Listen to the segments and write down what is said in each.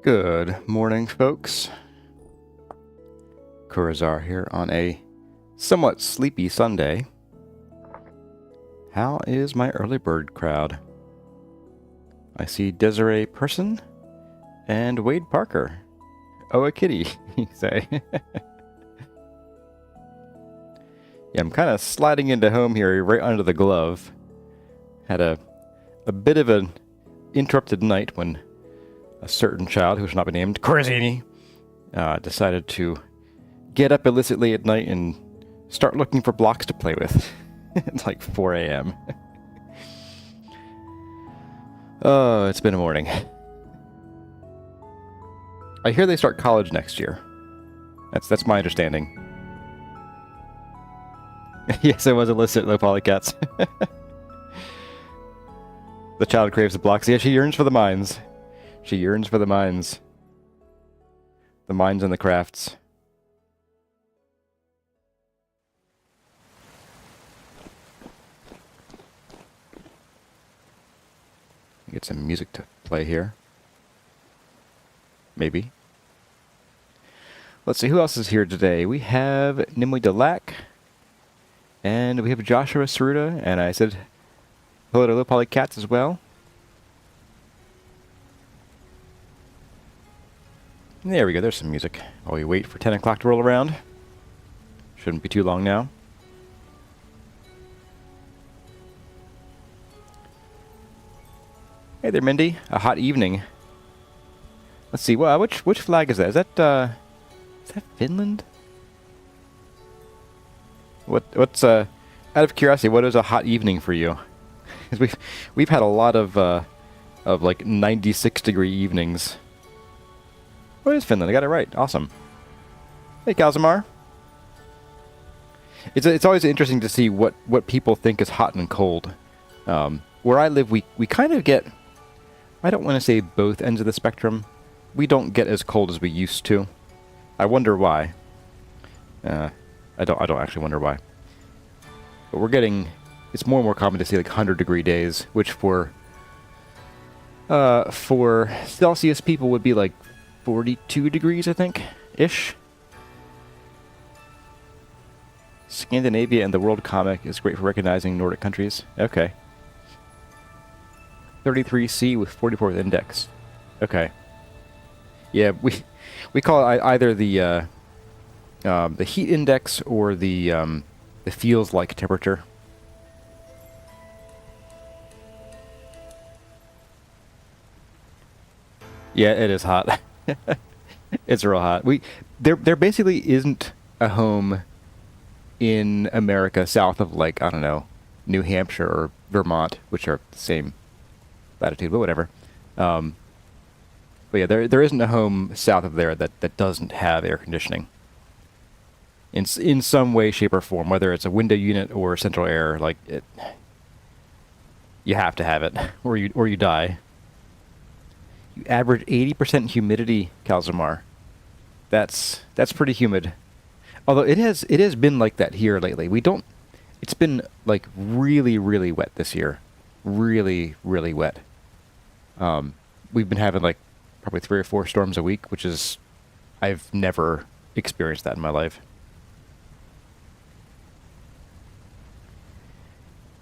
Good morning, folks. Kurazar here on a somewhat sleepy Sunday. How is my early bird crowd? I see Desiree Person and Wade Parker. Oh, a kitty, you say. Yeah, I'm kind of sliding into home here right under the glove. Had a bit of an interrupted night when a certain child, who should not be named, Corazini, decided to get up illicitly at night and start looking for blocks to play with. It's like 4 a.m. Oh, it's been a morning. I hear they start college next year. That's my understanding. Yes, it was illicit, low polycats. The child craves the blocks. Yeah, she yearns for the mines. She yearns for the mines. The mines and the crafts. Get some music to play here. Maybe. Let's see, who else is here today? We have Nimue Delac. And we have Joshua Saruda. And I said hello to Low Poly Cats as well. There we go, there's some music. While we wait for 10 o'clock to roll around. Shouldn't be too long now. Hey there, Mindy. A hot evening. Let's see, well, which flag is that? Is that Finland? What's out of curiosity, what is a hot evening for you? Because we've had a lot of like 96-degree evenings. Oh, it is Finland. I got it right. Awesome. Hey, Kazimar. It's always interesting to see what people think is hot and cold. Where I live, we kind of get, I don't want to say both ends of the spectrum. We don't get as cold as we used to. I wonder why. I don't actually wonder why. But we're getting, it's more and more common to see like 100-degree days, which for Celsius people would be like 42 degrees, I think, ish. Scandinavia and the World Comic is great for recognizing Nordic countries. Okay. 33C with 44th index. Okay. Yeah, we call it either the heat index or the feels like temperature. Yeah, it is hot. It's real hot. There basically isn't a home in America south of, like, I don't know, New Hampshire or Vermont, which are the same latitude, but whatever. But yeah, there isn't a home south of there that doesn't have air conditioning. In some way, shape, or form, whether it's a window unit or central air, like it, you have to have it, or you die. You average 80% humidity, Kalzamar. That's pretty humid. Although it has been like that here lately. It's been like really, really wet this year. Really, really wet. We've been having like probably 3 or 4 storms a week, which is, I've never experienced that in my life.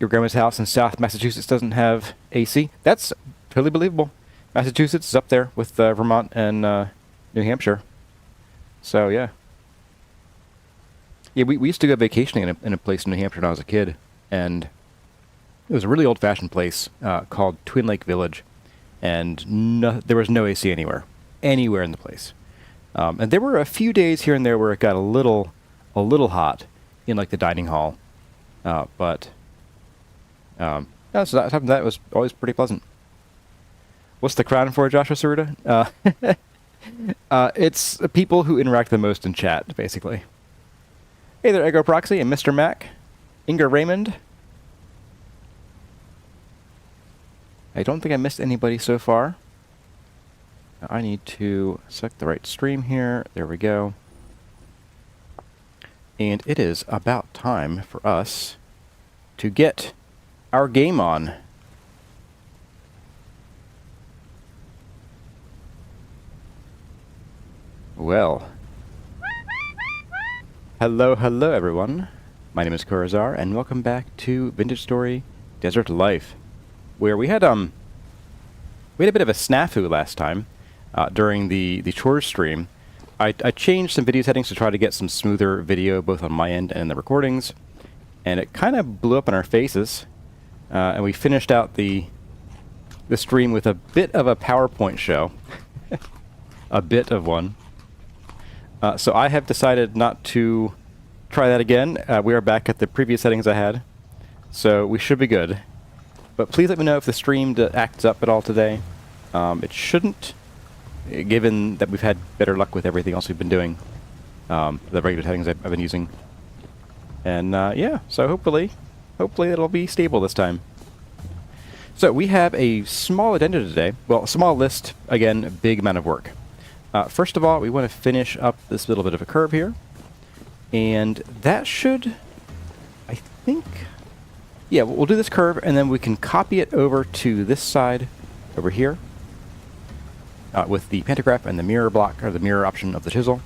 Your grandma's house in South Massachusetts doesn't have AC? That's totally believable. Massachusetts is up there with Vermont and New Hampshire. So, yeah. Yeah, we used to go vacationing in a place in New Hampshire when I was a kid. And it was a really old-fashioned place called Twin Lake Village. And there was no AC anywhere in the place. And there were a few days here and there where it got a little hot in, like, the dining hall. So that was always pretty pleasant. What's the crown for, Joshua Saruda? It's people who interact the most in chat, basically. Hey there, Ego Proxy and Mr. Mac. Inga Raymond. I don't think I missed anybody so far. I need to select the right stream here. There we go. And it is about time for us to get our game on. Well, hello everyone. My name is Corazar, and welcome back to Vintage Story Desert Life, where we had a bit of a snafu last time during the chores stream. I changed some video settings to try to get some smoother video both on my end and in the recordings, and it kind of blew up in our faces, and we finished out the stream with a bit of a PowerPoint show, a bit of one. So I have decided not to try that again. We are back at the previous settings I had, so we should be good. But please let me know if the stream acts up at all today. It shouldn't, given that we've had better luck with everything else we've been doing, the regular settings I've been using. And yeah, so hopefully it'll be stable this time. So we have a small agenda today. Well, a small list, again, a big amount of work. First of all, we want to finish up this little bit of a curve here. And that should, I think, yeah, we'll do this curve, and then we can copy it over to this side over here with the pantograph and the mirror block, or the mirror option of the chisel.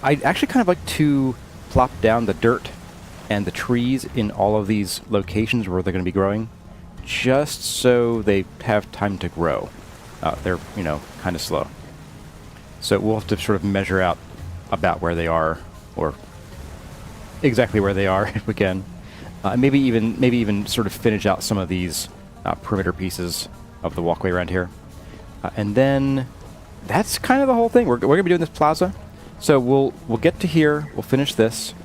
I'd actually kind of like to plop down the dirt and the trees in all of these locations where they're going to be growing, just so they have time to grow. They're, you know, kind of slow. So we'll have to sort of measure out about where they are, or exactly where they are if we can. Maybe even sort of finish out some of these perimeter pieces of the walkway around here. And then that's kind of the whole thing. We're going to be doing this plaza. So we'll get to here, we'll finish this,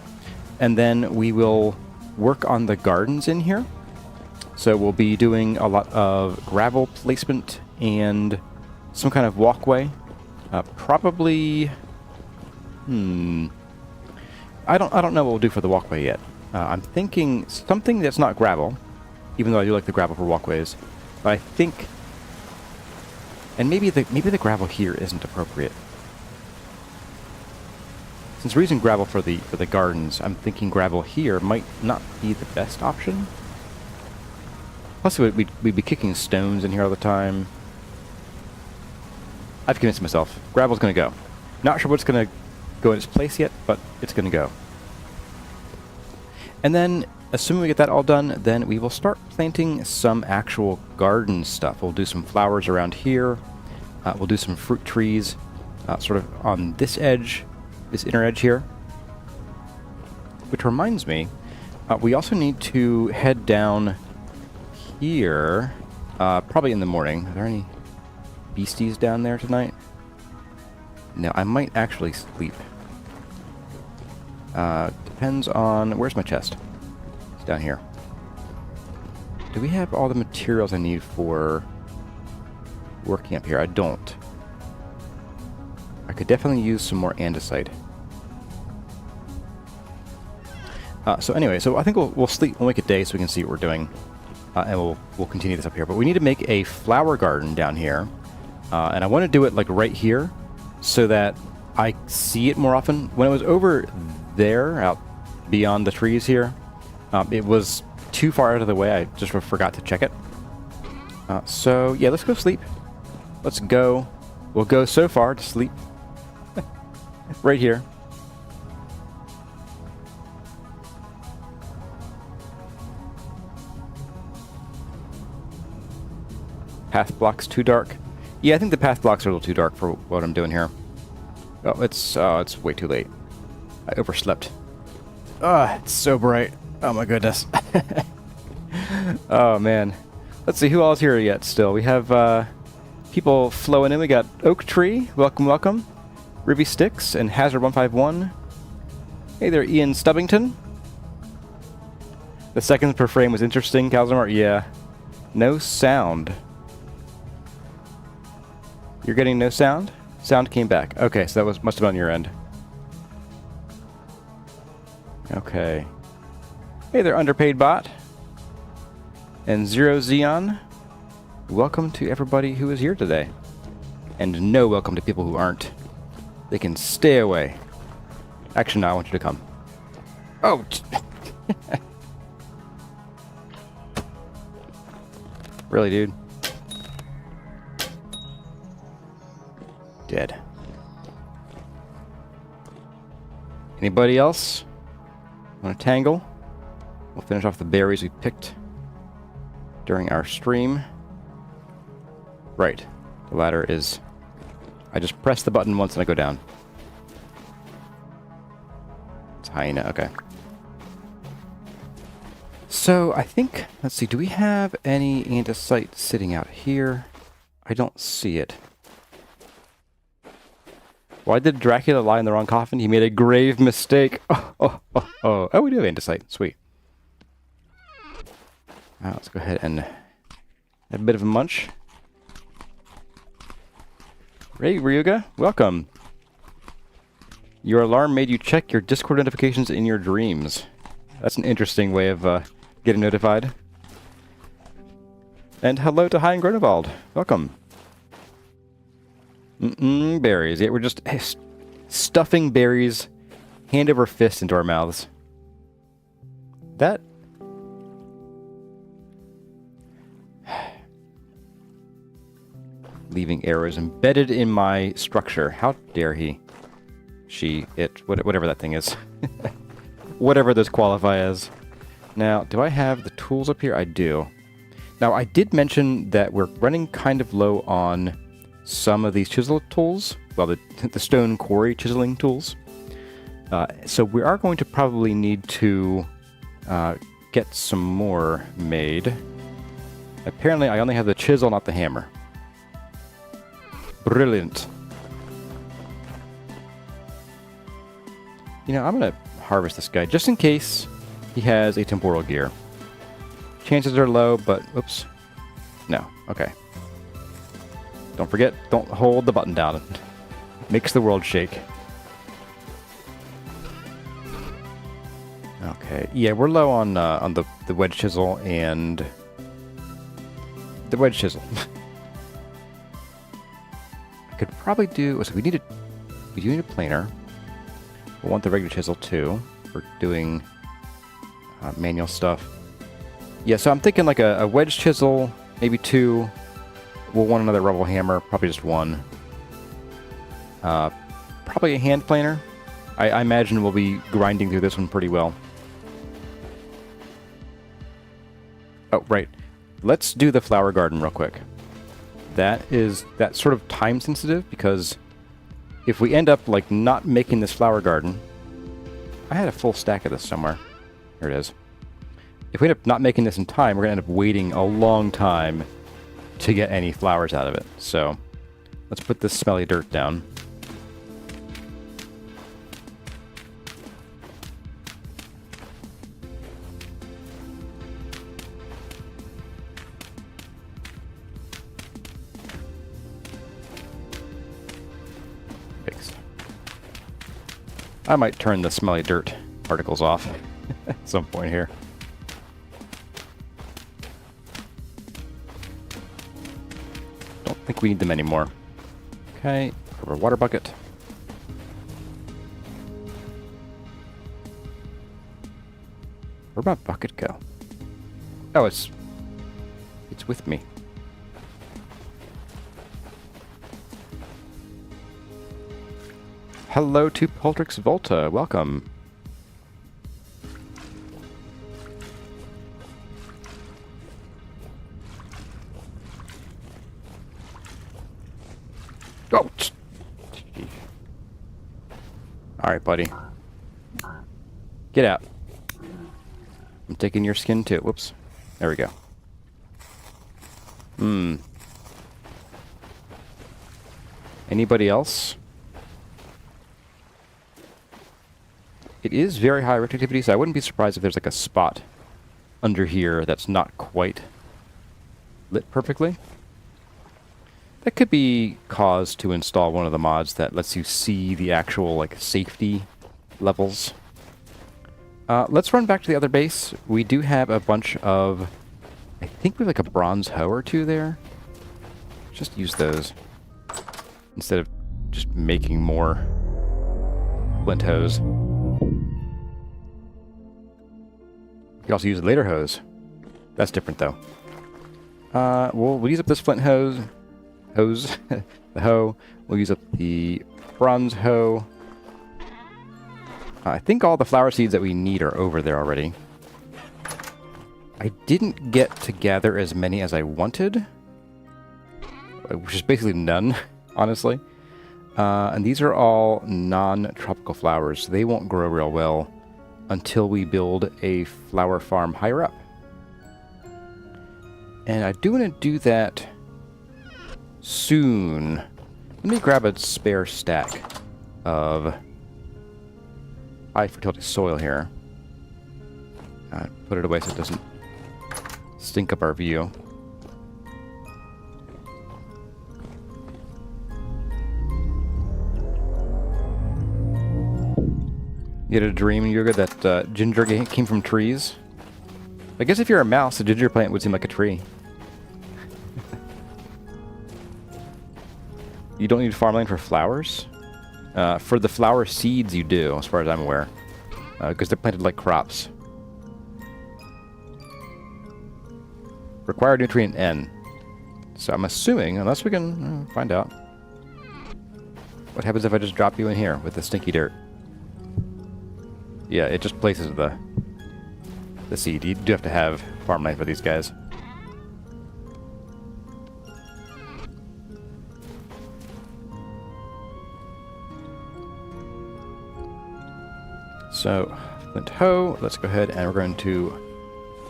and then we will work on the gardens in here. So we'll be doing a lot of gravel placement and some kind of walkway. Probably, I don't know what we'll do for the walkway yet. I'm thinking something that's not gravel, even though I do like the gravel for walkways. But I think, and maybe the gravel here isn't appropriate. Since we're using gravel for the gardens, I'm thinking gravel here might not be the best option. Plus, we'd be kicking stones in here all the time. I've convinced myself. Gravel's going to go. Not sure what's going to go in its place yet, but it's going to go. And then, assuming we get that all done, then we will start planting some actual garden stuff. We'll do some flowers around here. We'll do some fruit trees sort of on this edge, this inner edge here. Which reminds me, we also need to head down here, probably in the morning. Are there any beasties down there tonight? No, I might actually sleep. Depends on... Where's my chest? It's down here. Do we have all the materials I need for working up here? I don't. I could definitely use some more andesite. So anyway, so I think we'll sleep, we'll make a day so we can see what we're doing. And we'll continue this up here. But we need to make a flower garden down here. And I want to do it like right here so that I see it more often. When it was over there, out beyond the trees here, it was too far out of the way. I just forgot to check it. So yeah, let's go sleep. Let's go. We'll go so far to sleep. Right here. Path blocks too dark. Yeah, I think the path blocks are a little too dark for what I'm doing here. Oh, it's way too late. I overslept. It's so bright. Oh my goodness. Oh man. Let's see who all's here yet still. We have people flowing in. We got Oak Tree. Welcome, welcome. Ruby Sticks and Hazard 151. Hey there, Ian Stubbington. The seconds per frame was interesting, Calzamar. Yeah. No sound. You're getting no sound? Sound came back. Okay, so that must have been on your end. Okay. Hey there, underpaid bot. And Zero Xeon. Welcome to everybody who is here today. And no welcome to people who aren't. They can stay away. Actually, no, I want you to come. Oh! Really, dude? Dead. Anybody else want to tangle? We'll finish off the berries we picked during our stream. Right. The ladder is... I just press the button once and I go down. It's hyena, okay. So, I think... Let's see, do we have any andesite sitting out here? I don't see it. Why did Dracula lie in the wrong coffin? He made a grave mistake. Oh, we do have andesite. Sweet. Let's go ahead and have a bit of a munch. Hey, Ryuga. Welcome. Your alarm made you check your Discord notifications in your dreams. That's an interesting way of getting notified. And hello to Hein Grunewald. Welcome. Berries. Yeah, we're just stuffing berries hand over fist into our mouths. That... Leaving arrows embedded in my structure. How dare he? She, it, whatever that thing is. Whatever those qualify as. Now, do I have the tools up here? I do. Now, I did mention that we're running kind of low on some of these chisel tools. Well, the stone quarry chiseling tools. So we are going to probably need to get some more made. Apparently, I only have the chisel, not the hammer. Brilliant. You know, I'm going to harvest this guy just in case he has a temporal gear. Chances are low, but... Oops. No. Okay. Don't forget, don't hold the button down. It makes the world shake. Okay. Yeah, we're low on the wedge chisel and... The wedge chisel. I could probably do... So we do need a planer. We'll want the regular chisel too for doing manual stuff. Yeah, so I'm thinking like a wedge chisel, maybe 2. We'll want another rubble hammer, probably just 1. Probably a hand planer. I imagine we'll be grinding through this one pretty well. Oh, right. Let's do the flower garden real quick. That's sort of time sensitive because if we end up like not making this flower garden, I had a full stack of this somewhere. Here it is. If we end up not making this in time, we're gonna end up waiting a long time to get any flowers out of it. So let's put this smelly dirt down. I might turn the smelly dirt particles off at some point here. Don't think we need them anymore. Okay, grab our water bucket. Where'd my bucket go? Oh, it's with me. Hello to Poltrix Volta, welcome. Oh! Alright, buddy. Get out. I'm taking your skin too. Whoops. There we go. Anybody else? It is very high reactivity, so I wouldn't be surprised if there's like a spot under here that's not quite lit perfectly. That could be cause to install one of the mods that lets you see the actual like safety levels. Let's run back to the other base. We do have a bunch of... I think we have like a bronze hoe or 2 there. Just use those instead of just making more flint hoes. You can also use a later hose. That's different though. We'll use up this flint hose. The hoe. We'll use up the bronze hoe. I think all the flower seeds that we need are over there already. I didn't get to gather as many as I wanted, which is basically none, honestly. And these are all non-tropical flowers, so they won't grow real well until we build a flower farm higher up. And I do want to do that soon. Let me grab a spare stack of high fertility soil here. Put it away so it doesn't stink up our view. You had a dream, Yuga, that ginger came from trees? I guess if you're a mouse, a ginger plant would seem like a tree. You don't need farmland for flowers? For the flower seeds you do, as far as I'm aware. Because they're planted like crops. Required nutrient N. So I'm assuming, unless we can find out. What happens if I just drop you in here with the stinky dirt? Yeah, it just places the seed. You do have to have farmland for these guys. So, flint hoe, let's go ahead and we're going to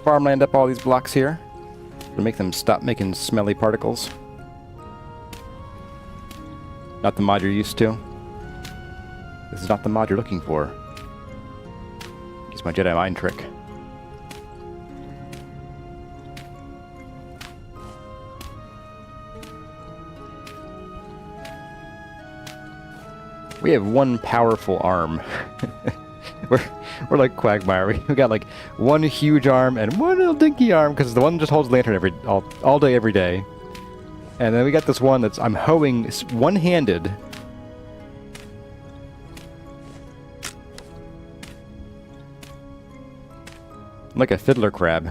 farmland up all these blocks here to make them stop making smelly particles. Not the mod you're used to. This is not the mod you're looking for. Use my Jedi mind trick. We have one powerful arm. We're like Quagmire. We got like one huge arm and one little dinky arm because the one just holds the lantern all day, every day. And then we got this one that's I'm hoeing one-handed. Like a fiddler crab.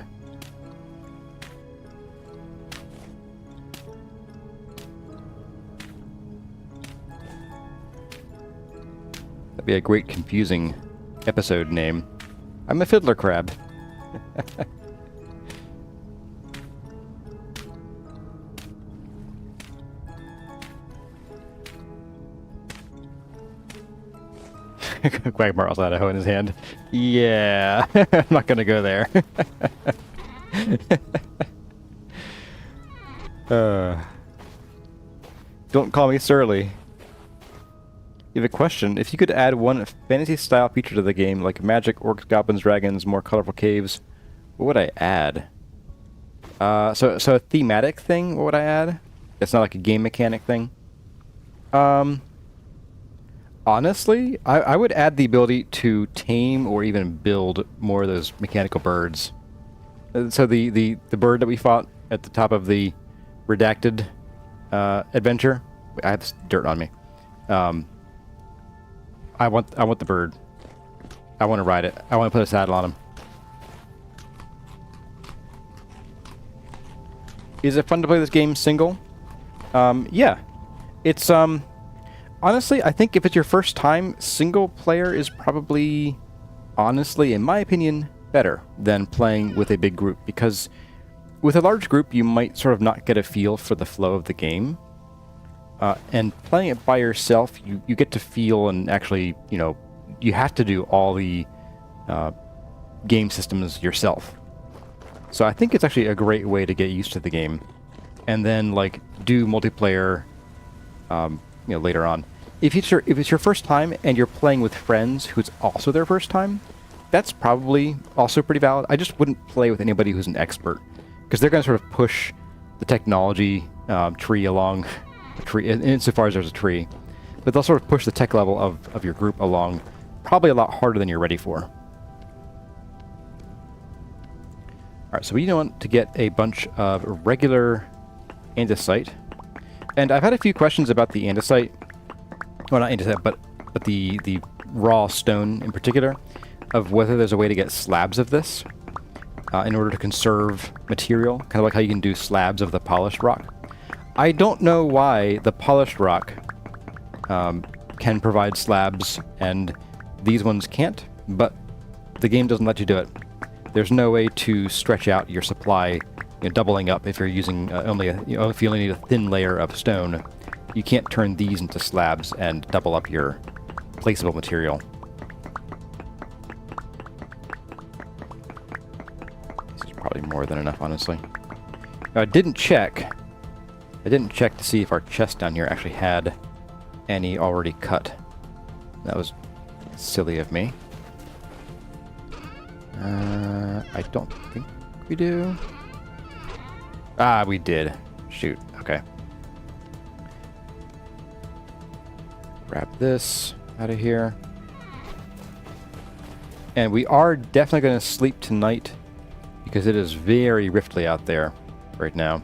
That'd be a great confusing episode name. I'm a fiddler crab. Quagmire also had a hoe in his hand. Yeah, I'm not gonna go there. Don't call me surly. You have a question. If you could add one fantasy-style feature to the game, like magic, orcs, goblins, dragons, more colorful caves, what would I add? So a thematic thing, what would I add? It's not like a game mechanic thing. Honestly, I would add the ability to tame or even build more of those mechanical birds. So the bird that we fought at the top of the redacted adventure, I have this dirt on me. I want the bird. I want to ride it. I want to put a saddle on him. Is it fun to play this game single? Yeah. It's honestly, I think if it's your first time, single player is probably, honestly, in my opinion, better than playing with a big group, because with a large group you might sort of not get a feel for the flow of the game. And playing it by yourself, you get to feel and actually, you know, you have to do all the game systems yourself. So I think it's actually a great way to get used to the game. And then, like, do multiplayer, you know, later on. If it's your first time and you're playing with friends who's also their first time, that's probably also pretty valid. I just wouldn't play with anybody who's an expert, because they're going to sort of push the technology tree along. Tree, insofar as there's a tree, but they'll sort of push the tech level of your group along probably a lot harder than you're ready for. Alright, so we want to get a bunch of regular andesite, and I've had a few questions about the andesite, well, not andesite, but the raw stone in particular, of whether there's a way to get slabs of this in order to conserve material, kind of like how you can do slabs of the polished rock. I don't know why the polished rock can provide slabs and These ones can't, but the game doesn't let you do it. There's no way to stretch out your supply, doubling up if you're using if you only need a thin layer of stone. You can't turn these into slabs and double up your placeable material. This is probably more than enough, honestly. Now, I didn't check to see if our chest down here actually had any already cut. That was silly of me. I don't think we do. Ah, we did. Shoot. Okay. Grab this out of here. And we are definitely going to sleep tonight because it is very riftly out there right now.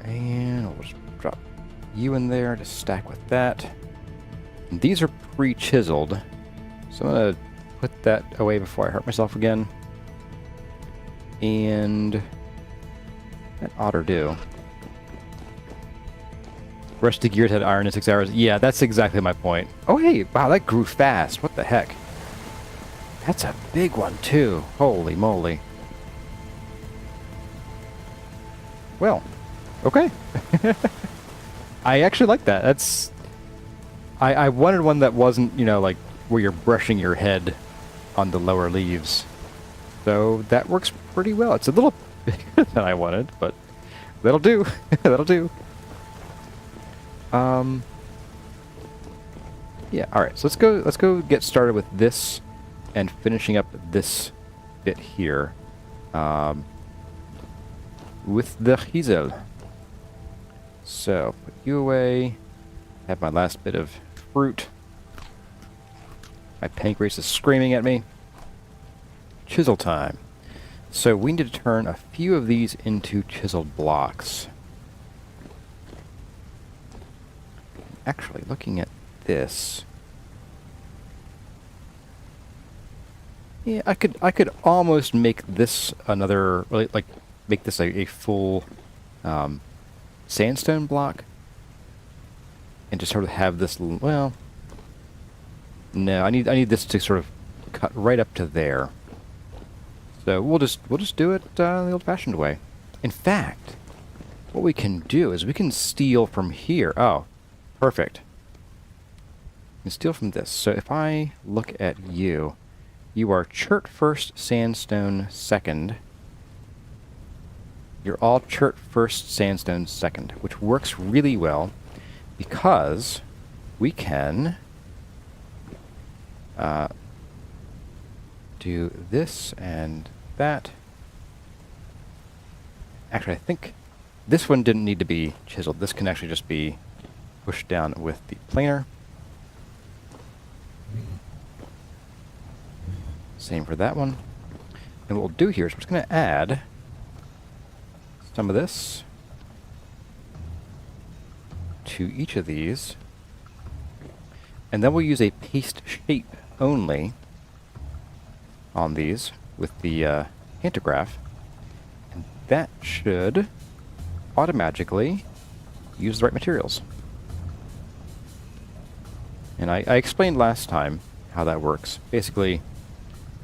And we'll just drop you in there to stack with that. And these are pre-chiseled, so I'm going to put that away before I hurt myself again. And that ought to do. Rusty gears had iron in 6 hours. Yeah, that's exactly my point. Oh, hey, wow, that grew fast. What the heck? That's a big one, too. Holy moly. Well, okay. I actually like that. That's... I wanted one that wasn't, like where you're brushing your head on the lower leaves. So that works pretty well. It's a little bigger than I wanted, but that'll do. That'll do. Yeah, alright, so let's go get started with this and finishing up this bit here. With the Chisel. So, put you away. Have my last bit of fruit. My pancreas is screaming at me. Chisel time. So we need to turn a few of these into chiseled blocks. Actually, looking at this, yeah, I could almost make this another, like make this a full sandstone block, and just sort of have this. Well, no, I need this to sort of cut right up to there. So we'll just do it the old-fashioned way. In fact, what we can do is we can steal from here. Oh. Perfect. You can steal from this. So if I look at you, you are chert first, sandstone second. You're all chert first, sandstone second, which works really well because we can do this and that. Actually, I think this one didn't need to be chiseled. This can actually just be pushed down with the planer. Same for that one. And what we'll do here is we're just going to add some of this to each of these. And then we'll use a paste shape only on these with the pantograph. And that should automatically use the right materials. And I explained last time how that works. Basically,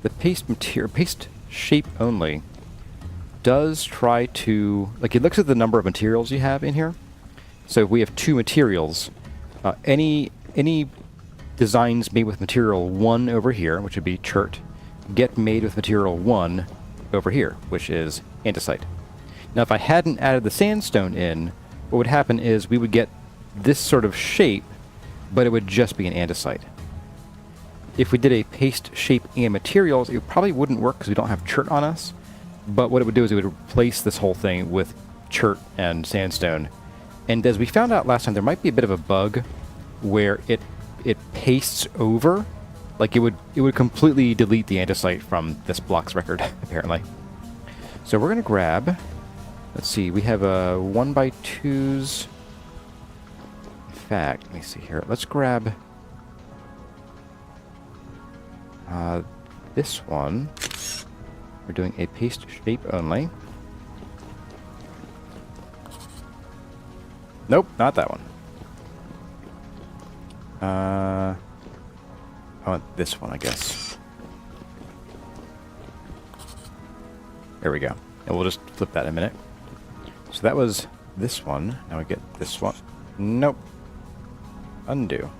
the paste shape only does try to, like, it looks at the number of materials you have in here. So if we have 2 materials, any designs made with material 1 over here, which would be chert, get made with material 1 over here, which is andesite. Now, if I hadn't added the sandstone in, what would happen is we would get this sort of shape, but it would just be an andesite. If we did a paste shape and materials, it probably wouldn't work because we don't have chert on us. But what it would do is it would replace this whole thing with chert and sandstone. And as we found out last time, there might be a bit of a bug where it pastes over. Like it would completely delete the andesite from this block's record, apparently. So we're going to grab, let's see, we have a 1x2s. In fact, let me see here. Let's grab this one. We're doing a paste shape only. Nope, not that one. I want this one, I guess. There we go. And we'll just flip that in a minute. So that was this one. Now we get this one. Nope. Undo.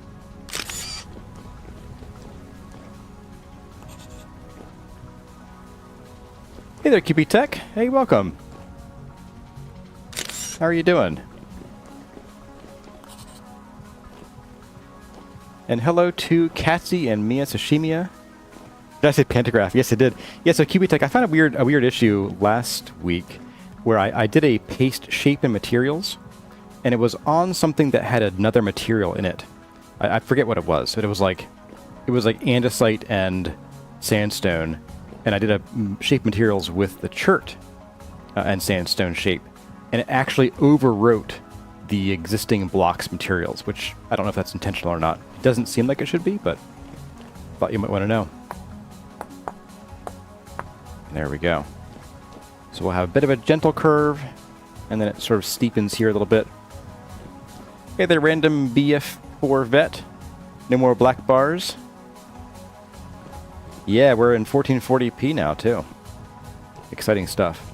Hey there, QP Tech. Hey, welcome. How are you doing? And hello to Katsi and Mia Sashimia. Did I say pantograph? Yes, I did. Yeah, so QB Tech, I found a weird issue last week where I did a paste shape and materials, and it was on something that had another material in it. I forget what it was, but it was like andesite and sandstone, and I did a shape materials with the chert and sandstone shape, and it actually overwrote the existing blocks materials, which I don't know if that's intentional or not. It doesn't seem like it should be, but thought you might want to know. There we go. So we'll have a bit of a gentle curve, and then it sort of steepens here a little bit. Okay, there, random BF4 vet. No more black bars. Yeah, we're in 1440p now, too. Exciting stuff.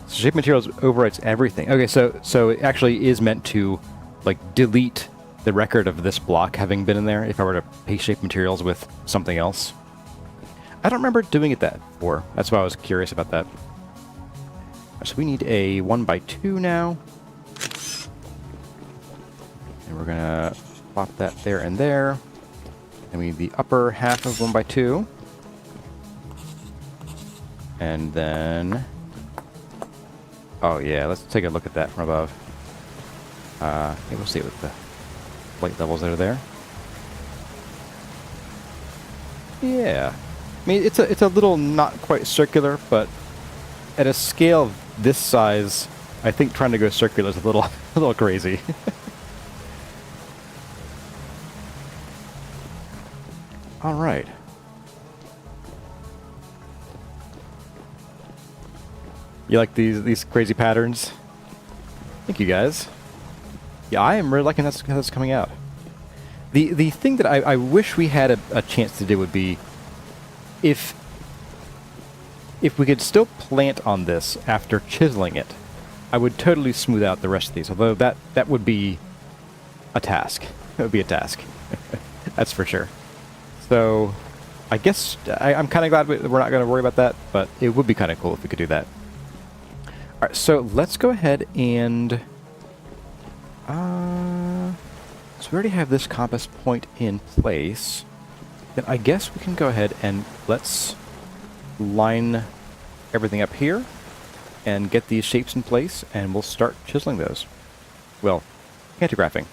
So shape materials overwrites everything. Okay, so it actually is meant to, like, delete the record of this block having been in there if I were to paste shape materials with something else. I don't remember doing it that before. That's why I was curious about that. So we need a 1x2 now. And we're going to plop that there and there. And we need the upper half of 1x2. And then... oh yeah, let's take a look at that from above. We'll see what the light levels that are there. Yeah. I mean, it's a little not quite circular, but at a scale of this size, I think trying to go circular is a little crazy. All right. You like these crazy patterns? Thank you, guys. Yeah, I am really liking how that's coming out. The thing that I wish we had a chance to do would be if we could still plant on this after chiseling it, I would totally smooth out the rest of these. Although that would be a task. It would be a task. That's for sure. So I guess I'm kind of glad we're not going to worry about that, but it would be kind of cool if we could do that. All right, so let's go ahead and... so we already have this compass point in place. Then I guess we can go ahead and let's line everything up here and get these shapes in place, and we'll start chiseling those. Well, pantographing.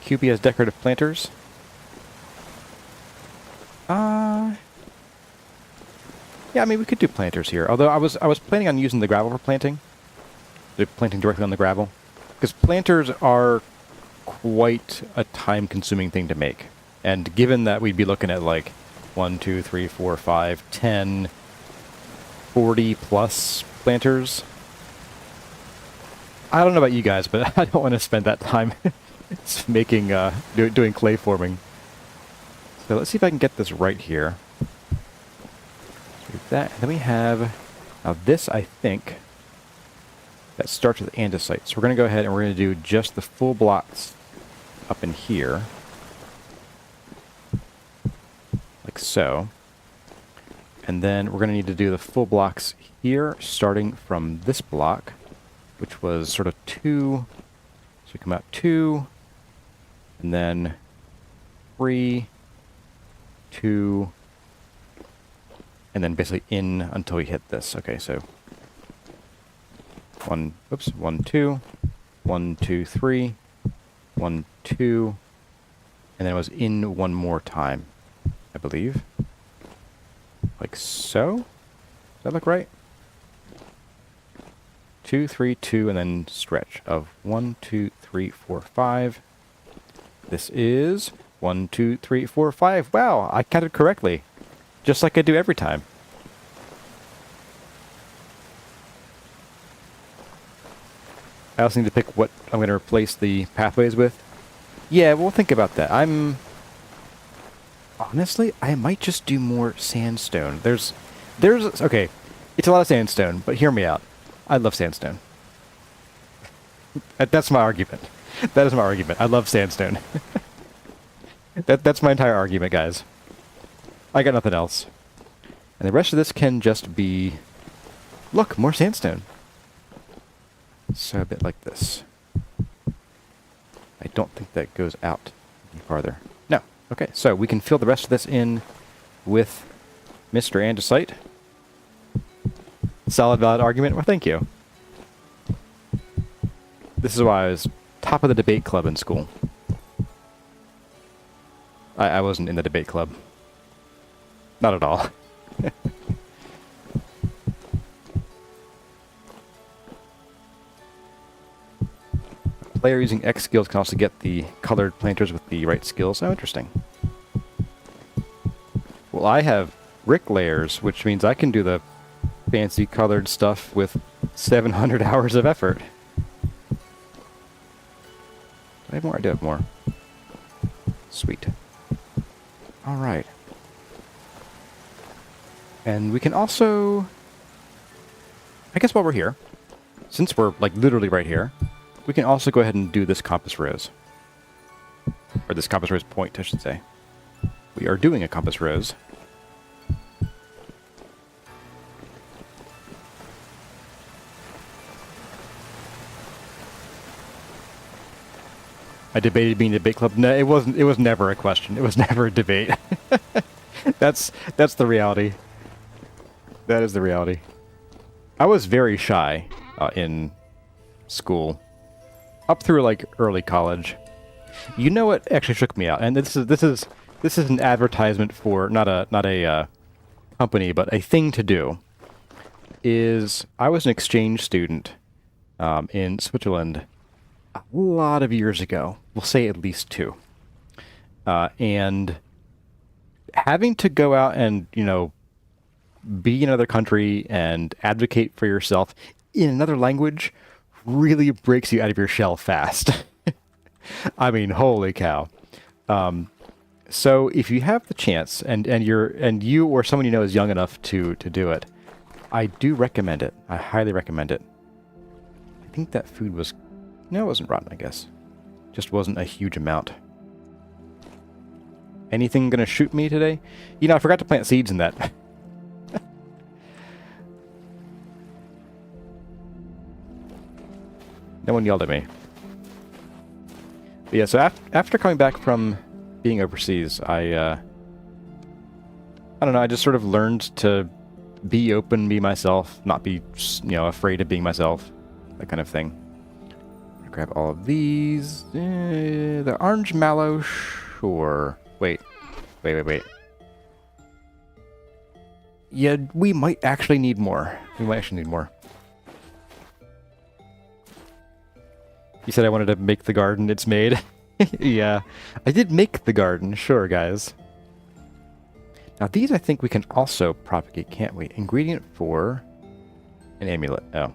QB has decorative planters. Yeah, I mean, we could do planters here. Although I was planning on using the gravel for planting. Planting directly on the gravel. Because planters are quite a time-consuming thing to make. And given that we'd be looking at like 1, 2, 3, 4, 5, 10, 40-plus planters, I don't know about you guys, but I don't want to spend that time making, doing clay forming. So let's see if I can get this right here. That, and then we have, now this I think, that starts with andesite. So we're going to go ahead and we're going to do just the full blocks up in here. Like so. And then we're going to need to do the full blocks here, starting from this block, which was sort of 2. So we come out 2, and then 3, 2, and then basically in until we hit this. Okay, so 1, 2, 1, 2, 3, 1, 2, and then it was in one more time, I believe. Like so? Does that look right? 2, 3, 2, and then stretch of 1, 2, 3, 4, 5. This is 1, 2, 3, 4, 5. Wow, I counted correctly. Just like I do every time. I also need to pick what I'm going to replace the pathways with. Yeah, we'll think about that. Honestly, I might just do more sandstone. Okay, it's a lot of sandstone, but hear me out. I love sandstone. That's my argument. That is my argument. I love sandstone. That's my entire argument, guys. I got nothing else. And the rest of this can just be... Look, more sandstone. So a bit like this. I don't think that goes out any farther. No. Okay, so we can fill the rest of this in with Mr. Andesite. Solid, valid argument. Well, thank you. This is why I was top of the debate club in school. I wasn't in the debate club. Not at all. A player using X skills can also get the colored planters with the right skills. Oh, interesting. Well, I have Bricklayers, which means I can do the fancy colored stuff with 700 hours of effort. Do I have more? I do have more. Sweet. Alright. And we can also... I guess while we're here, since we're like literally right here, we can also go ahead and do this compass rose. Or this compass rose point, I should say. We are doing a compass rose. I debated being a debate club. No, it wasn't. It was never a question. It was never a debate. That's the reality. That is the reality. I was very shy in school, up through like early college. You know what actually shook me out, and this is an advertisement for not a company, but a thing to do. Is I was an exchange student in Switzerland a lot of years ago. We'll say at least 2. And having to go out and, you know, be in another country and advocate for yourself in another language really breaks you out of your shell fast. I mean, holy cow. So if you have the chance and you or someone you know is young enough to do it, I do recommend it. I highly recommend it. I think that food was... No, it wasn't rotten, I guess. Just wasn't a huge amount. Anything gonna shoot me today? You know, I forgot to plant seeds in that. No one yelled at me. But yeah, so after coming back from being overseas, I don't know, I just sort of learned to be open, be myself, not be, you know, afraid of being myself, that kind of thing. Grab all of these. The orange mallow, sure. Wait. Yeah, we might actually need more. We might actually need more. You said I wanted to make the garden. It's made. Yeah, I did make the garden. Sure, guys. Now these I think we can also propagate, can't we? Ingredient for an amulet. Oh.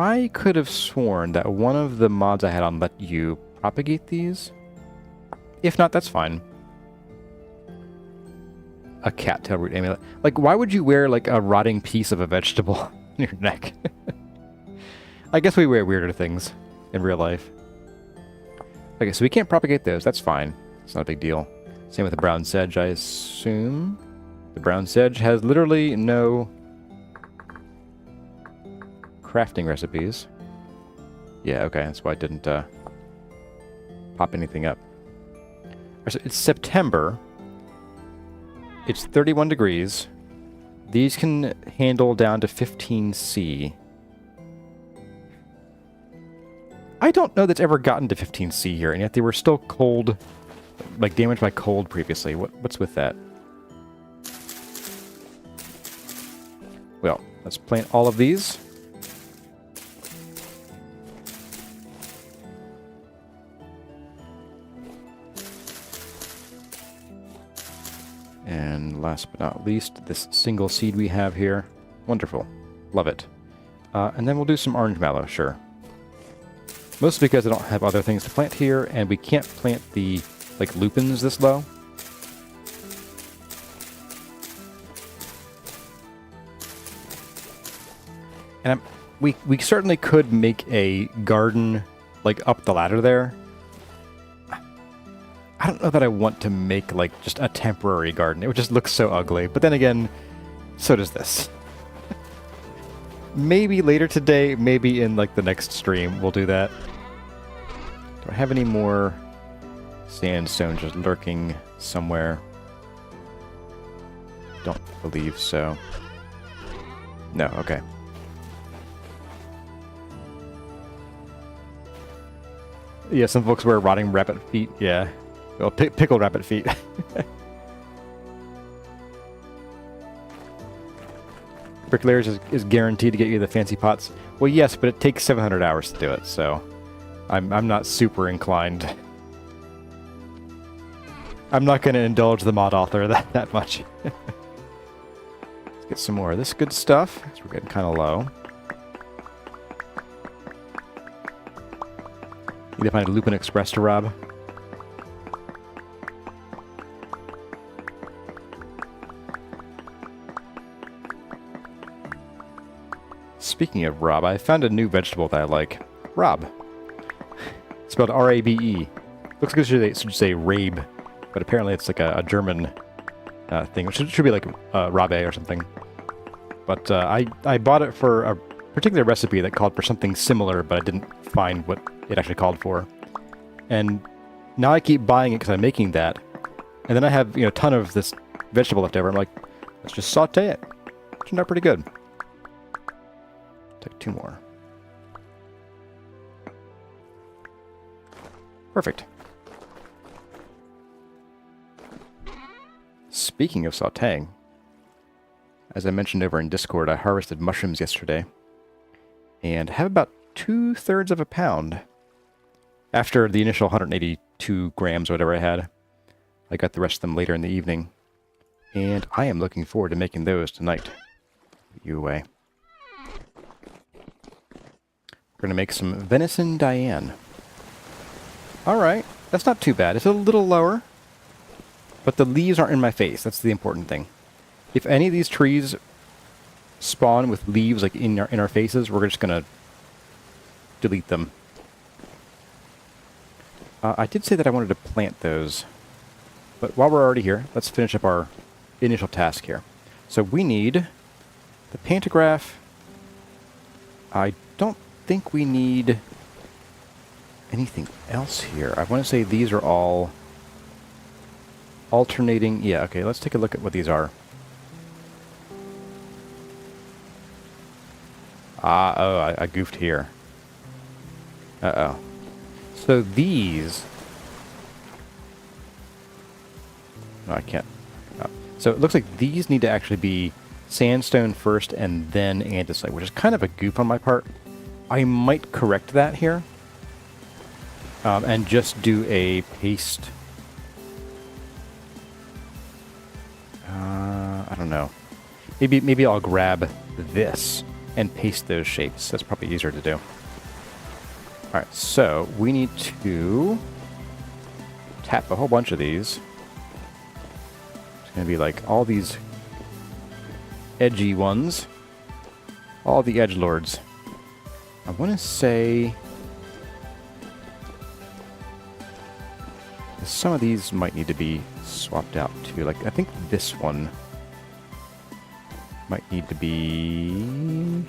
I could have sworn that one of the mods I had on let you propagate these. If not, that's fine. A cattail root amulet. Like, why would you wear, like, a rotting piece of a vegetable on your neck? I guess we wear weirder things in real life. Okay, so we can't propagate those. That's fine. It's not a big deal. Same with the brown sedge, I assume. The brown sedge has literally no... crafting recipes. Yeah, okay, that's why I didn't pop anything up. So it's September. It's 31 degrees. These can handle down to 15C. I don't know that's ever gotten to 15C here, and yet they were still cold, like damaged by cold previously. What's with that? Well, let's plant all of these. And last but not least, this single seed we have here. Wonderful. Love it. And then we'll do some orange mallow, sure. Mostly because I don't have other things to plant here, and we can't plant the, like, lupins this low. And we certainly could make a garden, like, up the ladder there. I don't know that I want to make, like, just a temporary garden. It would just look so ugly. But then again, so does this. Maybe later today, maybe in, like, the next stream, we'll do that. Do I have any more sandstone just lurking somewhere? Don't believe so. No, okay. Yeah, some folks wear rotting rabbit feet. Yeah. Well, pickled rabbit feet. Bricklayers is guaranteed to get you the fancy pots. Well, yes, but it takes 700 hours to do it, so I'm not super inclined. I'm not going to indulge the mod author that much. Let's get some more of this good stuff, because we're getting kind of low. Need to find a Lupin Express to rob. Speaking of Rob, I found a new vegetable that I like. Rob. Spelled R-A-B-E. Looks like it should say Rabe, but apparently it's like a German thing, which should be like Rabe or something. But I bought it for a particular recipe that called for something similar, but I didn't find what it actually called for. And now I keep buying it because I'm making that. And then I have, a ton of this vegetable left over. I'm like, let's just saute it. Turned out pretty good. Take 2 more. Perfect. Speaking of sauteing, as I mentioned over in Discord, I harvested mushrooms yesterday and have about 2/3 of a pound. After the initial 182 grams or whatever I had, I got the rest of them later in the evening, and I am looking forward to making those tonight. Put you away. We're going to make some venison Diane. Alright, that's not too bad. It's a little lower, but the leaves aren't in my face. That's the important thing. If any of these trees spawn with leaves like in our faces, we're just going to delete them. I did say that I wanted to plant those, but while we're already here, let's finish up our initial task here. So we need the pantograph. I don't think we need anything else here. I want to say these are all alternating. Yeah, okay, let's take a look at what these are. I goofed here. Uh-oh. So these... No, I can't. Oh. So it looks like these need to actually be sandstone first and then andesite, which is kind of a goof on my part. I might correct that here. And just do a paste. I don't know. Maybe I'll grab this and paste those shapes. That's probably easier to do. Alright, so we need to tap a whole bunch of these. It's going to be like all these edgy ones. All the edgelords. I want to say some of these might need to be swapped out too. Like, I think this one might need to be...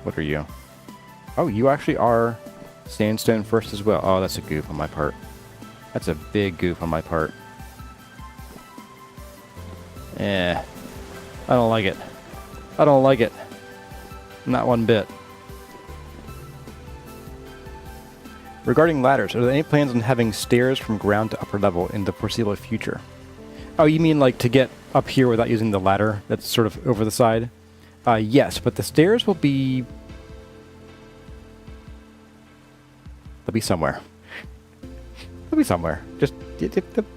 What are you? Oh, you actually are sandstone first as well. Oh, that's a goof on my part. That's a big goof on my part. I don't like it. I don't like it. Not one bit. Regarding ladders, are there any plans on having stairs from ground to upper level in the foreseeable future? Oh, you mean like to get up here without using the ladder that's sort of over the side? Yes, but the stairs will be... They'll be somewhere. They'll be somewhere. Just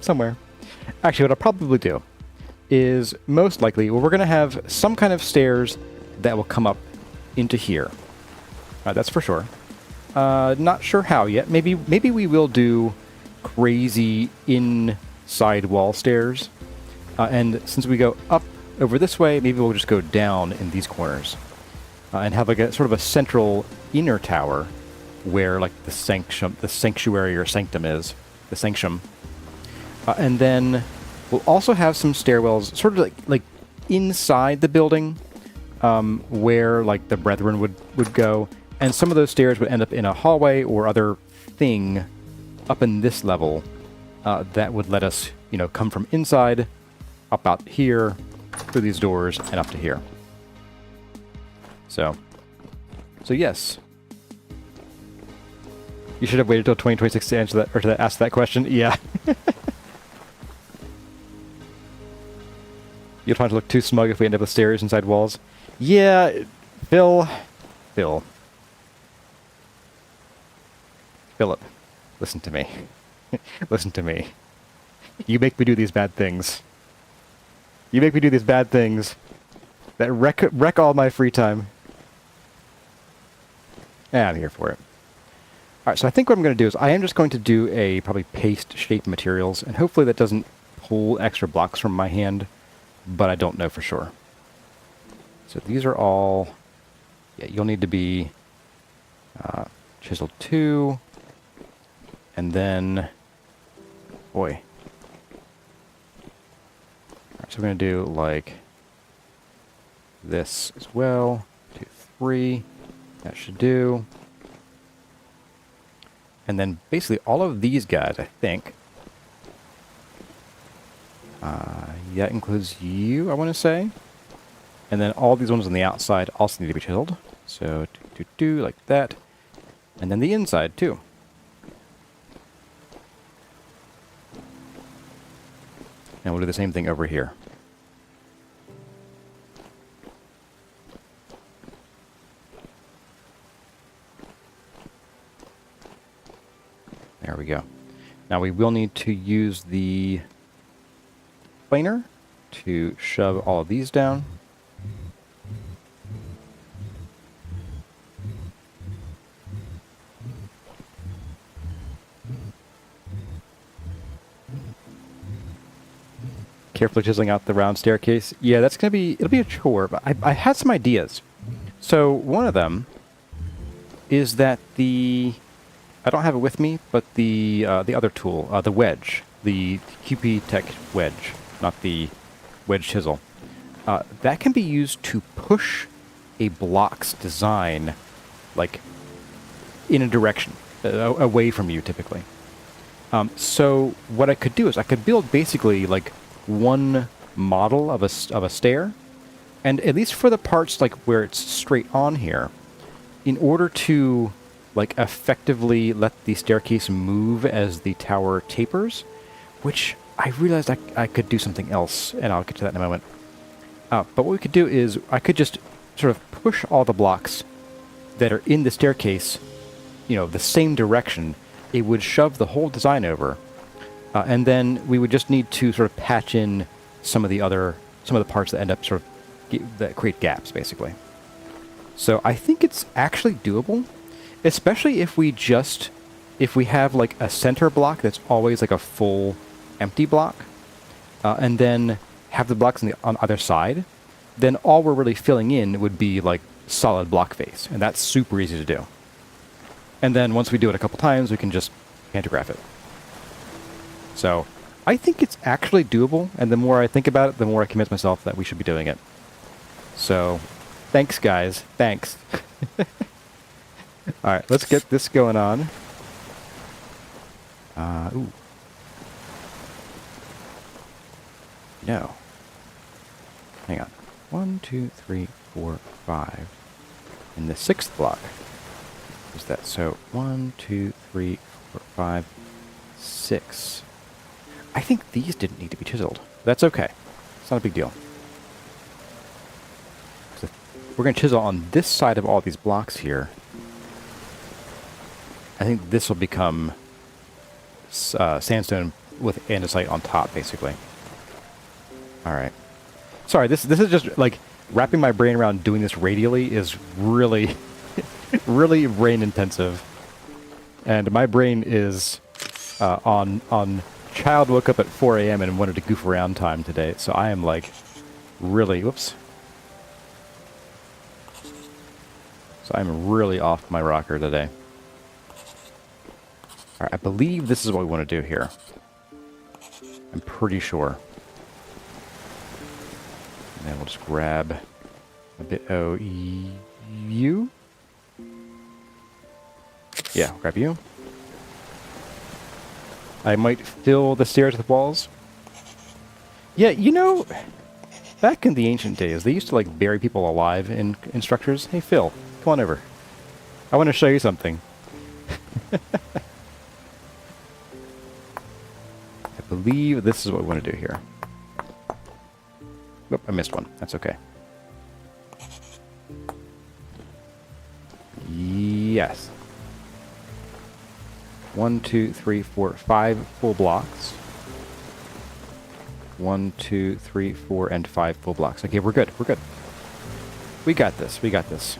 somewhere. Actually, what I'll probably do is most likely, well, we're going to have some kind of stairs that will come up into here. That's for sure. Not sure how yet. Maybe we will do crazy inside wall stairs. And since we go up over this way, maybe we'll just go down in these corners. And have like a sort of a central inner tower where like the sanctuary or sanctum is. The sanctum. And then we'll also have some stairwells sort of like inside the building where like the brethren would go. And some of those stairs would end up in a hallway or other thing up in this level that would let us, you know, come from inside, up out here, through these doors, and up to here. So yes. You should have waited till 2026 to answer that, or to ask that question. Yeah. You don't want to look too smug if we end up with stairs inside walls. Yeah, Philip, listen to me. Listen to me. You make me do these bad things. You make me do these bad things that wreck all my free time. I'm here for it. Alright, so I think what I'm going to do is I am just going to do a probably paste shape materials, and hopefully that doesn't pull extra blocks from my hand, but I don't know for sure. So these are all... Yeah, you'll need to be chiseled 2, and then... Boy. Alright, so we're going to do like this as well. 2, 3. That should do. And then basically all of these guys, I think. That includes you, I want to say. And then all these ones on the outside also need to be chiseled. So, like that. And then the inside, too. And we'll do the same thing over here. There we go. Now we will need to use the planer to shove all of these down. Carefully chiseling out the round staircase. Yeah, that's gonna be, it'll be a chore, but I had some ideas. So one of them is that I don't have it with me, but the other tool, the wedge, the QP Tech wedge, not the wedge chisel, that can be used to push a block's design, like, in a direction, away from you, typically. So what I could do is I could build basically, like, one model of a stair, and at least for the parts, like, where it's straight on here, in order to... like, effectively let the staircase move as the tower tapers, which I realized I could do something else, and I'll get to that in a moment. But what we could do is, I could just sort of push all the blocks that are in the staircase, you know, the same direction. It would shove the whole design over, and then we would just need to sort of patch in some of the parts that end up sort of, that create gaps, basically. So I think it's actually doable. Especially if we have like a center block that's always like a full empty block, and then have the blocks on either side, then all we're really filling in would be like solid block face, and that's super easy to do. And then once we do it a couple times, we can just pantograph it. So I think it's actually doable, and the more I think about it, the more I convince myself that we should be doing it. So thanks, guys. Thanks. Alright, let's get this going on. Ooh. No. Hang on. 1, 2, 3, 4, 5. In the 6th block. Is that so? 1, 2, 3, 4, 5, 6. I think these didn't need to be chiseled. That's okay. It's not a big deal. So we're going to chisel on this side of all these blocks here. I think this will become sandstone with andesite on top, basically. All right. Sorry, this is just like wrapping my brain around doing this radially is really, really brain intensive. And my brain is on child woke up at 4 a.m. and wanted to goof around time today. So I am like really, whoops. So I'm really off my rocker today. All right, I believe this is what we want to do here. I'm pretty sure. And then we'll just grab a bit of you. Yeah, grab you. I might fill the stairs with walls. Yeah, you know, back in the ancient days, they used to like bury people alive in structures. Hey, Phil, come on over. I want to show you something. I believe this is what we want to do here. Oop, I missed one. That's okay. Yes. 1, 2, 3, 4, 5 full blocks. 1, 2, 3, 4, and 5 full blocks. Okay, we're good. We're good. We got this. We got this.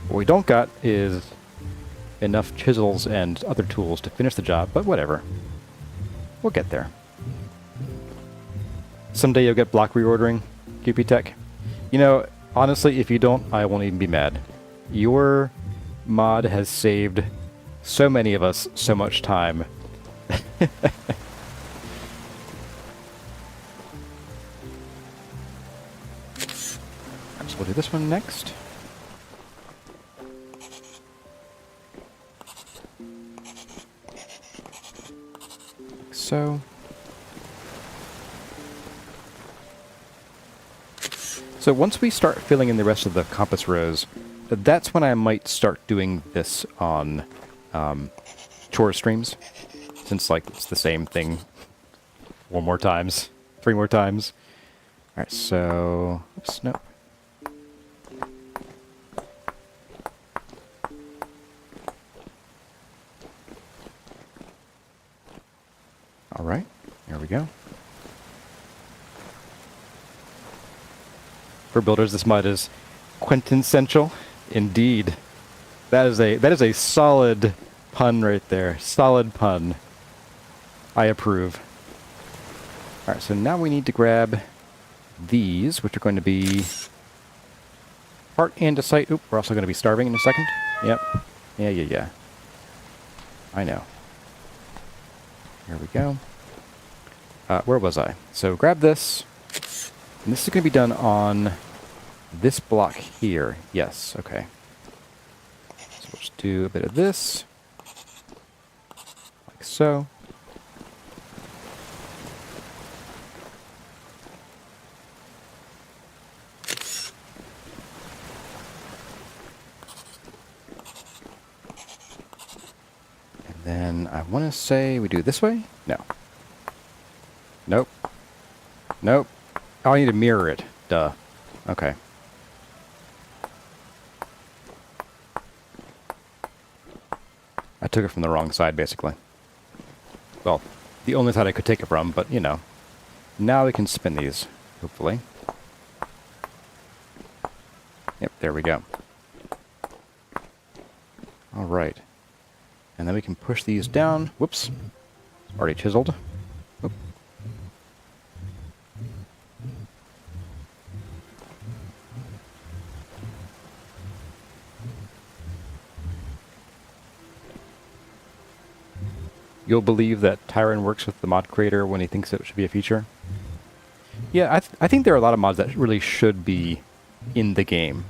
What we don't got is enough chisels and other tools to finish the job, but whatever. We'll get there. Someday you'll get block reordering, QP Tech. You know, honestly, if you don't, I won't even be mad. Your mod has saved so many of us so much time. So we'll do this one next. Like so. So once we start filling in the rest of the compass rows, that's when I might start doing this on chore streams, since like it's the same thing 1 more times, 3 more times. All right, so oops, no. All right, there we go. For builders, this mod is quintessential, indeed. That is a solid pun right there. Solid pun. I approve. All right, so now we need to grab these, which are going to be part andesite. Oop, we're also going to be starving in a second. Yep. Yeah. I know. Here we go. Where was I? So grab this. And this is going to be done on this block here. Yes, okay. So we'll just do a bit of this. Like so. And then I want to say we do it this way? No. Nope. Nope. Oh, I need to mirror it. Duh. Okay. I took it from the wrong side, basically. Well, the only side I could take it from, but, you know. Now we can spin these, hopefully. Yep, there we go. All right. And then we can push these down. Whoops. Already chiseled. Oop. You'll believe that Tyron works with the mod creator when he thinks it should be a feature? Yeah, I think there are a lot of mods that really should be in the game.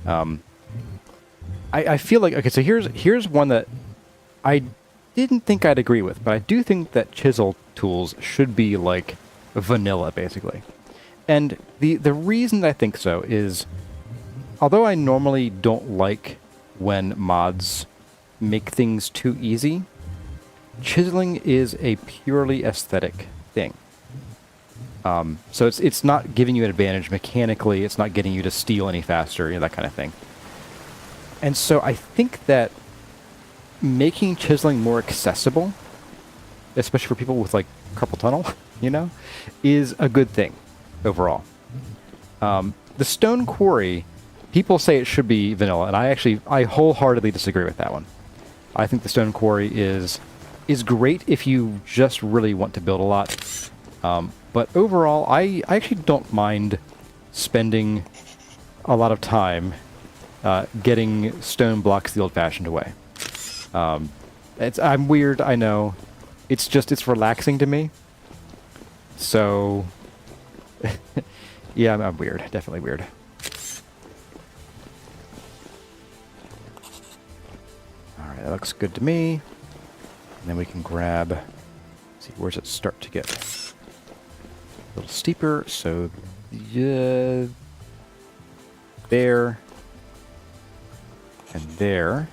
I feel like, okay, so here's one that I didn't think I'd agree with, but I do think that ChiselTools should be like vanilla, basically. And the reason that I think so is, although I normally don't like when mods make things too easy, chiseling is a purely aesthetic thing. So it's not giving you an advantage mechanically, it's not getting you to steal any faster, you know, that kind of thing. And so I think that making chiseling more accessible, especially for people with like carpal tunnel, you know, is a good thing overall. The stone quarry, people say it should be vanilla, and I wholeheartedly disagree with that one. I think the stone quarry is great if you just really want to build a lot. But overall, I actually don't mind spending a lot of time getting stone blocks the old-fashioned way. I'm weird, I know. It's relaxing to me. So, yeah, I'm weird. Definitely weird. Alright, that looks good to me. And then we can grab... Let's see, where does it start to get a little steeper? So, yeah, there. And there,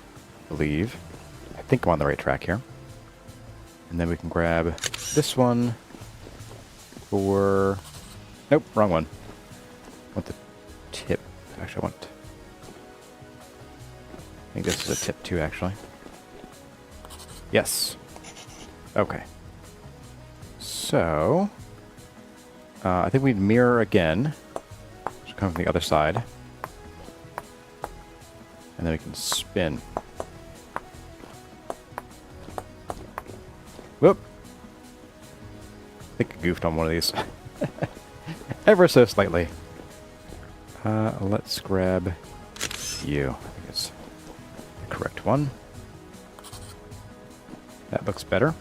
I believe. I think I'm on the right track here. And then we can grab this one for... Nope, wrong one. I want the tip. Actually, I think this is a tip too, actually. Yes. Okay. So... I think we'd mirror again. Just come from the other side. And then we can spin. Whoop! I think I goofed on one of these. Ever so slightly. Let's grab you. I think it's the correct one. That looks better.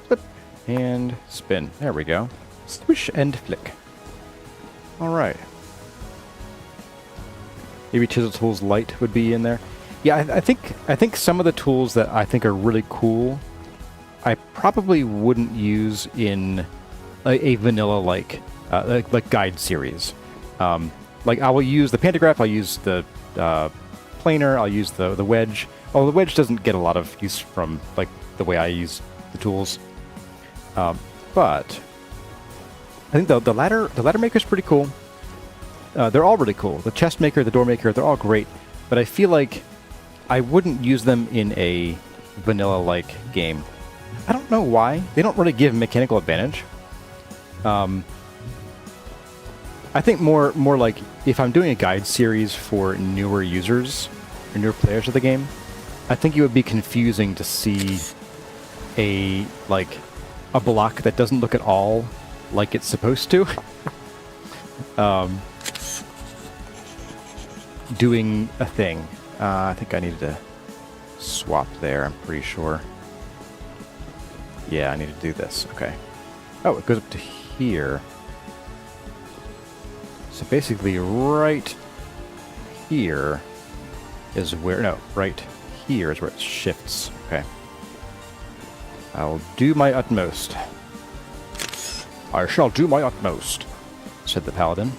Flip and spin. There we go. Swish and flick. Alright. Maybe ChiselTools Light would be in there. Yeah, I think some of the tools that I think are really cool, I probably wouldn't use in a vanilla like guide series. Like I will use the pantograph, I'll use the planer, I'll use the wedge. Oh, the wedge doesn't get a lot of use from like the way I use the tools. But I think the ladder maker is pretty cool. They're all really cool. The chest maker, the door maker, they're all great. But I feel like I wouldn't use them in a vanilla-like game. I don't know why. They don't really give mechanical advantage. I think more like if I'm doing a guide series for newer users or newer players of the game, I think it would be confusing to see a block that doesn't look at all like it's supposed to. Doing a thing. I think I needed to swap there, I'm pretty sure. Yeah, I need to do this. Okay. Oh, it goes up to here. So basically right here is where... No, right here is where it shifts. Okay. I'll do my utmost. I shall do my utmost, said the paladin.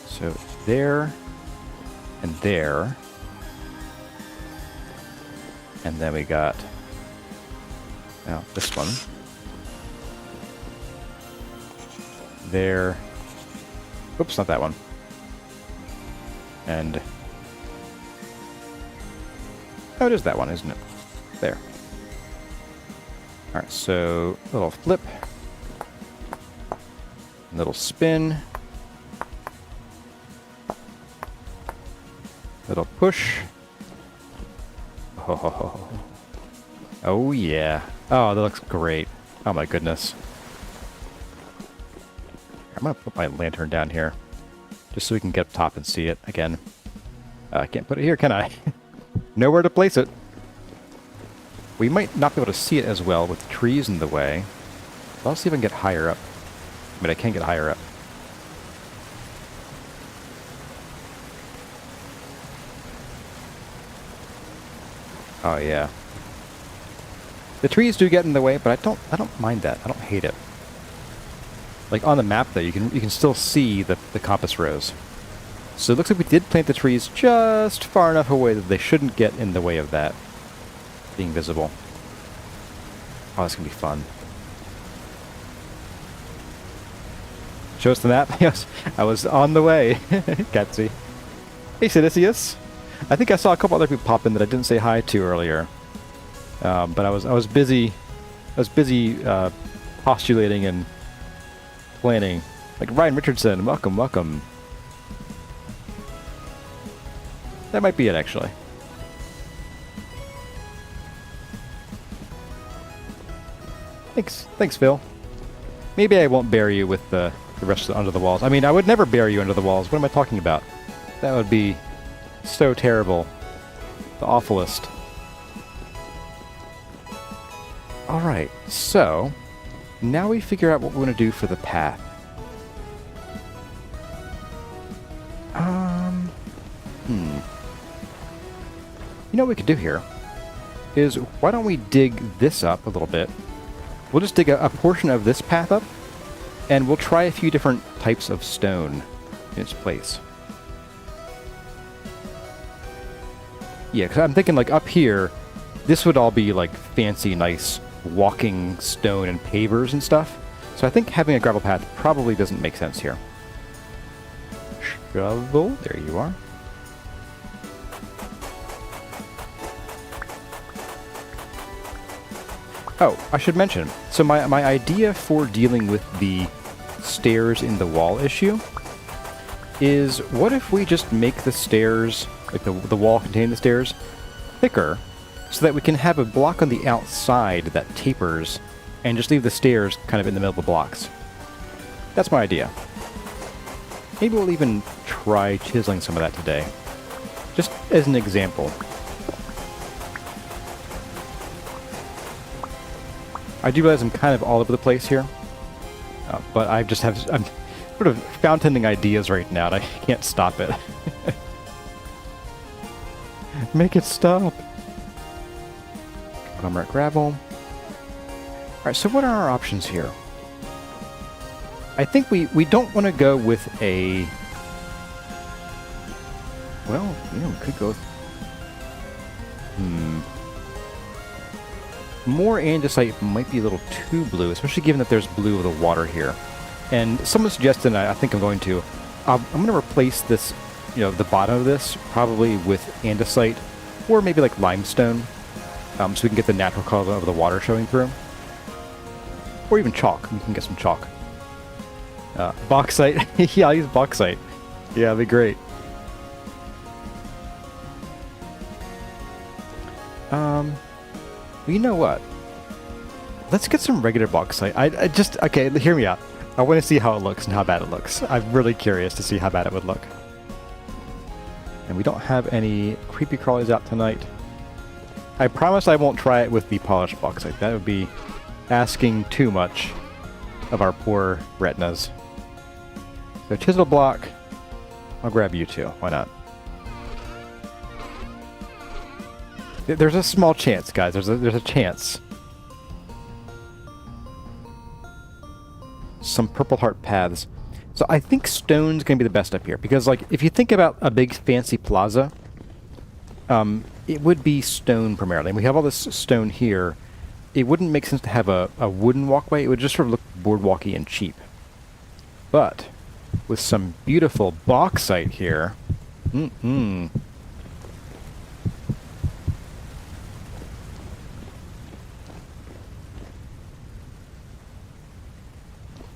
So there... and there. And then we got this one. There. Oops, not that one. And oh, it is that one, isn't it? There. Alright, so little flip. Little spin. Little push. Oh, oh yeah. Oh, that looks great. Oh my goodness. I'm gonna put my lantern down here, just so we can get up top and see it again. I can't put it here, can I? Nowhere to place it. We might not be able to see it as well with the trees in the way. But I'll see if I can get higher up. I mean, I can get higher up. Oh yeah. The trees do get in the way, but I don't mind that. I don't hate it. Like on the map though, you can still see the compass rose. So it looks like we did plant the trees just far enough away that they shouldn't get in the way of that being visible. Oh, that's gonna be fun. Show us the map? Yes, I was on the way. Catsy. Hey, Sidicius. I think I saw a couple other people pop in that I didn't say hi to earlier. But I was busy postulating and planning. Like Ryan Richardson, welcome, welcome. That might be it, actually. Thanks, Phil. Maybe I won't bury you with the rest of under the walls. I mean, I would never bury you under the walls. What am I talking about? That would be so terrible. The awfulest. Alright, so now we figure out what we want to do for the path. You know what we could do here is, why don't we dig this up a little bit? We'll just dig a portion of this path up, and we'll try a few different types of stone in its place. Yeah, because I'm thinking like up here, this would all be like fancy, nice walking stone and pavers and stuff. So I think having a gravel path probably doesn't make sense here. Shovel, there you are. Oh, I should mention, so my idea for dealing with the stairs in the wall issue is, what if we just make the stairs, like the wall containing the stairs, thicker, so that we can have a block on the outside that tapers, and just leave the stairs kind of in the middle of the blocks. That's my idea. Maybe we'll even try chiseling some of that today, just as an example. I do realize I'm kind of all over the place here, but I'm sort of fountain ideas right now, and I can't stop it. Make it stop! Conglomerate gravel. Alright, so what are our options here? I think we don't want to go with a... Well, you know, we could go with... More andesite might be a little too blue, especially given that there's blue of the water here. And someone suggested, and I think I'm going to, I'm going to replace this, you know, the bottom of this, probably with andesite, or maybe like limestone, so we can get the natural color of the water showing through. Or even chalk, we can get some chalk. Bauxite, yeah, I'll use bauxite. Yeah, that'd be great. You know what? Let's get some regular bauxite. Okay, hear me out. I want to see how it looks and how bad it looks. I'm really curious to see how bad it would look. And we don't have any creepy crawlies out tonight. I promise I won't try it with the polished bauxite. That would be asking too much of our poor retinas. So chisel block. I'll grab you too. Why not? There's a small chance, guys. There's a chance. Some purple heart paths. So I think stone's gonna be the best up here, because like if you think about a big fancy plaza, it would be stone primarily. And we have all this stone here. It wouldn't make sense to have a wooden walkway. It would just sort of look boardwalky and cheap. But with some beautiful bauxite here,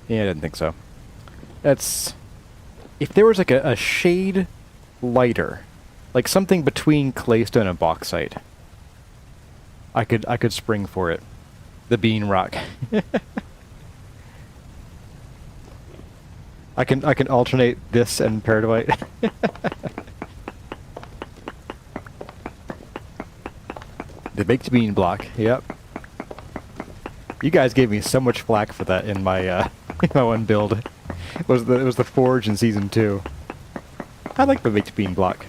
Yeah, I didn't think so. That's... If there was like a shade lighter, like something between claystone and bauxite, I could spring for it. The bean rock. I can alternate this and peridotite. The baked bean block. Yep. You guys gave me so much flack for that in my my one build. It was the forge in season 2. I like the baked bean block.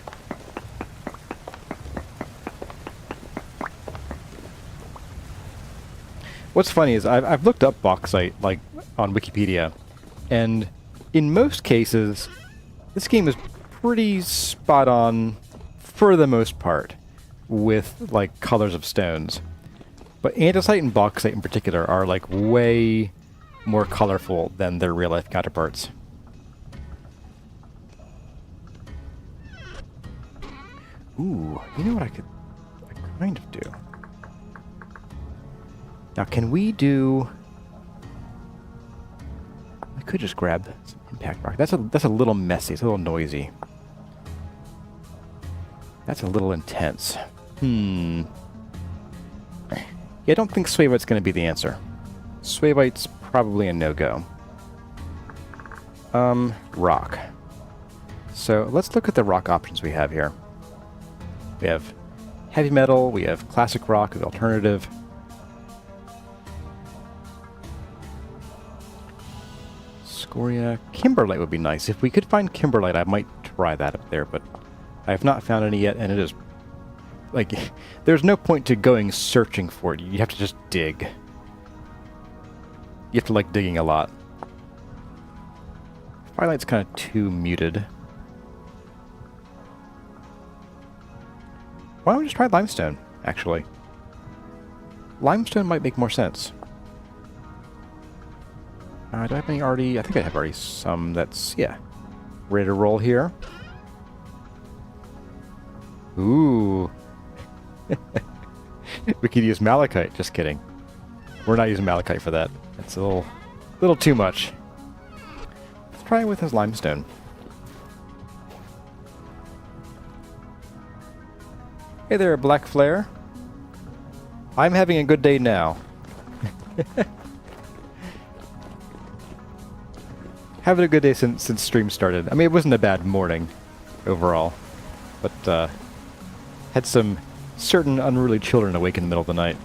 What's funny is I've looked up bauxite like on Wikipedia, and in most cases, this game is pretty spot on for the most part with like colors of stones. But andesite and bauxite in particular are like way more colorful than their real life counterparts. Ooh, you know what I could kind of do? Now, can we do... I could just grab some impact rock. That's a little messy. It's a little noisy. That's a little intense. Yeah, I don't think Swavite's going to be the answer. Swavite's probably a no-go. Rock. So let's look at the rock options we have here. We have heavy metal, we have classic rock, the alternative. Scoria. Kimberlite would be nice. If we could find Kimberlite, I might try that up there, but I have not found any yet, and it is... like, there's no point to going searching for it. You have to just dig. You have to like digging a lot. Firelight's kind of too muted. Why don't we just try limestone, actually? Limestone might make more sense. Do I have any already? I think I have already some that's, yeah. Ready to roll here. Ooh. We could use malachite. Just kidding. We're not using malachite for that. It's a little too much. Let's try it with his limestone. Hey there, Black Flare. I'm having a good day now. Having a good day since stream started. I mean, it wasn't a bad morning overall, but had some certain unruly children awake in the middle of the night.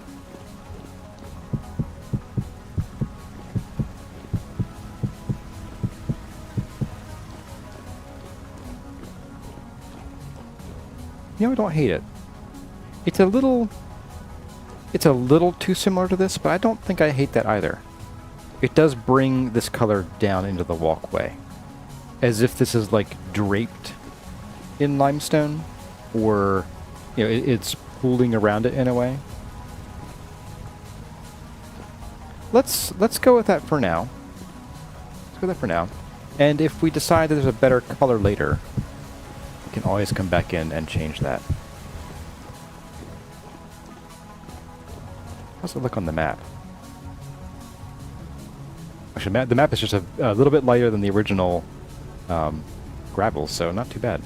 You know, I don't hate it. It's a little too similar to this, but I don't think I hate that either. It does bring this color down into the walkway, as if this is like draped in limestone, or you know, it's pooling around it in a way. Let's go with that for now. Let's go with that for now. And if we decide that there's a better color later, we can always come back in and change that. How's it look on the map? Actually, the map is just a little bit lighter than the original gravel, so not too bad.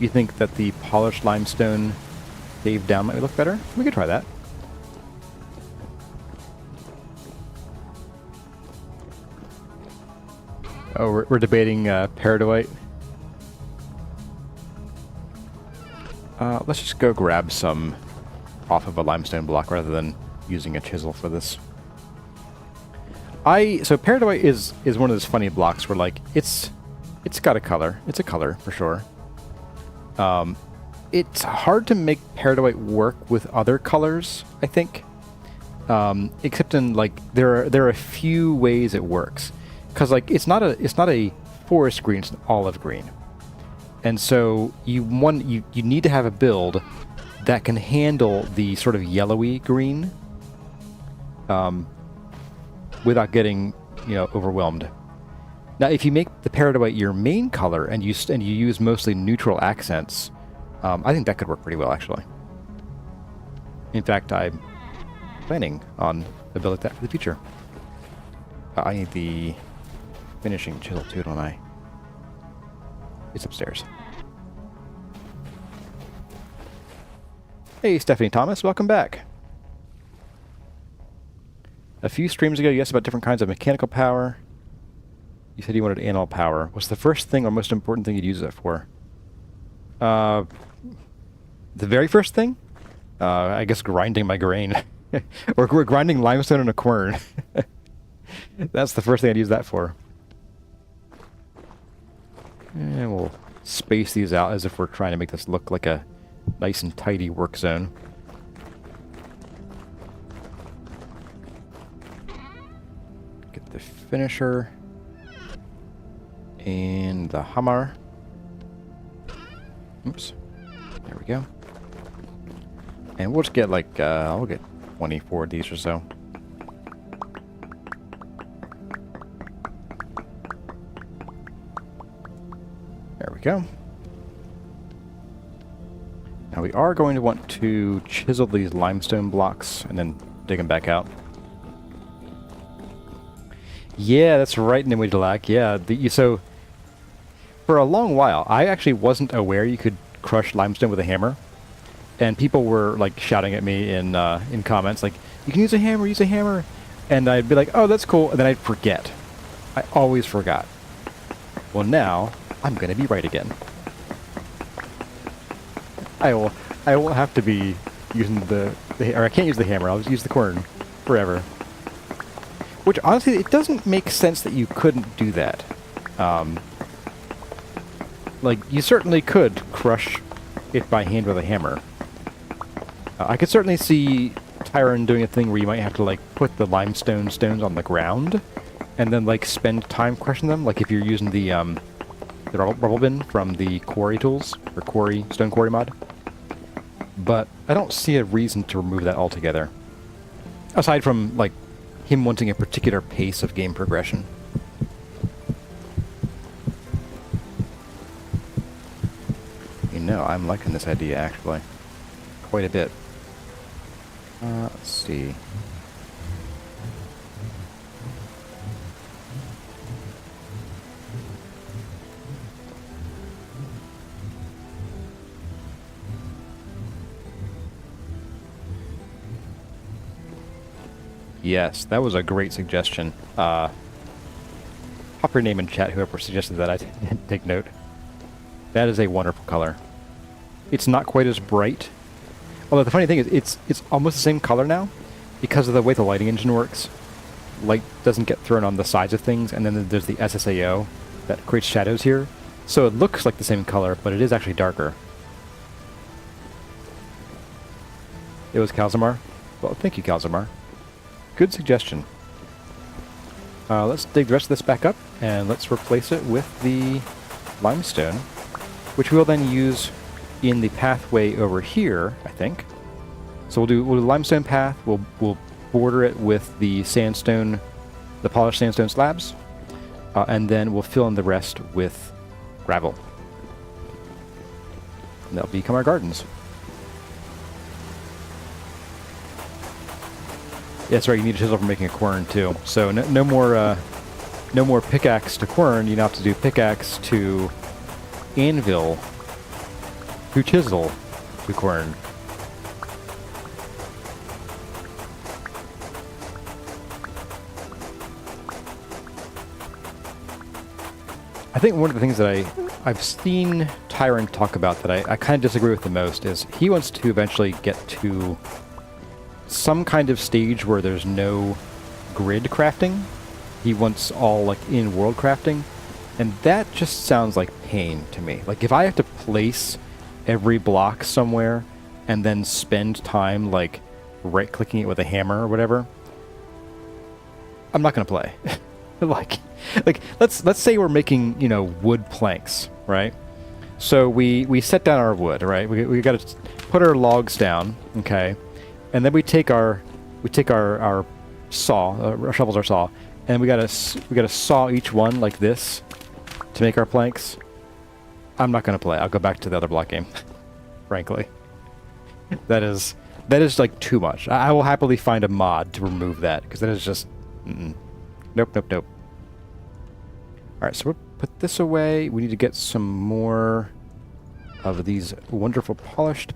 You think that the polished limestone shaved down might look better? We could try that. Oh, we're debating peridotite. Let's just go grab some off of a limestone block rather than using a chisel for this. So peridotite is one of those funny blocks where like it's got a color. It's a color for sure. It's hard to make peridotite work with other colors, I think. Except in like there are a few ways it works, because like it's not a forest green, it's an olive green, and so you need to have a build that can handle the sort of yellowy green, without getting overwhelmed. Now, if you make the peridotite your main color and you use mostly neutral accents, I think that could work pretty well, actually. In fact, I'm planning on a build like that for the future. I need the finishing chisel too, don't I? It's upstairs. Hey, Stephanie Thomas, welcome back. A few streams ago, you asked about different kinds of mechanical power. You said you wanted animal power. What's the first thing or most important thing you'd use it for? The very first thing? I guess grinding my grain. Or we're grinding limestone in a quern. That's the first thing I'd use that for. And we'll space these out as if we're trying to make this look like a nice and tidy work zone. Get the finisher. And the hammer. Oops. There we go. And we'll just get like, we'll get 24 of these or so. There we go. Now we are going to want to chisel these limestone blocks and then dig them back out. Yeah, that's right, Nimwidalak. Yeah, so for a long while, I actually wasn't aware you could crush limestone with a hammer, and people were like shouting at me in comments like, "You can use a hammer," and I'd be like, "Oh, that's cool," and then I'd forget. I always forgot. Well, now I'm gonna be right again. I will have to be using or I can't use the hammer. I'll just use the quern forever. Which honestly, it doesn't make sense that you couldn't do that. Like you certainly could crush it by hand with a hammer. I could certainly see Tyron doing a thing where you might have to like put the limestone stones on the ground, and then like spend time crushing them. Like if you're using the rubble bin from the quarry tools or stone quarry mod. But I don't see a reason to remove that altogether. Aside from, like, him wanting a particular pace of game progression. You know, I'm liking this idea, actually. Quite a bit. Let's see. Yes, that was a great suggestion. Pop your name in chat, whoever suggested that. I didn't take note. That is a wonderful color. It's not quite as bright. Although the funny thing is, it's almost the same color now, because of the way the lighting engine works. Light doesn't get thrown on the sides of things, and then there's the SSAO that creates shadows here. So it looks like the same color, but it is actually darker. It was Calzamar? Well, thank you, Calzamar. Good suggestion. Let's dig the rest of this back up, and let's replace it with the limestone, which we'll then use in the pathway over here, I think. So we'll do the limestone path. We'll border it with the sandstone, the polished sandstone slabs, and then we'll fill in the rest with gravel. And that'll become our gardens. Yeah, that's right, you need a chisel for making a quern too. So no more pickaxe to quern, you now have to do pickaxe to anvil to chisel to quern. I think one of the things that I've seen Tyron talk about that I kind of disagree with the most is he wants to eventually get to some kind of stage where there's no grid crafting. He wants all like in-world crafting, and that just sounds like pain to me. Like if I have to place every block somewhere and then spend time like right-clicking it with a hammer or whatever, I'm not gonna play. like let's say we're making, you know, wood planks, right? So we set down our wood, right? We got to put our logs down, okay? And then we take our saw, our shovel's our saw, and we gotta saw each one like this to make our planks. I'm not gonna play. I'll go back to the other block game, frankly. That is like too much. I will happily find a mod to remove that because that is just nope. All right, so we'll put this away. We need to get some more of these wonderful polished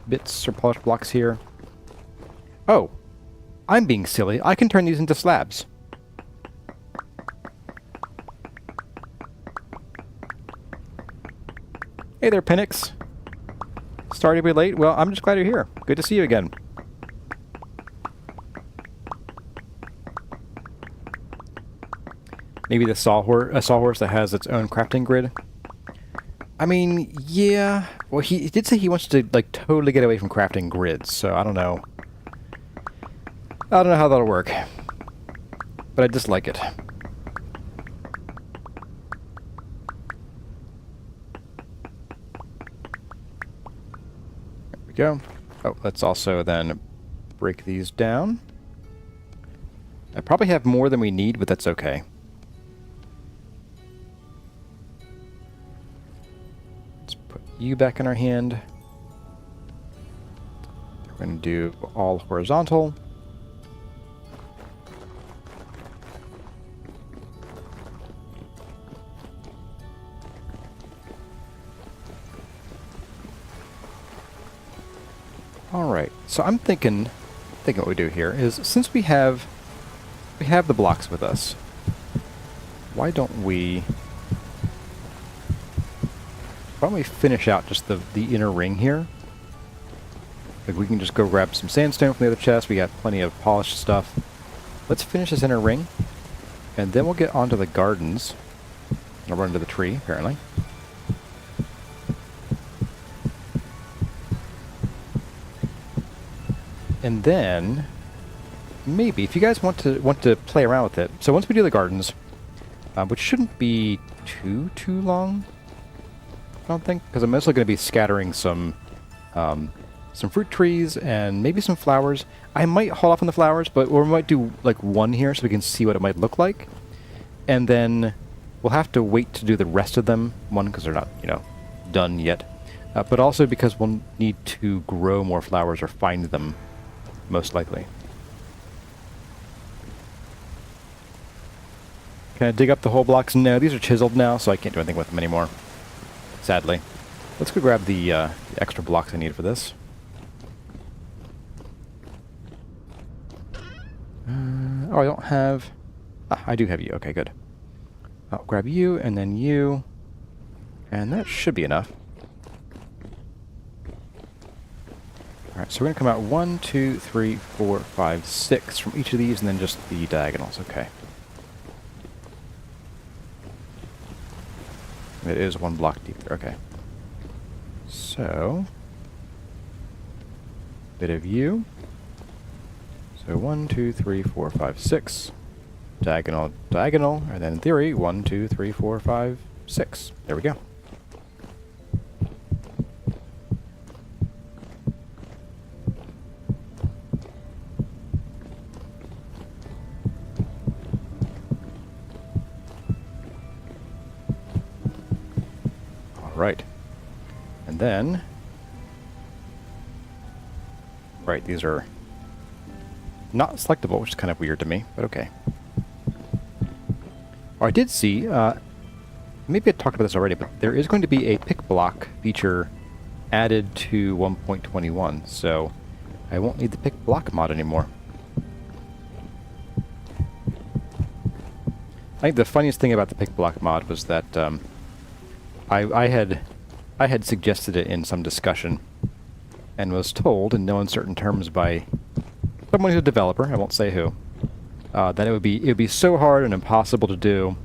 bits or polished blocks here. Oh, I'm being silly. I can turn these into slabs. Hey there, Penix. Sorry to be late. Well, I'm just glad you're here. Good to see you again. Maybe a sawhorse that has its own crafting grid. I mean, yeah. Well, he did say he wants to like totally get away from crafting grids, so I don't know. I don't know how that'll work, but I dislike it. There we go. Oh, let's also then break these down. I probably have more than we need, but that's okay. Let's put you back in our hand. We're going to do all horizontal. Alright, so I'm thinking what we do here is, since we have the blocks with us, why don't we finish out just the inner ring here? Like, we can just go grab some sandstone from the other chest. We got plenty of polished stuff. Let's finish this inner ring, and then we'll get onto the gardens. I'll run into the tree, apparently. And then, maybe, if you guys want to play around with it, so once we do the gardens, which shouldn't be too long, I don't think, because I'm mostly going to be scattering some fruit trees and maybe some flowers. I might hold off on the flowers, but we might do like one here so we can see what it might look like, and then we'll have to wait to do the rest of them. One, because they're not, done yet, but also because we'll need to grow more flowers or find them. Most likely. Can I dig up the whole blocks? No, these are chiseled now, so I can't do anything with them anymore. Sadly. Let's go grab the extra blocks I need for this. Oh, I don't have... Ah, I do have you. Okay, good. I'll grab you, and then you. And that should be enough. Alright, so we're going to come out 1, 2, 3, 4, 5, 6 from each of these, and then just the diagonals. Okay. It is one block deep there. Okay. So, bit of you. So 1, 2, 3, 4, 5, 6. Diagonal, diagonal, and then in theory, 1, 2, 3, 4, 5, 6. There we go. Right. And then... Right, these are not selectable, which is kind of weird to me, but okay. Oh, I did see, maybe I talked about this already, but there is going to be a pick block feature added to 1.21, so I won't need the pick block mod anymore. I think the funniest thing about the pick block mod was that, I had suggested it in some discussion, and was told in no uncertain terms by someone who's a developer, I won't say who, that it would be so hard and impossible to do.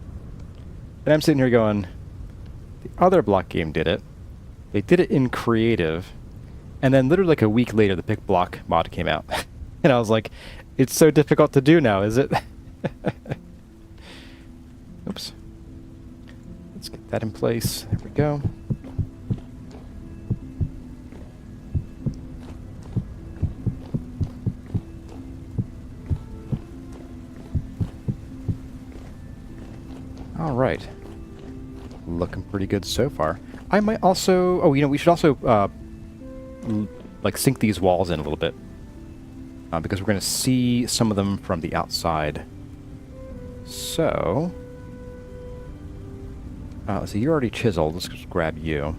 And I'm sitting here going, the other block game did it. They did it in creative, and then literally like a week later, the pick block mod came out, and I was like, it's so difficult to do now, is it? Oops. Let's get that in place. There we go. All right. Looking pretty good so far. I might also... Oh, we should also, like, sink these walls in a little bit. Because we're going to see some of them from the outside. So... let's see, you're already chiseled. Let's just grab you.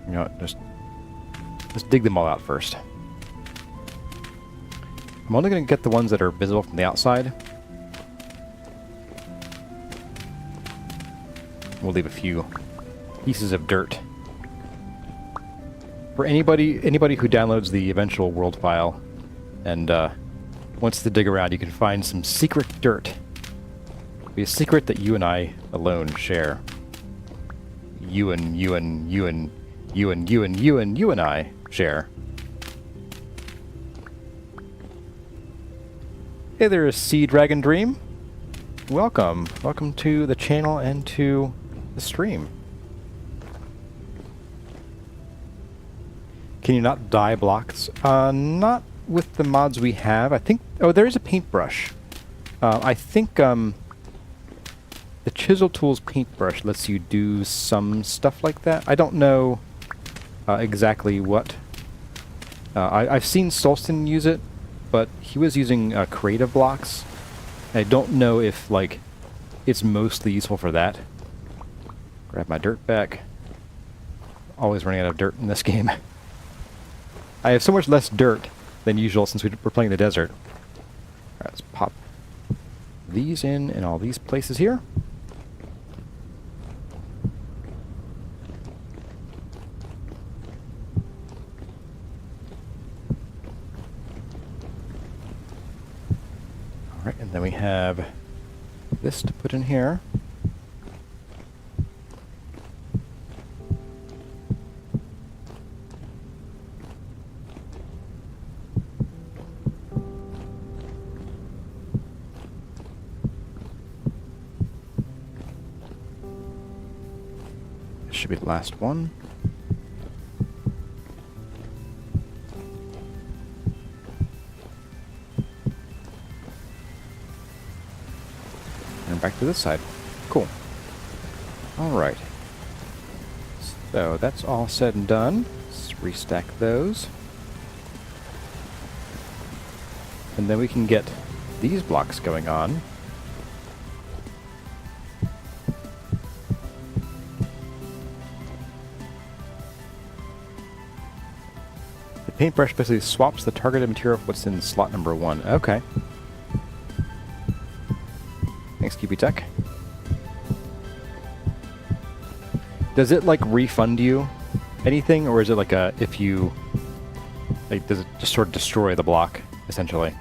You know what, let's dig them all out first. I'm only going to get the ones that are visible from the outside. We'll leave a few pieces of dirt. For anybody who downloads the eventual world file and wants to dig around, you can find some secret dirt. It'll be a secret that you and I alone share. You and I share. Hey there, Sea Dragon Dream. Welcome. Welcome to the channel and to the stream. Can you not dye blocks? Not with the mods we have. I think... Oh, there is a paintbrush. I think, the ChiselTools paintbrush lets you do some stuff like that. I don't know exactly what. I've seen Solston use it, but he was using creative blocks. I don't know if, like, it's mostly useful for that. Grab my dirt back. always running out of dirt in this game. I have so much less dirt than usual since we're playing the desert. Alright, let's pop these in all these places here. Alright, and then we have this to put in here. This should be the last one. And back to this side. Cool. Alright. So that's all said and done. Let's restack those. And then we can get these blocks going on. The paintbrush basically swaps the targeted material for what's in slot number 1. Okay. Thanks, QB Tech. Does it, like, refund you anything, or is it like a, if you, like, does it just sort of destroy the block, essentially?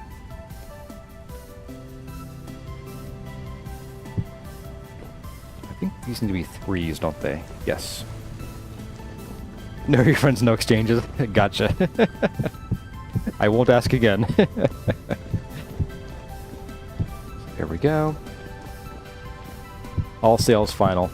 I think these need to be 3s, don't they? Yes. No refunds, no exchanges. Gotcha. I won't ask again. There we go. All sales final.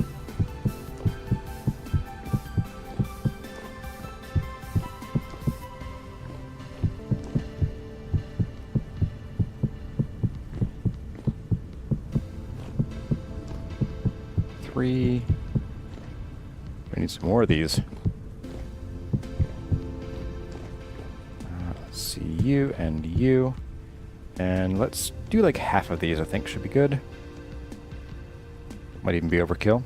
We need some more of these. Let's see, you and you. And let's do like half of these, I think should be good. Might even be overkill.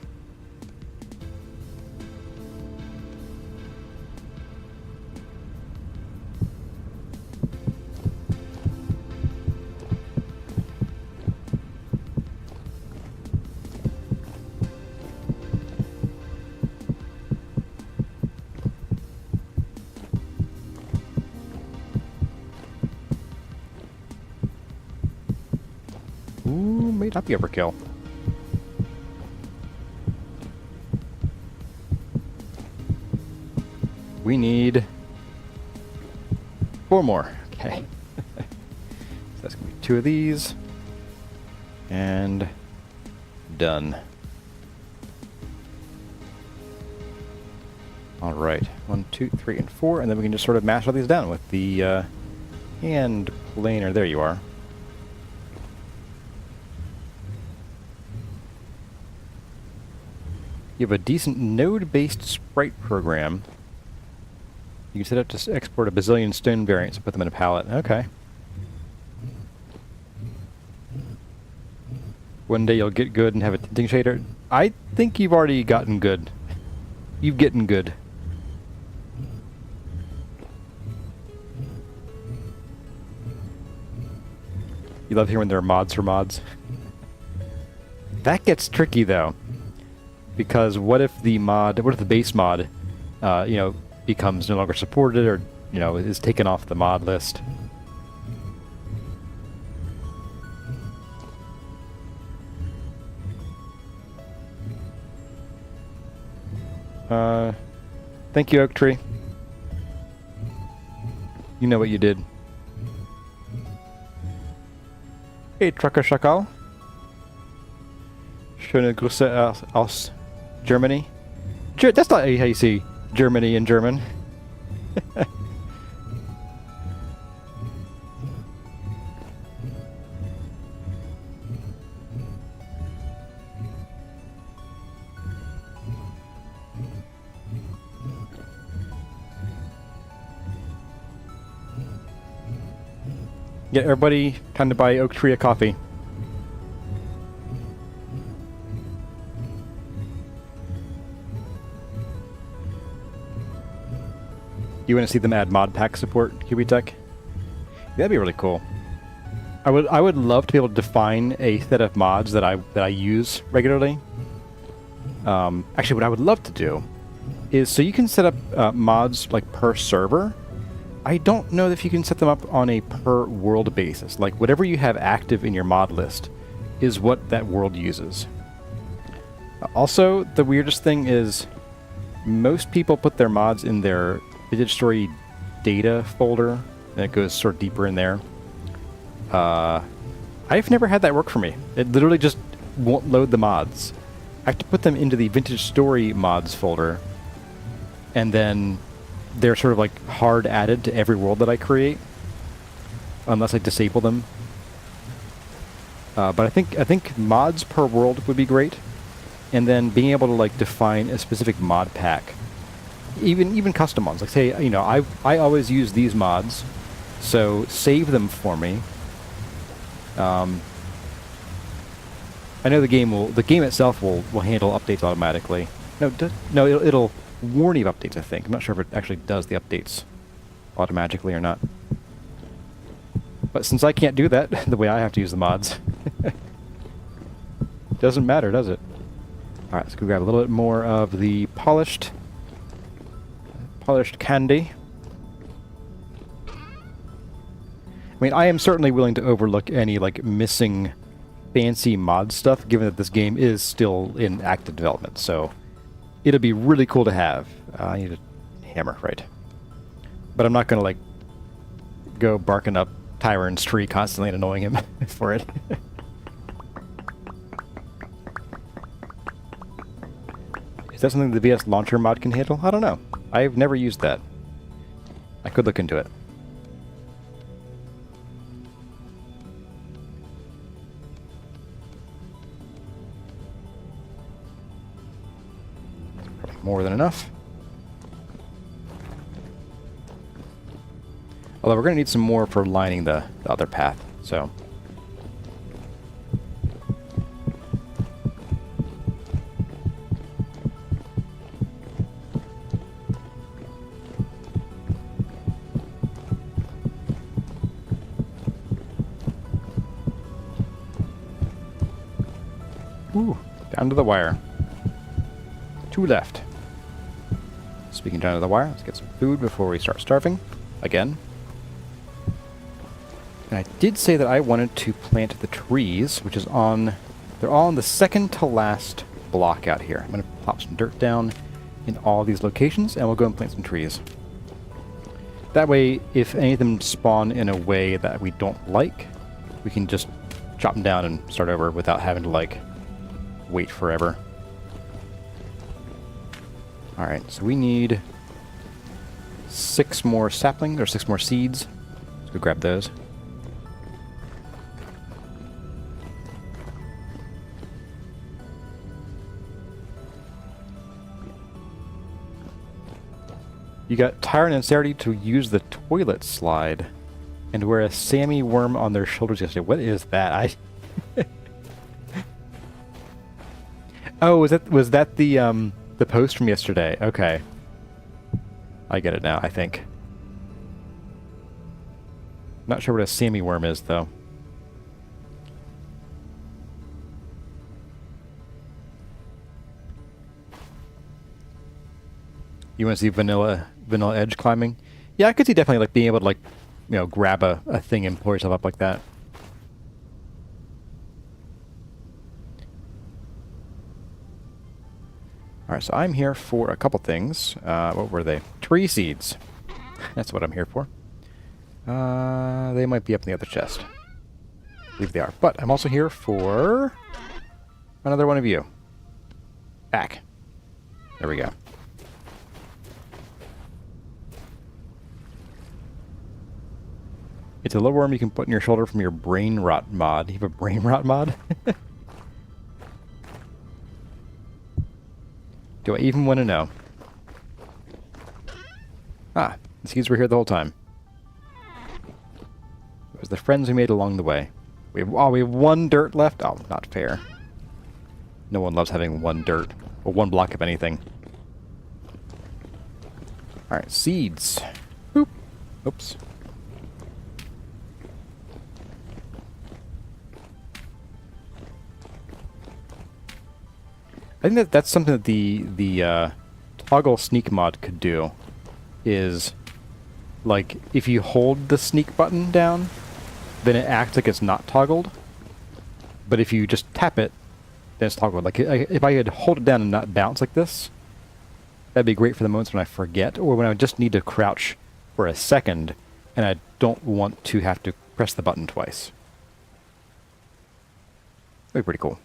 May not be overkill. We need 4 more. Okay. So that's going to be 2 of these. And done. All right. 1, 2, 3, and 4. And then we can just sort of mash all these down with the hand planer. There you are. You have a decent node-based sprite program. You can set up to export a bazillion stone variants and put them in a palette. Okay. One day you'll get good and have a tinting shader. I think you've already gotten good. You've gotten good. You love hearing there are mods for mods. That gets tricky though. Because what if the base mod, you know, becomes no longer supported or, you know, is taken off the mod list? Thank you, Oak Tree. You know what you did. Hey, Trucker Schakal. Schöne Grüße aus Germany. That's not how you say Germany in German. Get everybody time to buy Oak Tree a coffee. You want to see them add mod pack support, QB Tech? That'd be really cool. I would love to be able to define a set of mods that I use regularly. Actually, what I would love to do is so you can set up mods like per server. I don't know if you can set them up on a per world basis. Like whatever you have active in your mod list is what that world uses. Also, the weirdest thing is most people put their mods in their Vintage Story data folder, and it goes sort of deeper in there. I've never had that work for me. It literally just won't load the mods. I have to put them into the Vintage Story mods folder, and then they're sort of like hard added to every world that I create, unless I disable them. But I think mods per world would be great, and then being able to like define a specific mod pack, even custom ones. Like say, you know, I always use these mods, so save them for me. I know the game itself will handle updates automatically. No, it'll warn you of updates, I think. I'm not sure if it actually does the updates automatically or not. But since I can't do that the way I have to use the mods, doesn't matter, does it? Alright, let's go grab a little bit more of the polished candy. I mean, I am certainly willing to overlook any, like, missing fancy mod stuff, given that this game is still in active development, so it'll be really cool to have. I need a hammer, right. But I'm not going to, like, go barking up Tyron's tree constantly and annoying him for it. Is that something the VS Launcher mod can handle? I don't know. I've never used that. I could look into it. More than enough. Although we're going to need some more for lining the other path, so. Ooh, down to the wire. 2 left. Speaking down to the wire, let's get some food before we start starving again. And I did say that I wanted to plant the trees, which is on... They're all on the second to last block out here. I'm going to plop some dirt down in all these locations, and we'll go and plant some trees. That way, if any of them spawn in a way that we don't like, we can just chop them down and start over without having to, like, wait forever. Alright, so we need 6 more saplings, or 6 more seeds. Let's go grab those. You got Tyron and austerity to use the toilet slide and wear a Sammy worm on their shoulders yesterday. What is that? Oh, was that the post from yesterday? Okay. I get it now, I think. Not sure what a Sammy worm is, though. You want to see vanilla edge climbing? Yeah, I could see definitely like being able to, like, you know, grab a thing and pull yourself up like that. Alright, so I'm here for a couple things. What were they? Tree seeds. That's what I'm here for. They might be up in the other chest. I believe they are. But I'm also here for another one of you. Back. There we go. It's a little worm you can put in your shoulder from your brain rot mod. You have a brain rot mod? Do I even want to know? Ah, the seeds were here the whole time. It was the friends we made along the way. We have 1 dirt left? Oh, not fair. No one loves having 1 dirt. Or 1 block of anything. Alright, seeds. Boop. Oops. I think that's something that the toggle sneak mod could do, is like if you hold the sneak button down, then it acts like it's not toggled. But if you just tap it, then it's toggled. Like if I could hold it down and not bounce like this, that'd be great for the moments when I forget, or when I just need to crouch for a second and I don't want to have to press the button twice. That'd be pretty cool.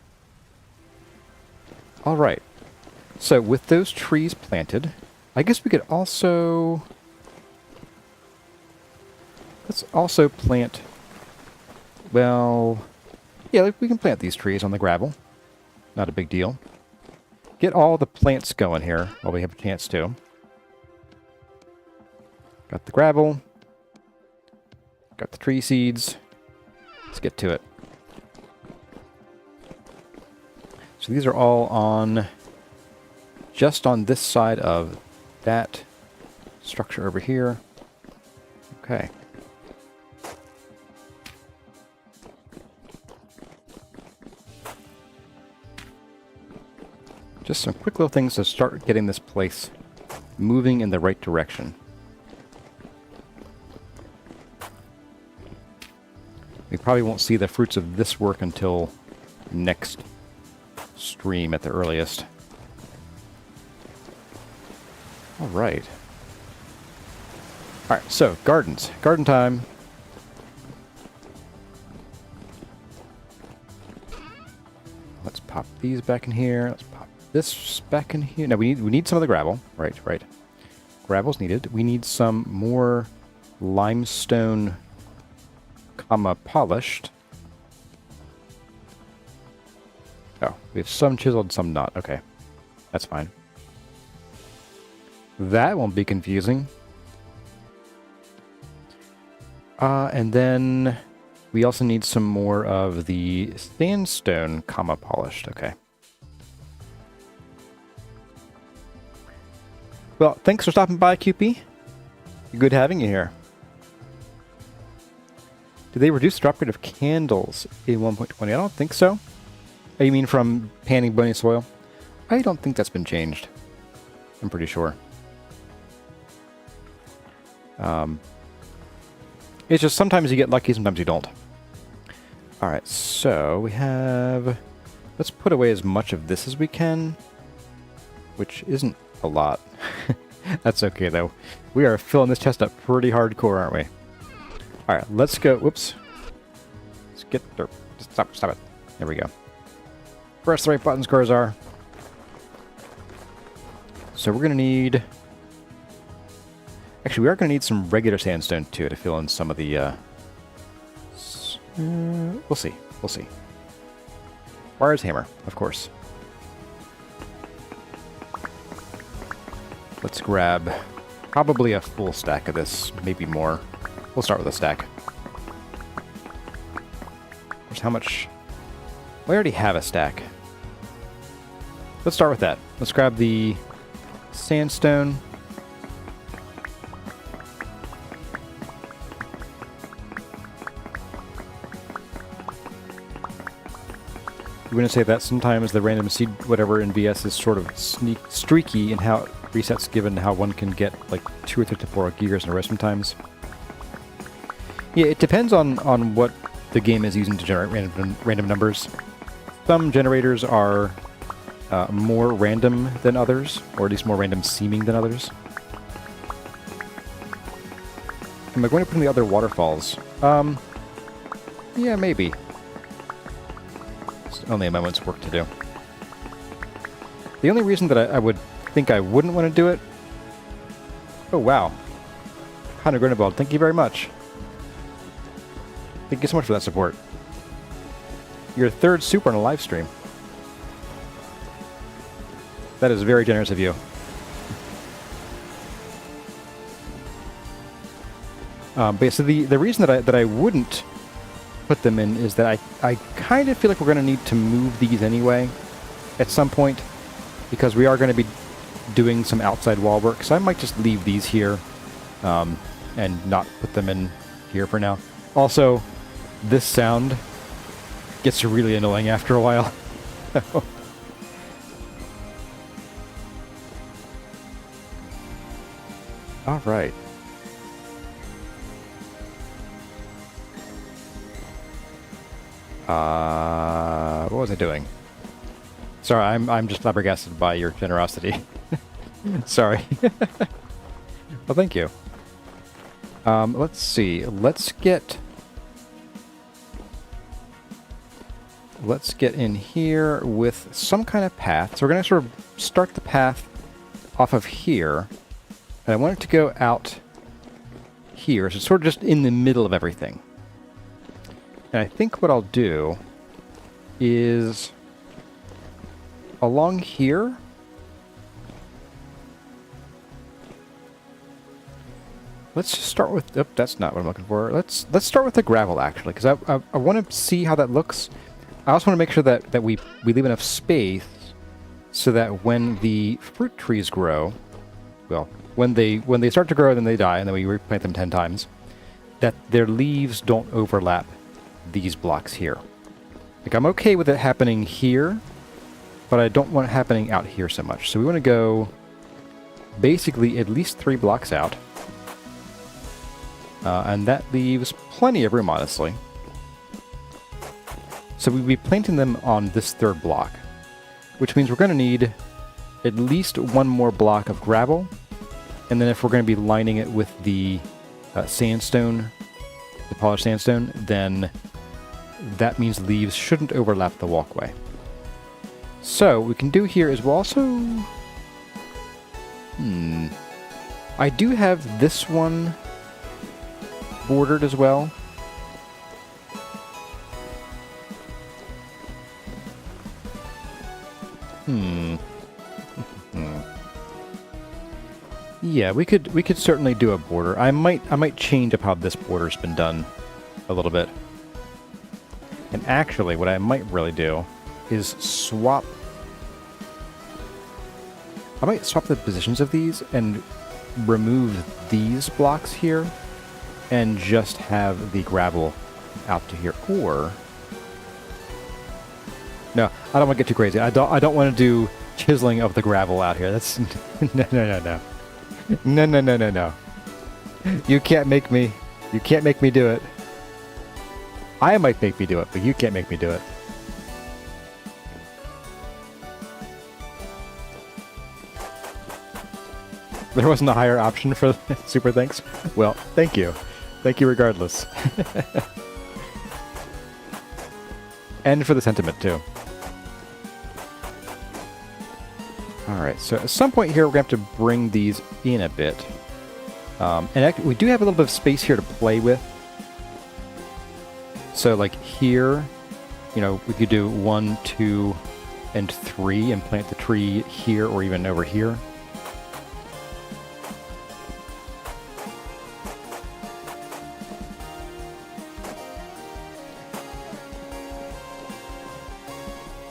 All right. So with those trees planted, I guess we could also... Let's also plant... Well... Yeah, we can plant these trees on the gravel. Not a big deal. Get all the plants going here while we have a chance to. Got the gravel. Got the tree seeds. Let's get to it. So these are all on... just on this side of that structure over here. Okay. Just some quick little things to start getting this place moving in the right direction. We probably won't see the fruits of this work until next stream at the earliest. All right. All right, so gardens. Garden time. Let's pop these back in here. Let's pop this back in here. Now we need some of the gravel. Right. Gravel's needed. We need some more limestone, polished. Oh, we have some chiseled, some not. Okay, that's fine. That won't be confusing. And then we also need some more of the sandstone, polished. Okay. Well, thanks for stopping by, QP. Good having you here. Did they reduce the drop rate of candles in 1.20? I don't think so. Oh, you mean from panning bony soil? I don't think that's been changed. I'm pretty sure. It's just sometimes you get lucky, sometimes you don't. Alright, so we have... Let's put away as much of this as we can, which isn't a lot. That's okay, though. We are filling this chest up pretty hardcore, aren't we? Alright, let's go... Whoops. Let's get... Stop it. There we go. Press the right buttons, Garzar. So we're going to need... Actually, we are going to need some regular sandstone, too, to fill in some of the... we'll see. We'll see. Where's hammer, of course. Let's grab probably a full stack of this, maybe more. We'll start with a stack. There's how much... We already have a stack. Let's start with that. Let's grab the sandstone. I'm going to say that sometimes the random seed whatever in VS is sort of streaky in how it resets, given how one can get like 2 or 3 temporal gears in a row sometimes. Yeah, it depends on what the game is using to generate random numbers. Some generators are more random than others, or at least more random seeming than others. Am I going to put in the other waterfalls? Yeah, maybe. It's only a moment's work to do. The only reason that I would think I wouldn't want to do it... Oh, wow. Hunter Grindelwald, thank you very much. Thank you so much for that support. Your 3rd super on a live stream. That is very generous of you. But yeah, so the reason that I wouldn't put them in is that I kind of feel like we're going to need to move these anyway at some point, because we are going to be doing some outside wall work, so I might just leave these here and not put them in here for now. Also, this sound gets really annoying after a while. All right. What was I doing? Sorry, I'm just flabbergasted by your generosity. Sorry. Well, thank you. Let's see. Let's get in here with some kind of path. So we're going to sort of start the path off of here. And I want it to go out here. So it's sort of just in the middle of everything. And I think what I'll do is along here. Let's just start with... Oh, that's not what I'm looking for. Let's start with the gravel, actually, because I want to see how that looks. I also want to make sure that we leave enough space so that when the fruit trees grow, well, when they start to grow, then they die, and then we replant them 10 times, that their leaves don't overlap these blocks here. Like, I'm okay with it happening here, but I don't want it happening out here so much. So we want to go basically at least 3 blocks out. And that leaves plenty of room, honestly. So we'll be planting them on this 3rd block, which means we're going to need at least 1 more block of gravel. And then if we're going to be lining it with the sandstone, the polished sandstone, then that means leaves shouldn't overlap the walkway. So what we can do here is we'll also... I do have this one bordered as well. Yeah, we could certainly do a border. I might change up how this border's been done a little bit. And actually, what I might really do is swap... I might swap the positions of these and remove these blocks here and just have the gravel out to here. Or... No, I don't want to get too crazy. I don't want to do chiseling of the gravel out here. That's... No. No. You can't make me do it. I might make me do it, but you can't make me do it. There wasn't a higher option for super thanks? Well, thank you. Thank you regardless. And for the sentiment, too. Alright, so at some point here we're going to have to bring these in a bit. And actually, we do have a little bit of space here to play with. So like here, you know, we could do 1, 2, and 3 and plant the tree here or even over here.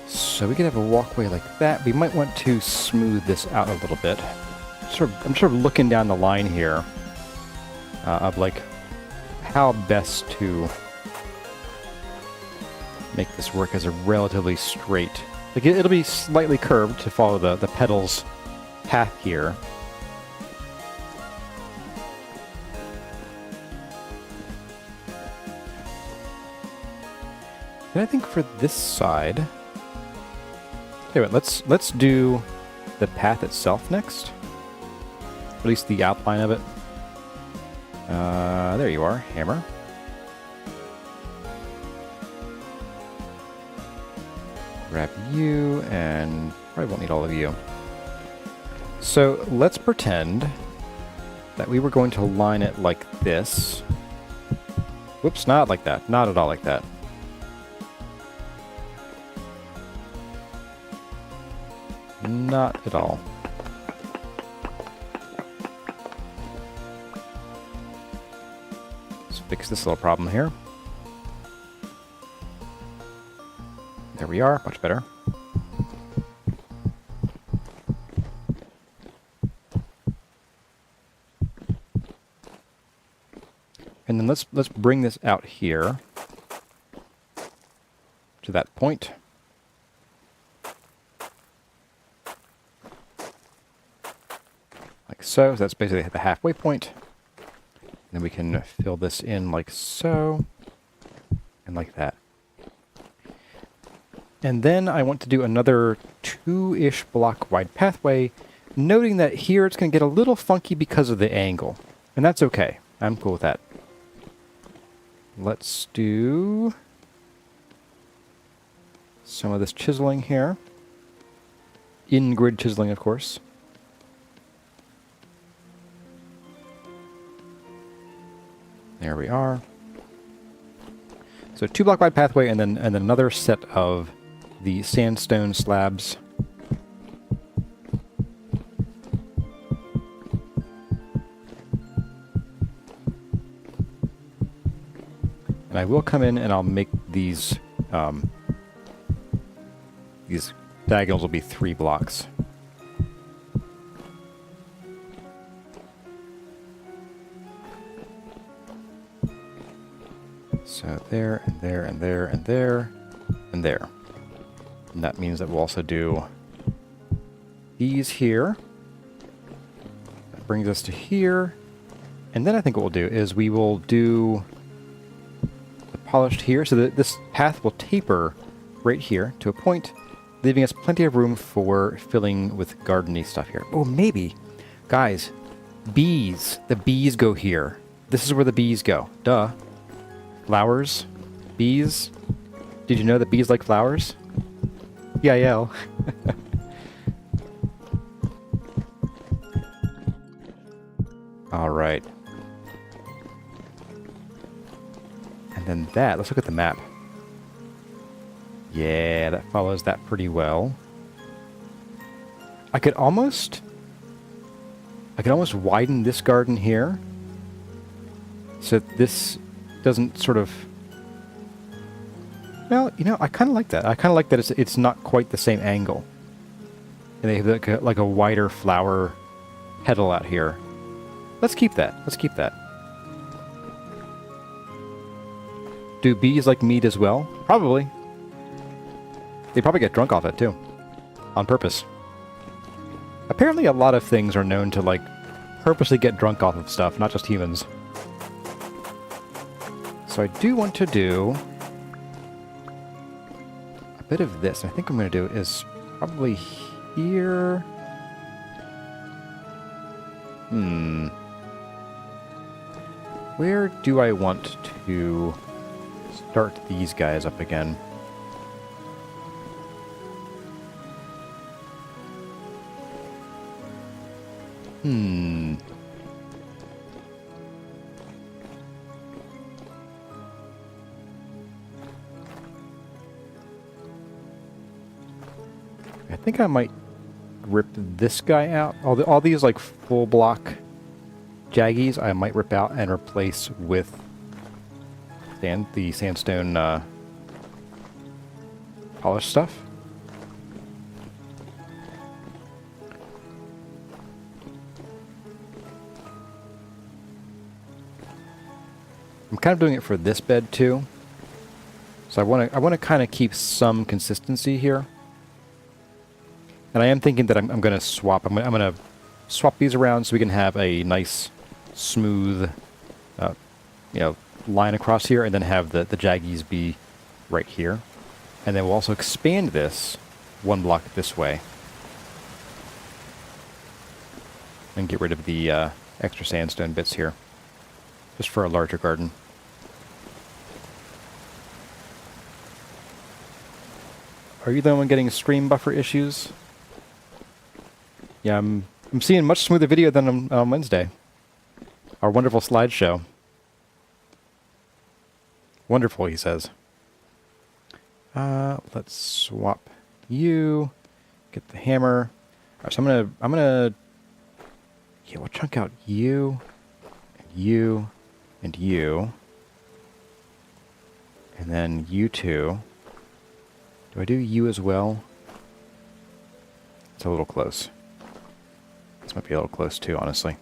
So we could have a walkway like that. We might want to smooth this out a little bit. I'm sort of looking down the line here of like how best to make this work as a relatively straight. Like it'll be slightly curved to follow the petals path here. And I think for this side. Anyway, let's do the path itself next. At least the outline of it. There you are, hammer. Grab you, and probably won't need all of you. So let's pretend that we were going to line it like this. Whoops, not like that. Not at all like that. Not at all. Let's fix this little problem here. There we are, much better. And then let's bring this out here to that point. Like so. So that's basically the halfway point. And then we can fill this in like so. And like that. And then I want to do another 2-ish block wide pathway, noting that here it's going to get a little funky because of the angle. And that's okay. I'm cool with that. Let's do some of this chiseling here. In-grid chiseling, of course. There we are. So 2 block wide pathway and then another set of the sandstone slabs. And I will come in and I'll make these diagonals will be 3 blocks. So there, and there, and there, and there, and there. And that means that we'll also do these here. That brings us to here. And then I think what we'll do is we will do the polished here, so that this path will taper right here to a point, leaving us plenty of room for filling with gardeny stuff here. Oh, maybe. Guys, bees. The bees go here. This is where the bees go. Duh. Flowers. Bees. Did you know that bees like flowers? EIL. All right. And then that, let's look at the map. Yeah, that follows that pretty well. I could almost widen this garden here, so this doesn't sort of... Well, you know, I kind of like that. I kind of like that it's not quite the same angle. And they have like a wider flower petal out here. Let's keep that. Let's keep that. Do bees like meat as well? Probably. They probably get drunk off it, too. On purpose. Apparently a lot of things are known to, like, purposely get drunk off of stuff, not just humans. So I do want to do a bit of this. I think what I'm going to do is probably here. Where do I want to start these guys up again? I think I might rip this guy out. All these like full block jaggies I might rip out and replace with the sandstone polished stuff. I'm kind of doing it for this bed too. So I want to kind of keep some consistency here. And I am thinking that I'm going to swap. I'm going to swap these around so we can have a nice, smooth, line across here, and then have the jaggies be right here. And then we'll also expand this 1 block this way, and get rid of the extra sandstone bits here, just for a larger garden. Are you the one getting stream buffer issues? Yeah, I'm seeing much smoother video than on Wednesday. Our wonderful slideshow. Wonderful, he says. Let's swap you. Get the hammer. All right, so I'm gonna. Yeah, we'll chunk out you, and you, and you, and then you two. Do I do you as well? It's a little close. This might be a little close too, honestly.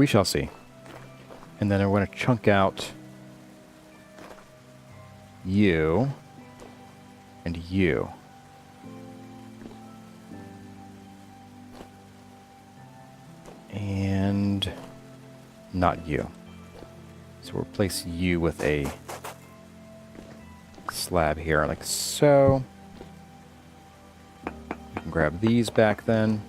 We shall see. And then I'm going to chunk out you and you. And not you. So we'll replace you with a slab here, like so. You can grab these back then.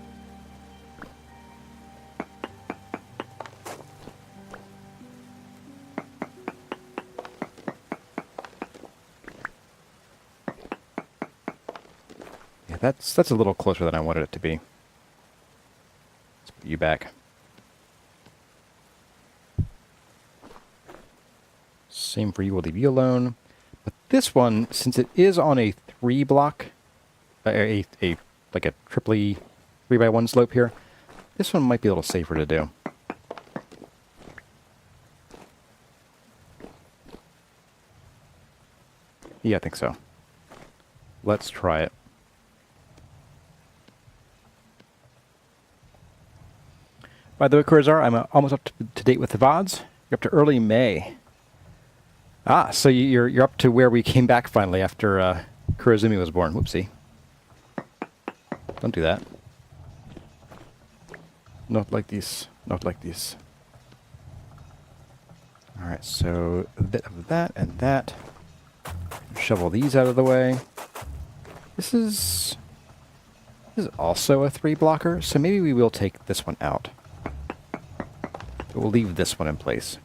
Yeah, that's a little closer than I wanted it to be. Let's put you back. Same for you, we'll leave you alone. But this one, since it is on a 3 block, like a triply 3x1 slope here, this one might be a little safer to do. Yeah, I think so. Let's try it. By the way, Kurzar, I'm almost up to date with the VODs. You're up to early May. Ah, so you're up to where we came back finally after Kurozumi was born. Whoopsie. Don't do that. Not like these. Not like these. Alright, so a bit of that and that. Shovel these out of the way. This is also a 3 blocker, so maybe we will take this one out. We'll leave this one in place.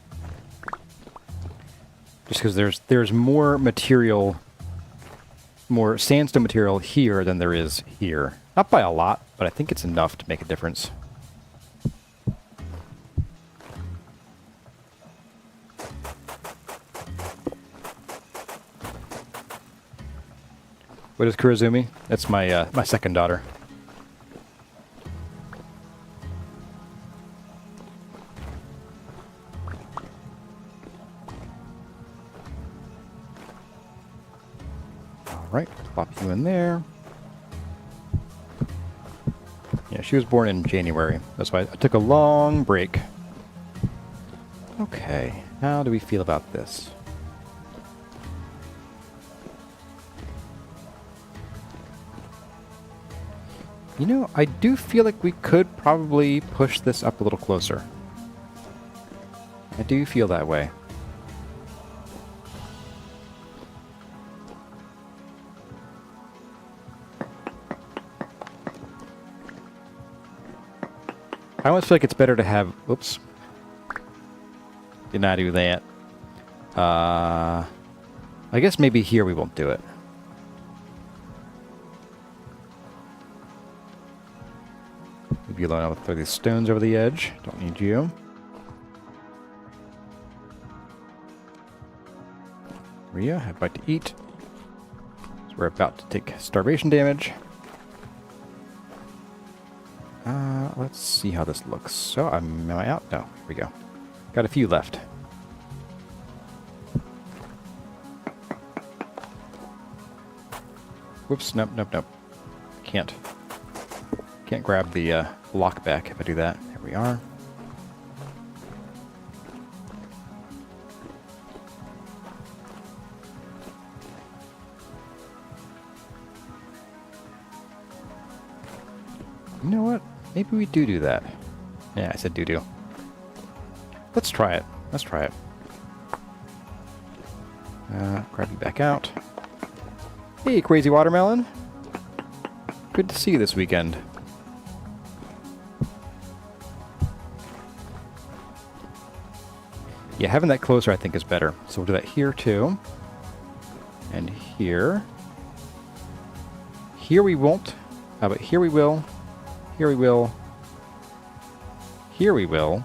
Just because there's more material, more sandstone material here than there is here. Not by a lot, but I think it's enough to make a difference. What is Kurozumi? That's my my second daughter. Right, plop you in there. Yeah, she was born in January. That's why I took a long break. Okay, how do we feel about this? You know, I do feel like we could probably push this up a little closer. I do feel that way. I almost feel like it's better to have... Oops. Did not do that. I guess maybe here we won't do it. Leave you alone. I'll throw these stones over the edge. Don't need you. Maria, have a bite to eat. So we're about to take starvation damage. Let's see how this looks. So, am I out? No, here we go. Got a few left. Whoops, nope. Can't grab the block back if I do that. There we are. You know what? Maybe we do that. Yeah, I said do. Let's try it. Grab you back out. Hey, Crazy Watermelon. Good to see you this weekend. Yeah, having that closer I think is better. So we'll do that here too. And here. Here we won't. But here we will. Here we will. Here we will.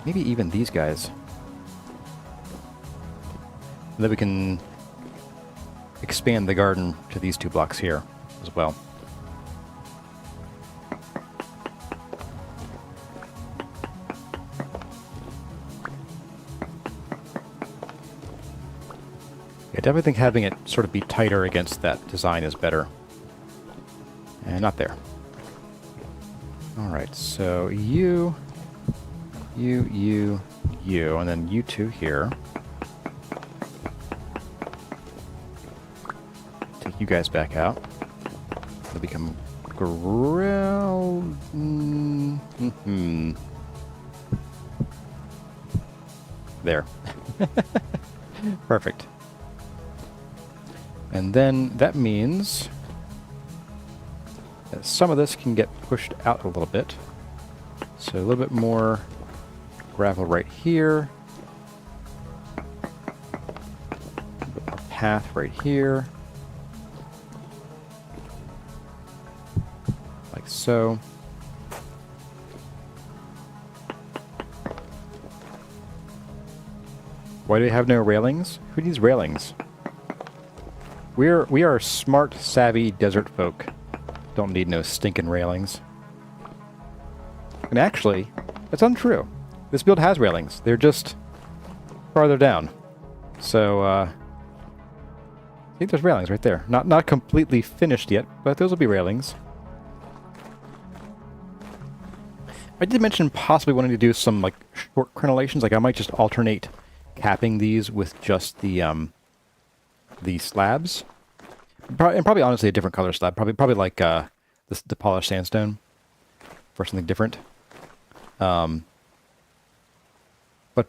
Maybe even these guys. And then we can expand the garden to these 2 blocks here as well. I definitely think having it sort of be tighter against that design is better. And not there. Alright, so you, and then you two here. Take you guys back out. They'll become grill. There. Perfect. And then that means that some of this can get pushed out a little bit. So a little bit more gravel right here. A bit more path right here. Like so. Why do we have no railings? Who needs railings? We are smart, savvy desert folk. Don't need no stinking railings. And actually, that's untrue. This build has railings. They're just farther down. So, I think there's railings right there. Not completely finished yet, but those will be railings. I did mention possibly wanting to do some, like, short crenellations. Like, I might just alternate capping these with just the slabs. And probably honestly a different color slab. Probably like the polished sandstone for something different. But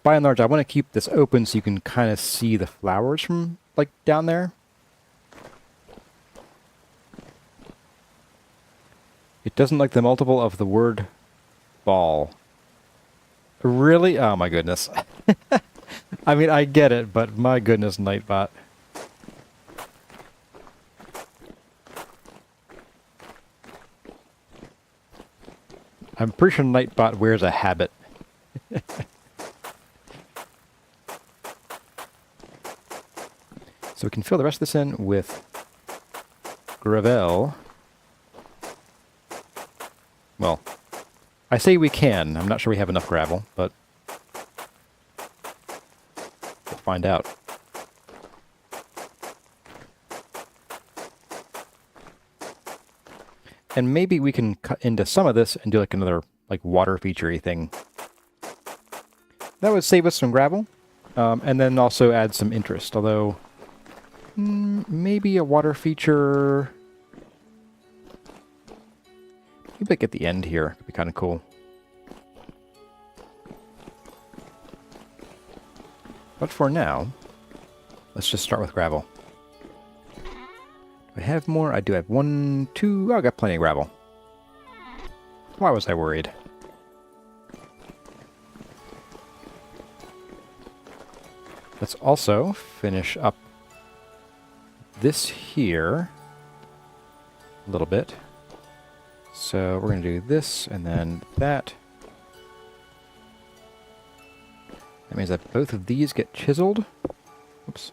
by and large, I want to keep this open so you can kind of see the flowers from like down there. It doesn't like the multiple of the word ball. Really? Oh my goodness. I mean, I get it, but my goodness, Nightbot. I'm pretty sure Nightbot wears a habit. So we can fill the rest of this in with gravel. Well, I say we can. I'm not sure we have enough gravel, but we'll find out. And maybe we can cut into some of this and do like another like water feature-y thing. That would save us some gravel, and then also add some interest. Although, maybe a water feature. Maybe like at the end here could be kind of cool. But for now, let's just start with gravel. I have more. I do have 1, 2. Oh, I got plenty of gravel. Why was I worried? Let's also finish up this here a little bit. So we're going to do this and then that. That means that both of these get chiseled. Oops.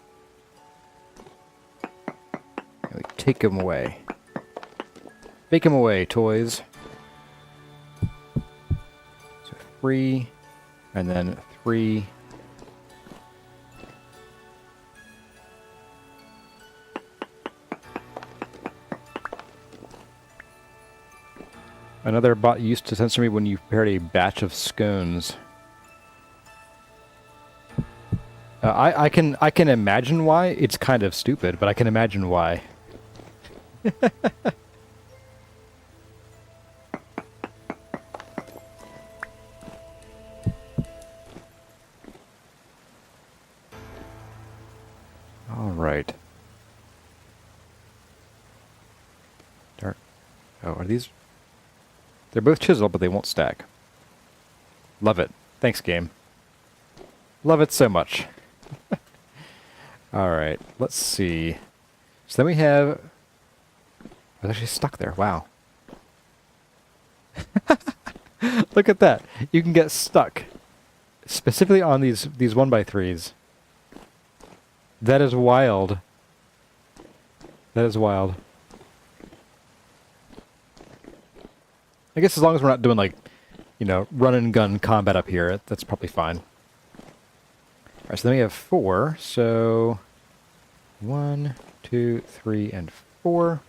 We take them away. Bake them away, toys. So 3, and then 3. Another bot used to censor me when you prepared a batch of scones. I can imagine why. It's kind of stupid, but I can imagine why. All right. Dark. Oh, are these? They're both chiseled, but they won't stack. Love it. Thanks, game. Love it so much. All right, let's see. So then we have... I was actually stuck there. Wow. Look at that. You can get stuck. Specifically on these 1x3s. That is wild. That is wild. I guess as long as we're not doing, like, you know, run and gun combat up here, that's probably fine. All right, so then we have 4. So 1, 2, 3, and 4.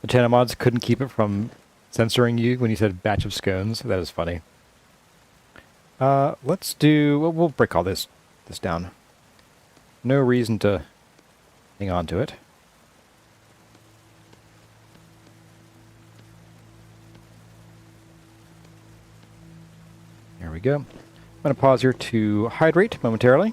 The channel mods couldn't keep it from censoring you when you said batch of scones. That is funny. Let's do... Well, we'll break all this down. No reason to hang on to it. There we go. I'm going to pause here to hydrate momentarily.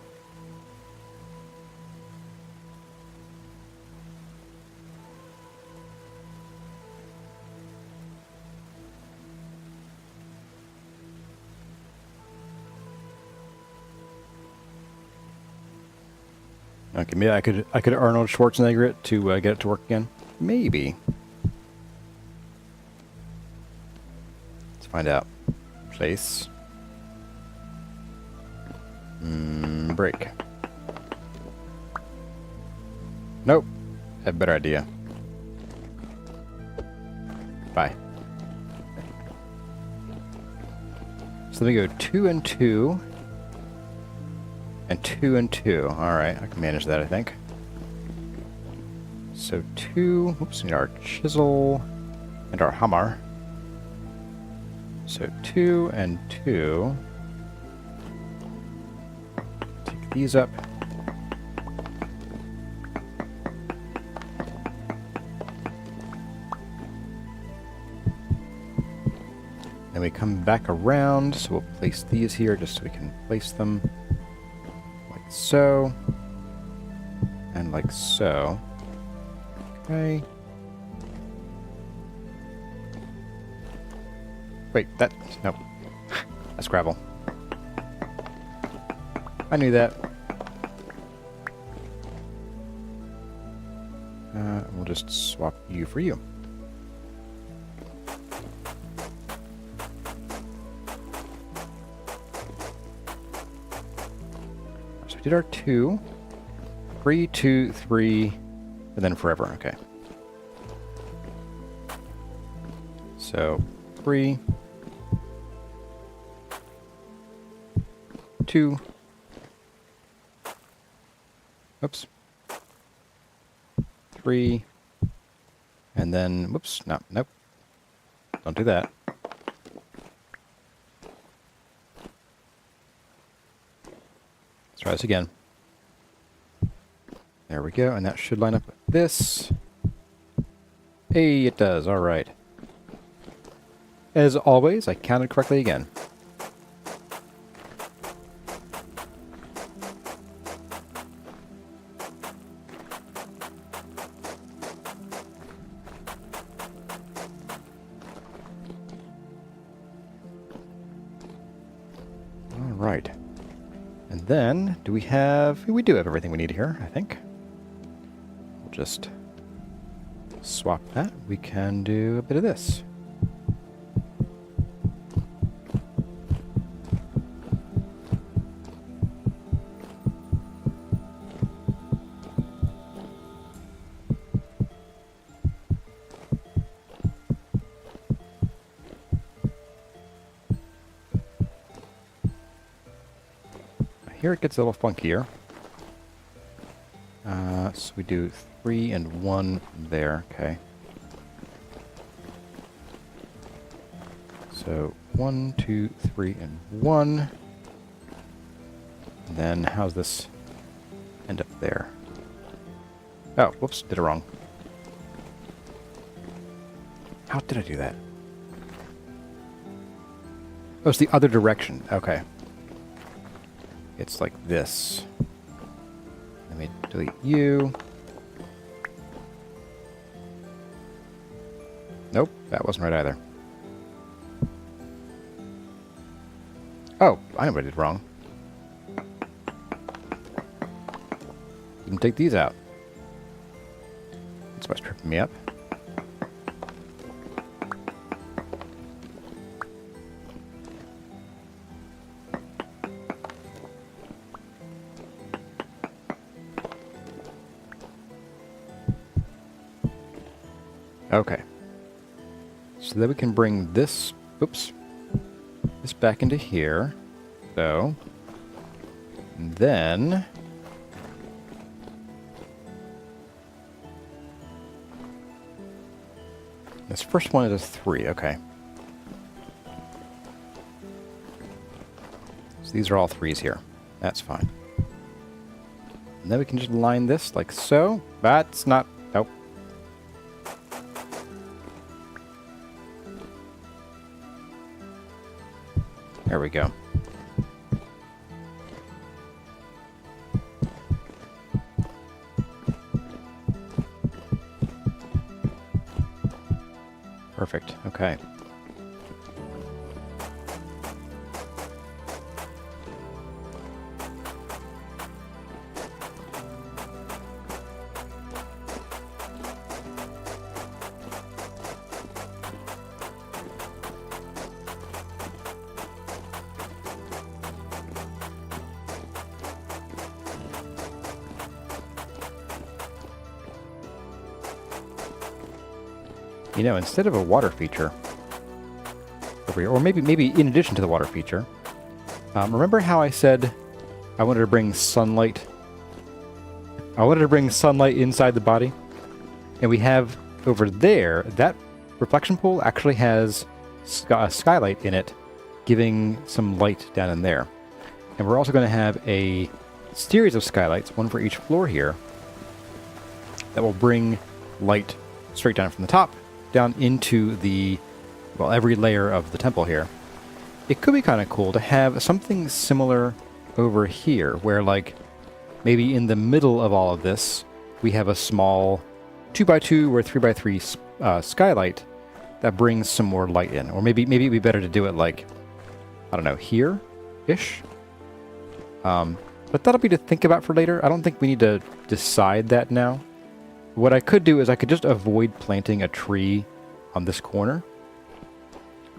Okay, maybe I could Arnold Schwarzenegger it to get it to work again. Maybe. Let's find out. Place. Break. Nope. I have a better idea. Bye. So let me go 2 and 2. And 2 and 2. Alright, I can manage that, I think. So 2. Oops, we need our chisel and our hammer. So 2 and 2. Take these up. Then we come back around, so we'll place these here just so we can place them. So, and like so. Okay. Wait, nope. That's gravel. I knew that. We'll just swap you for you. Did our 2, 3, 2, 3, and then forever. Okay. So 3, 2. Oops. 3, and then whoops. No, nope. Don't do that. Try this again. There we go, and that should line up with this. Hey, it does. All right. As always, I counted correctly again. All right. And then, do we have... We do have everything we need here, I think. We'll just swap that. We can do a bit of this. Here it gets a little funkier. So we do 3 and 1 there. Okay. So 1, 2, 3, and 1. And then how's this end up there? Oh, whoops, did it wrong. How did I do that? Oh, it's the other direction. Okay. It's like this. Let me delete you. Nope, that wasn't right either. Oh, I know what I did wrong. You can take these out. That's what's tripping me up. Okay. So then we can bring this, oops, this back into here. So, and then This first one is a 3, okay. So these are all 3s here. That's fine. And then we can just line this like so. That's not... Nope. There we go. Perfect. Okay. You know, instead of a water feature over here, or maybe in addition to the water feature, remember how I said I wanted to bring sunlight? I wanted to bring sunlight inside the body, and we have over there that reflection pool actually has a skylight in it, giving some light down in there. And we're also going to have a series of skylights, one for each floor here, that will bring light straight down from the top down into the, well, every layer of the temple here. It could be kind of cool to have something similar over here, where, like, maybe in the middle of all of this, we have a small 2x2 or 3x3 skylight that brings some more light in. Or maybe it'd be better to do it, like, I don't know, here-ish? But that'll be to think about for later. I don't think we need to decide that now. What I could do is I could just avoid planting a tree on this corner.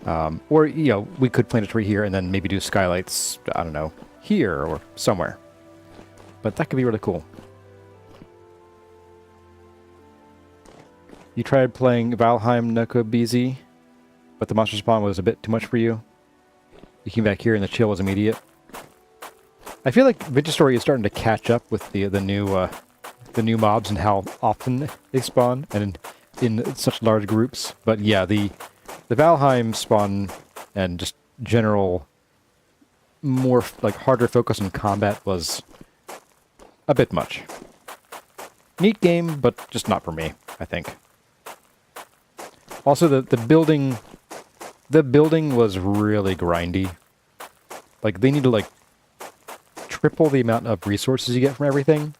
Or, you know, we could plant a tree here and then maybe do skylights, I don't know, here or somewhere. But that could be really cool. You tried playing Valheim Noko BZ, but the monster spawn was a bit too much for you. You came back here and the chill was immediate. I feel like Vigistory is starting to catch up with the new mobs and how often they spawn, and in such large groups. But yeah, the Valheim spawn and just general more like harder focus on combat was a bit much. Neat game, but just not for me, I think. Also, the building was really grindy. Like, they need to like triple the amount of resources you get from everything,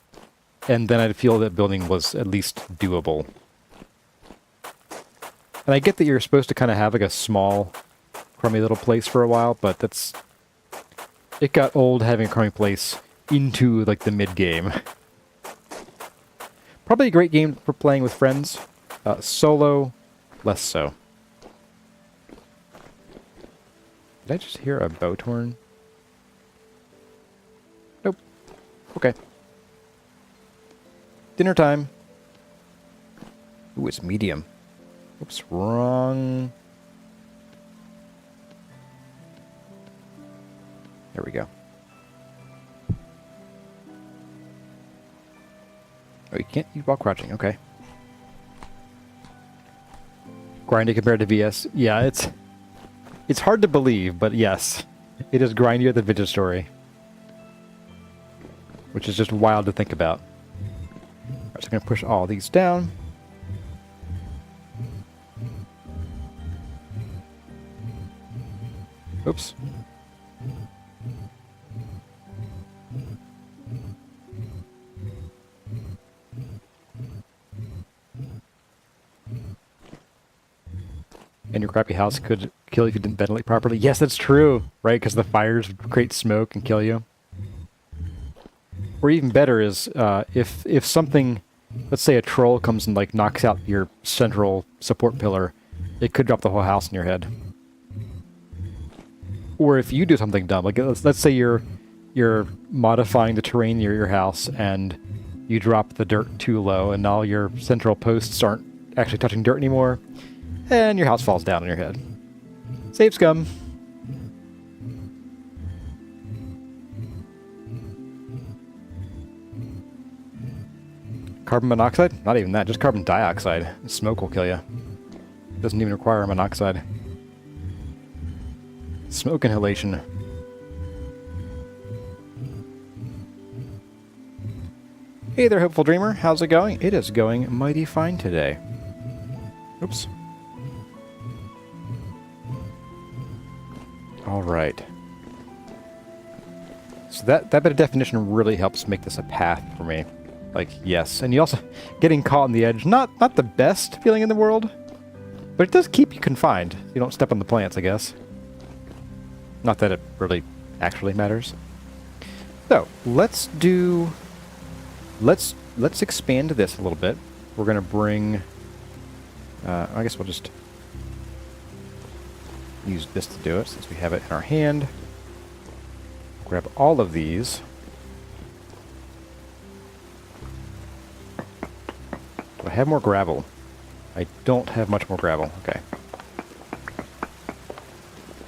and then I'd feel that building was at least doable. And I get that you're supposed to kind of have like a small, crummy little place for a while, but it got old having a crummy place into like the mid-game. Probably a great game for playing with friends. Solo, less so. Did I just hear a boat horn? Nope. Okay. Dinner time. Ooh, it's medium. Oops, wrong. There we go. Oh, you can't eat while crouching. Okay. Grindy compared to VS. Yeah, it's hard to believe, but yes. It is grindier than Vigistory. Which is just wild to think about. Alright, so I'm going to push all these down. Oops. And your crappy house could kill you if you didn't ventilate properly. Yes, that's true, right? Because the fires would create smoke and kill you. Or even better is if something, let's say a troll comes and like knocks out your central support pillar, it could drop the whole house in your head. Or if you do something dumb, like let's say you're modifying the terrain near your house and you drop the dirt too low and all your central posts aren't actually touching dirt anymore, and your house falls down on your head. Save scum. Carbon monoxide? Not even that, just carbon dioxide. Smoke will kill you. Doesn't even require monoxide. Smoke inhalation. Hey there, hopeful dreamer. How's it going? It is going mighty fine today. Oops. All right. So that bit of definition really helps make this a path for me. Like, yes. And you also, getting caught on the edge, not the best feeling in the world, but it does keep you confined. You don't step on the plants, I guess. Not that it really actually matters. So, let's expand this a little bit. We're going to bring, I guess we'll just use this to do it since we have it in our hand. Grab all of these. Do I have more gravel? I don't have much more gravel. Okay.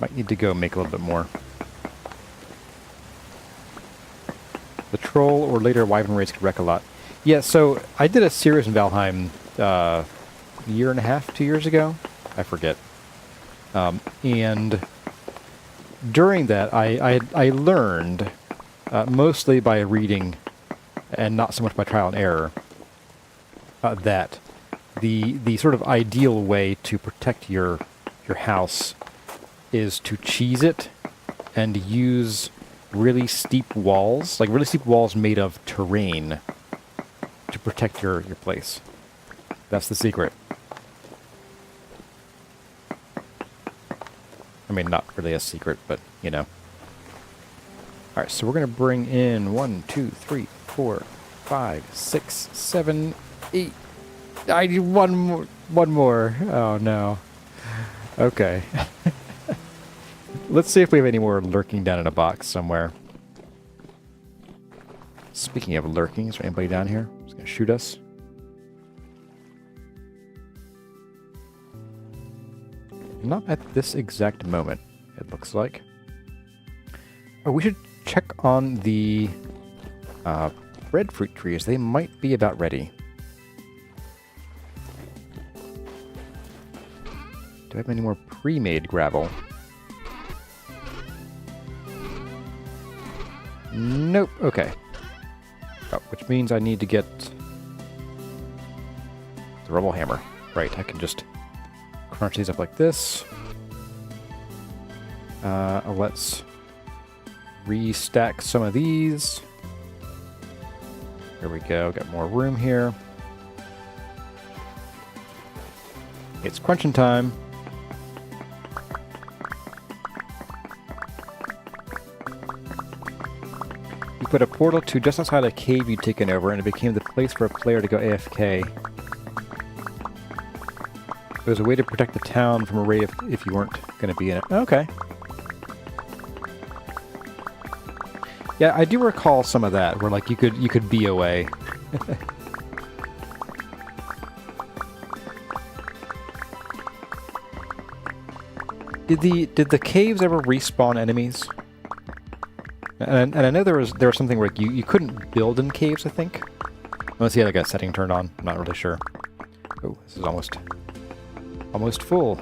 Might need to go make a little bit more. The troll or later wyvern raids could wreck a lot. Yeah, so I did a series in Valheim a year and a half, 2 years ago. I forget. And during that, I learned, mostly by reading and not so much by trial and error, that the sort of ideal way to protect your house is to cheese it and use really steep walls, like really steep walls made of terrain, to protect your place. That's the secret. I mean, not really a secret, but, you know. Alright, so we're going to bring in 1, 2, 3, 4, 5, 6, 7, 8. I need one more. Oh, no. Okay. Let's see if we have any more lurking down in a box somewhere. Speaking of lurking, is there anybody down here who's going to shoot us? Not at this exact moment, it looks like. Oh, we should check on the breadfruit trees. They might be about ready. Do I have any more pre-made gravel? Nope. Okay. Oh, which means I need to get the rubble hammer. Right, I can just crunch these up like this. Let's restack some of these. There we go. Got more room here. It's crunching time. You put a portal to just outside a cave you'd taken over, and it became the place for a player to go AFK. It was a way to protect the town from a raid if you weren't going to be in it. Okay. Yeah, I do recall some of that, where like you could be away. Did the caves ever respawn enemies? And I know there was something where you couldn't build in caves, I think. Unless you had like a setting turned on. I'm not really sure. Oh, this is almost full.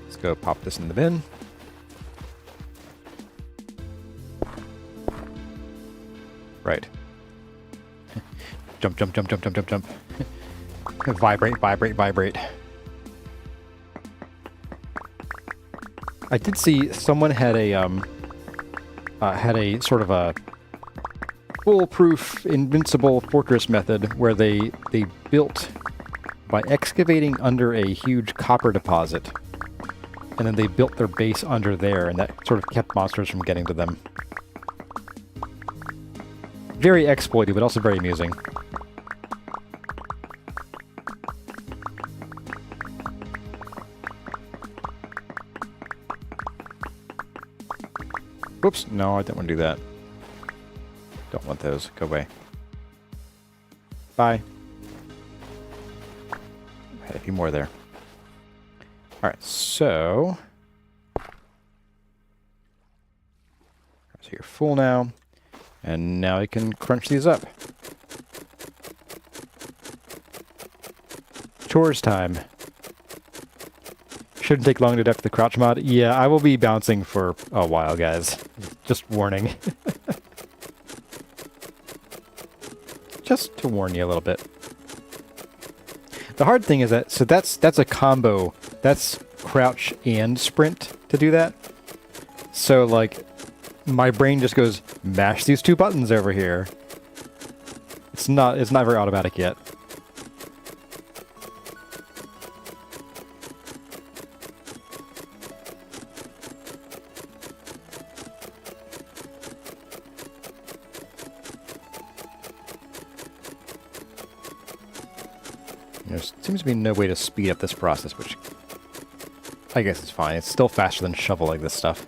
Let's go pop this in the bin. Right. Jump, jump, jump, jump, jump, jump, jump. Vibrate, vibrate, vibrate. I did see someone had a sort of a foolproof, invincible fortress method where they built by excavating under a huge copper deposit, and then they built their base under there, and that sort of kept monsters from getting to them. Very exploity, but also very amusing. Whoops, no, I didn't want to do that. Don't want those. Go away. Bye. Had a few more there. Alright, so you're full now. And now I can crunch these up. Chores time. Shouldn't take long to deck the crouch mod. Yeah, I will be bouncing for a while, guys. Just warning. Just to warn you a little bit. The hard thing is that, so that's a combo. That's crouch and sprint to do that. So, like, my brain just goes, mash these two buttons over here. It's not very automatic yet. There seems to be no way to speed up this process, which I guess is fine. It's still faster than shoveling this stuff.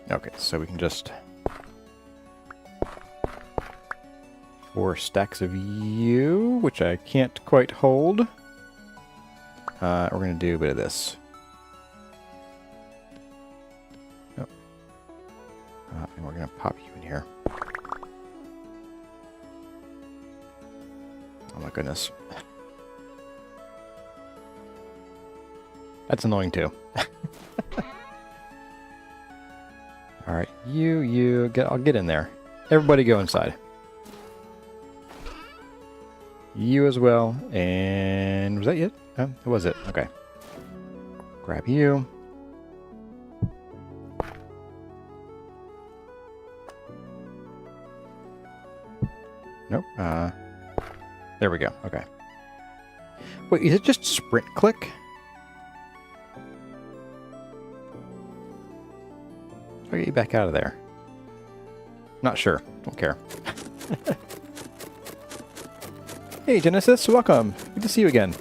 Okay, so we can just 4 stacks of you, which I can't quite hold. We're going to do a bit of this. Oh. And we're going to pop you in here. Oh my goodness. That's annoying too. Alright, I'll get in there. Everybody go inside. You as well, and was that it? Oh, that was it, okay. Grab you. Nope, there we go, okay. Wait, is it just sprint click? I'll get you back out of there. Not sure. Don't care. Hey, Genesis. Welcome. Good to see you again.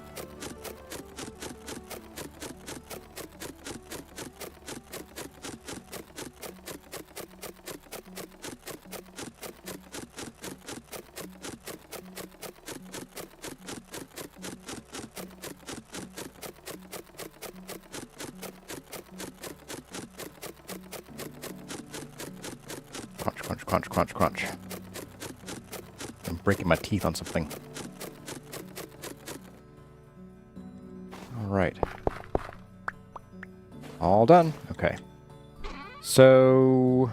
Crunch, crunch. I'm breaking my teeth on something. Alright. All done. Okay. So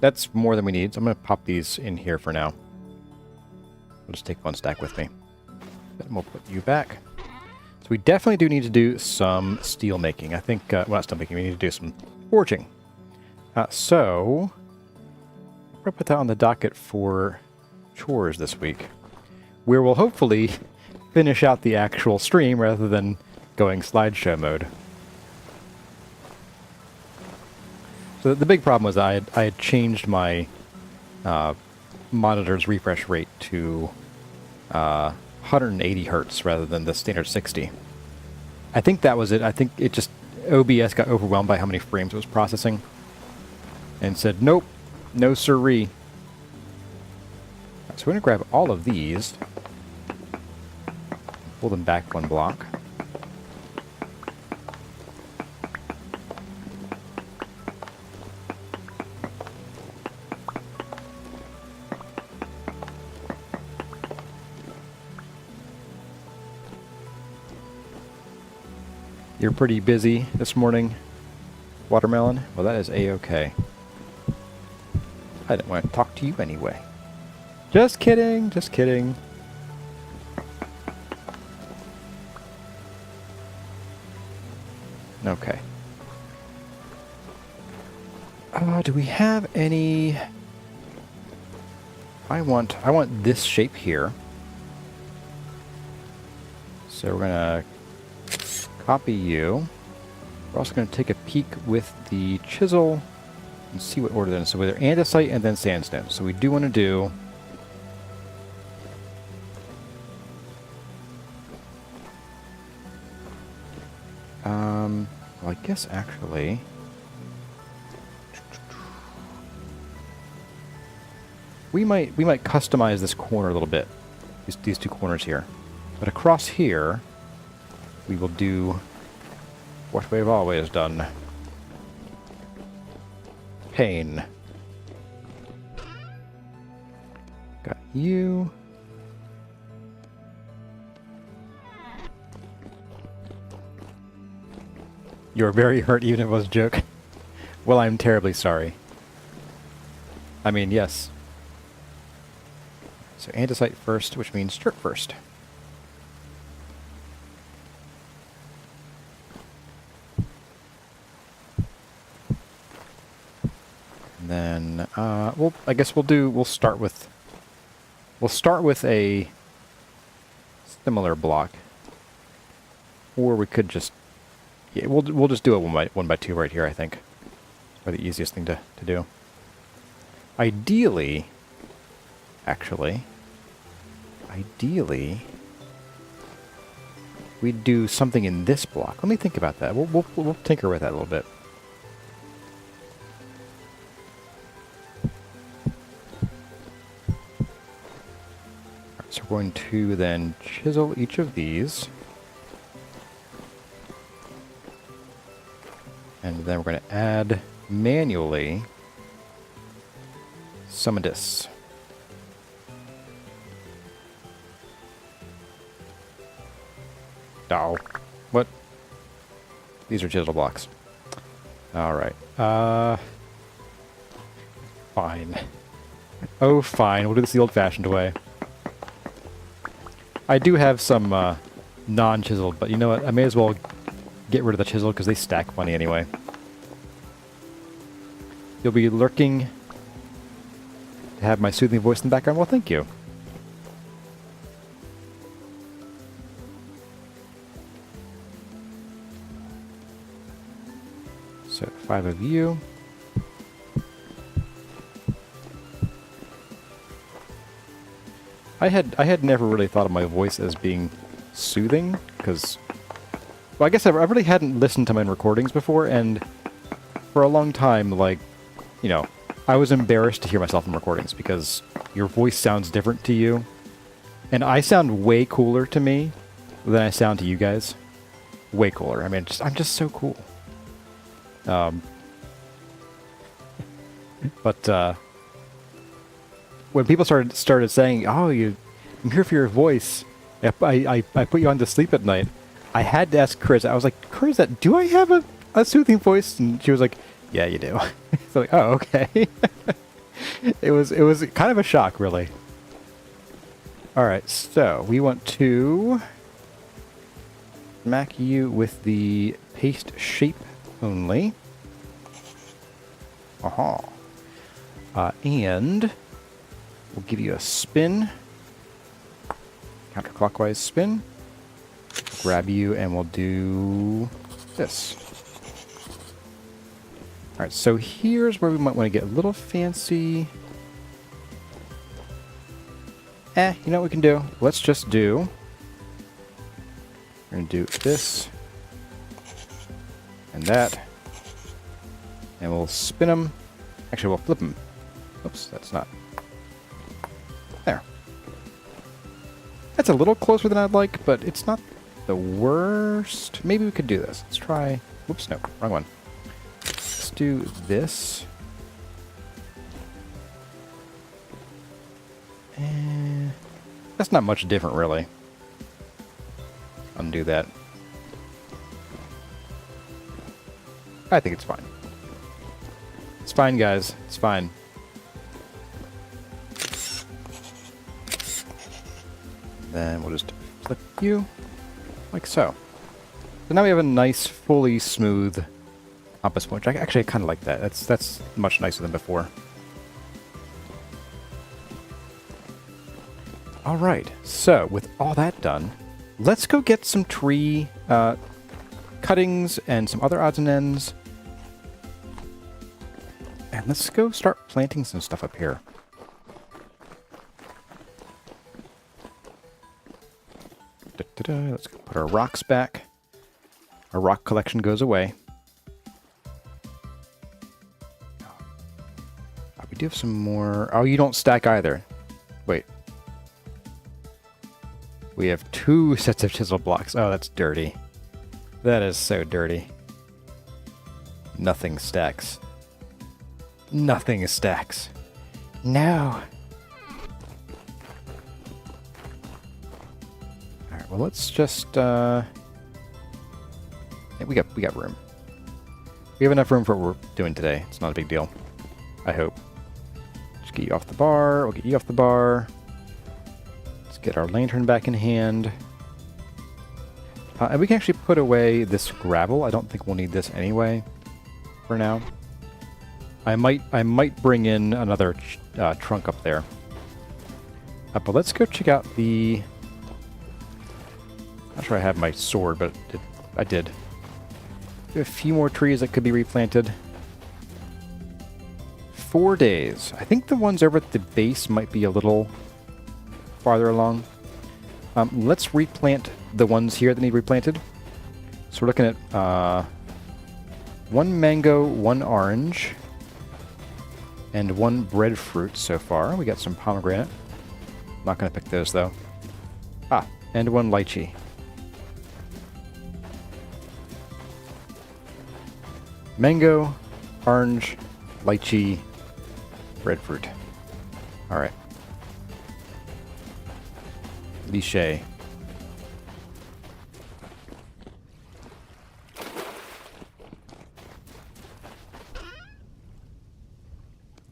that's more than we need. So I'm going to pop these in here for now. I'll just take 1 stack with me. Then we'll put you back. So we definitely do need to do some steel making. I think, well, not steel making, we need to do some forging. So we're going to put that on the docket for chores this week, where we'll hopefully finish out the actual stream rather than going slideshow mode. So the big problem was I had changed my monitor's refresh rate to 180 hertz rather than the standard 60. I think that was it. I think it just, OBS got overwhelmed by how many frames it was processing and said, nope, no siree. So we're going to grab all of these, pull them back 1 block. You're pretty busy this morning, Watermelon? Well, that is A-okay. I didn't want to talk to you anyway. Just kidding, just kidding. Okay. Do we have any... I want this shape here. So we're gonna copy you. We're also gonna take a peek with the chisel and see what order they're in. So we're andesite and then sandstone. So we do want to do well, I guess actually we might customize this corner a little bit. These 2 corners here. But across here we will do what we've always done. Pain. Got you. You're very hurt even if it was a joke. Well, I'm terribly sorry. I mean, yes. So andesite first, which means dirt first. And then, well, I guess we'll start with a similar block. Or we could just, yeah, we'll just do it one by two right here, I think. Probably the easiest thing to do. Ideally, we'd do something in this block. Let me think about that. We'll tinker with that a little bit. Alright, so we're going to then chisel each of these. And then we're going to add manually some of this. Oh, what? These are chisel blocks. Alright. Fine. Oh, fine. We'll do this the old-fashioned way. I do have some non-chiseled, but you know what? I may as well get rid of the chisel because they stack funny anyway. You'll be lurking to have my soothing voice in the background. Well, thank you. So 5 of you. I had never really thought of my voice as being soothing because, well, I guess I really hadn't listened to my recordings before, and for a long time, like, you know, I was embarrassed to hear myself in recordings because your voice sounds different to you, and I sound way cooler to me than I sound to you guys. Way cooler. I mean, I'm just so cool. But when people started saying, "Oh, I'm here for your voice," I put you on to sleep at night. I had to ask Chris. I was like, "Chris, do I have a soothing voice?" And she was like, "Yeah, you do." So like, oh, okay. It was kind of a shock, really. All right, so we want to smack you with the paste shape only. Aha. And we'll give you a spin. Counterclockwise spin. Grab you and we'll do this. Alright, so here's where we might want to get a little fancy. You know what we can do? Let's just do... We're going to do this. And that. And we'll spin them. Actually, we'll flip them. Oops, that's not... There. That's a little closer than I'd like, but it's not the worst. Maybe we could do this. Let's try... Whoops, no, wrong one. Let's do this. And that's not much different, really. Undo that. I think it's fine. It's fine, guys. It's fine. Then we'll just flip you, like so. So now we have a nice, fully smooth compass point. Actually, I kind of like that. That's much nicer than before. All right. So with all that done, let's go get some tree cuttings and some other odds and ends. And let's go start planting some stuff up here. Let's go put our rocks back. Our rock collection goes away. We do have some more. Oh, you don't stack either. Wait. We have 2 sets of chisel blocks. Oh, that's dirty. That is so dirty. Nothing stacks. Nothing stacks. No. Alright, well let's just yeah, we got room. We have enough room for what we're doing today. It's not a big deal. I hope. Just get you off the bar. We'll get you off the bar. Let's get our lantern back in hand. And we can actually put away this gravel. I don't think we'll need this anyway for now. I might bring in another trunk up there. But let's go check out the... Not sure I have my sword, but I did. A few more trees that could be replanted. 4 days. I think the ones over at the base might be a little farther along. Let's replant the ones here that need replanted. So we're looking at 1 mango, 1 orange, and 1 breadfruit so far. We got some pomegranate. Not going to pick those though. And 1 lychee. Mango, orange, lychee, breadfruit. Alright. Lychee.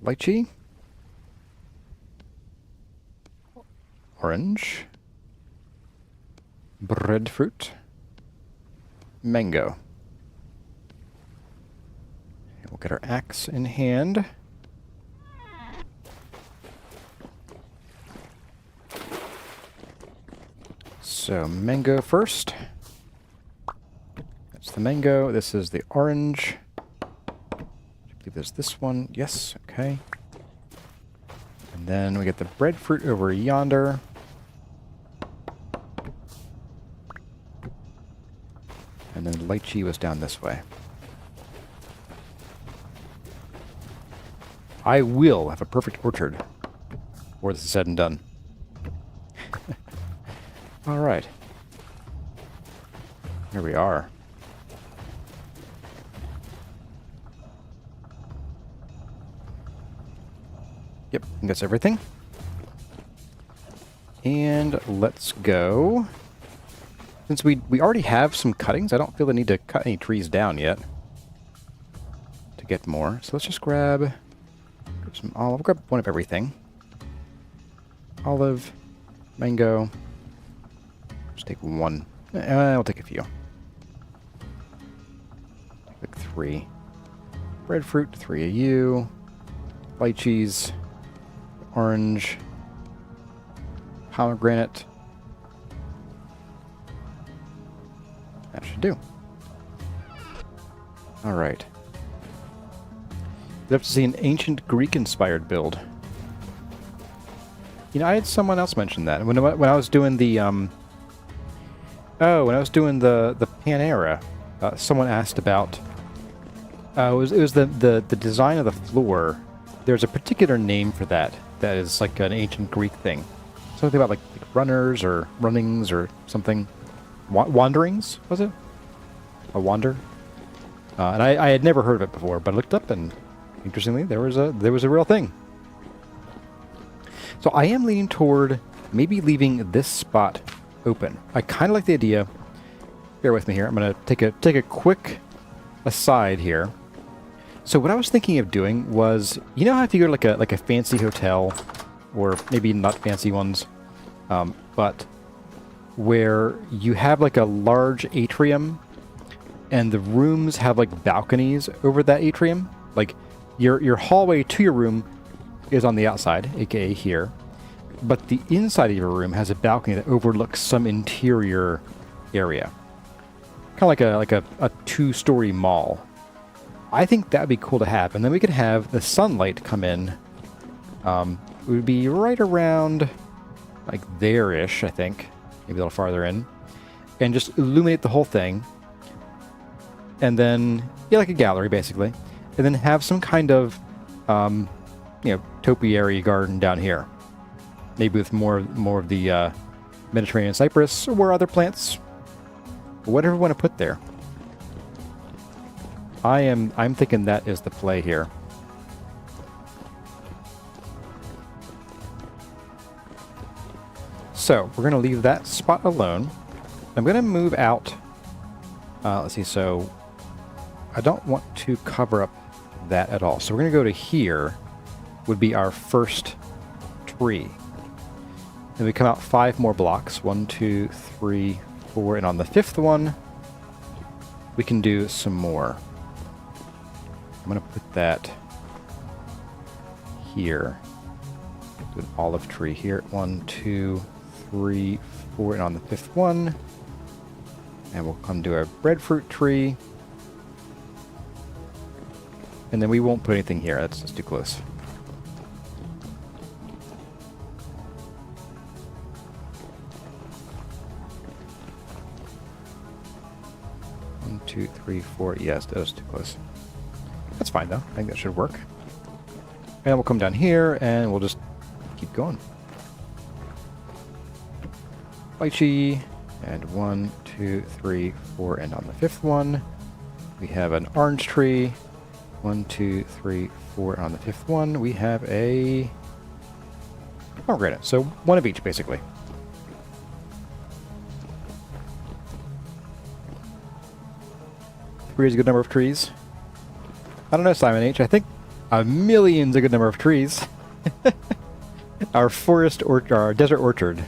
Lychee. Orange. Breadfruit. Mango. We'll get our axe in hand. So, mango first. That's the mango. This is the orange. I believe there's this one. Yes, okay. And then we get the breadfruit over yonder. And then the lychee was down this way. I will have a perfect orchard before this is said and done. All right. Here we are. Yep, I think that's everything. And let's go. Since we already have some cuttings, I don't feel the need to cut any trees down yet to get more. So let's just grab some olive. Grab 1 of everything. Olive, mango. Just take 1. I'll take a few. Like 3. Breadfruit, 3 of you. Lychees, orange, pomegranate. That should do. All right. We have to see an ancient Greek-inspired build. You know, I had someone else mention that when I was doing the when I was doing the Panera. Someone asked about. It was the design of the floor. There's a particular name for that. That is like an ancient Greek thing. Something about like runners or runnings or something. Wanderings, was it? A wander? And I had never heard of it before, but I looked up and interestingly there was a real thing. So I am leaning toward maybe leaving this spot open. I kind of like the idea. Bear with me here. I'm gonna take a quick aside here. So what I was thinking of doing was, you know how if you go to like a fancy hotel, or maybe not fancy ones, but where you have like a large atrium and the rooms have like balconies over that atrium. Like your hallway to your room is on the outside, aka here, but the inside of your room has a balcony that overlooks some interior area. Kind of like a 2-story mall. I think that'd be cool to have, and then we could have the sunlight come in. It would be right around like there-ish, I think. Maybe a little farther in, and just illuminate the whole thing, and then like a gallery basically, and then have some kind of topiary garden down here, maybe with more of the Mediterranean cypress or other plants, whatever we want to put there. I'm thinking that is the play here. So we're going to leave that spot alone. I'm going to move out. Let's see, so I don't want to cover up that at all. So we're going to go to here, would be our first tree. Then we come out 5 more blocks. 1, 2, 3, 4, and on the 5th one, we can do some more. I'm going to put that here. Do an olive tree here. 1, 2, 3, 4, and on the 5th one. And we'll come to a breadfruit tree. And then we won't put anything here. That's just too close. One, 2, 3, 4. Yes, that was too close. That's fine though. I think that should work. And we'll come down here and we'll just keep going. Lychee. And 1, 2, 3, 4, and on the 5th one, we have an orange tree. 1, 2, 3, 4, and on the 5th one, we have a pomegranate. So 1 of each, basically. Three is a good number of trees. I don't know, Simon H. I think a million's a good number of trees. Our forest orchard, our desert orchard,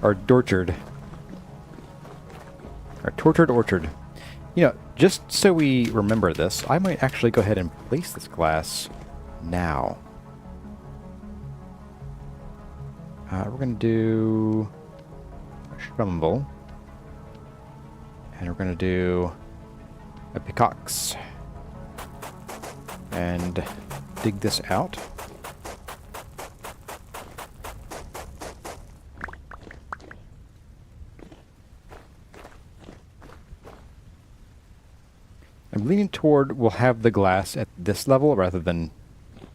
our dorchard. Our tortured orchard. You know, just so we remember this, I might actually go ahead and place this glass now. We're going to do a Crateful. And we're going to do a pickaxe. And dig this out. I'm leaning toward we'll have the glass at this level rather than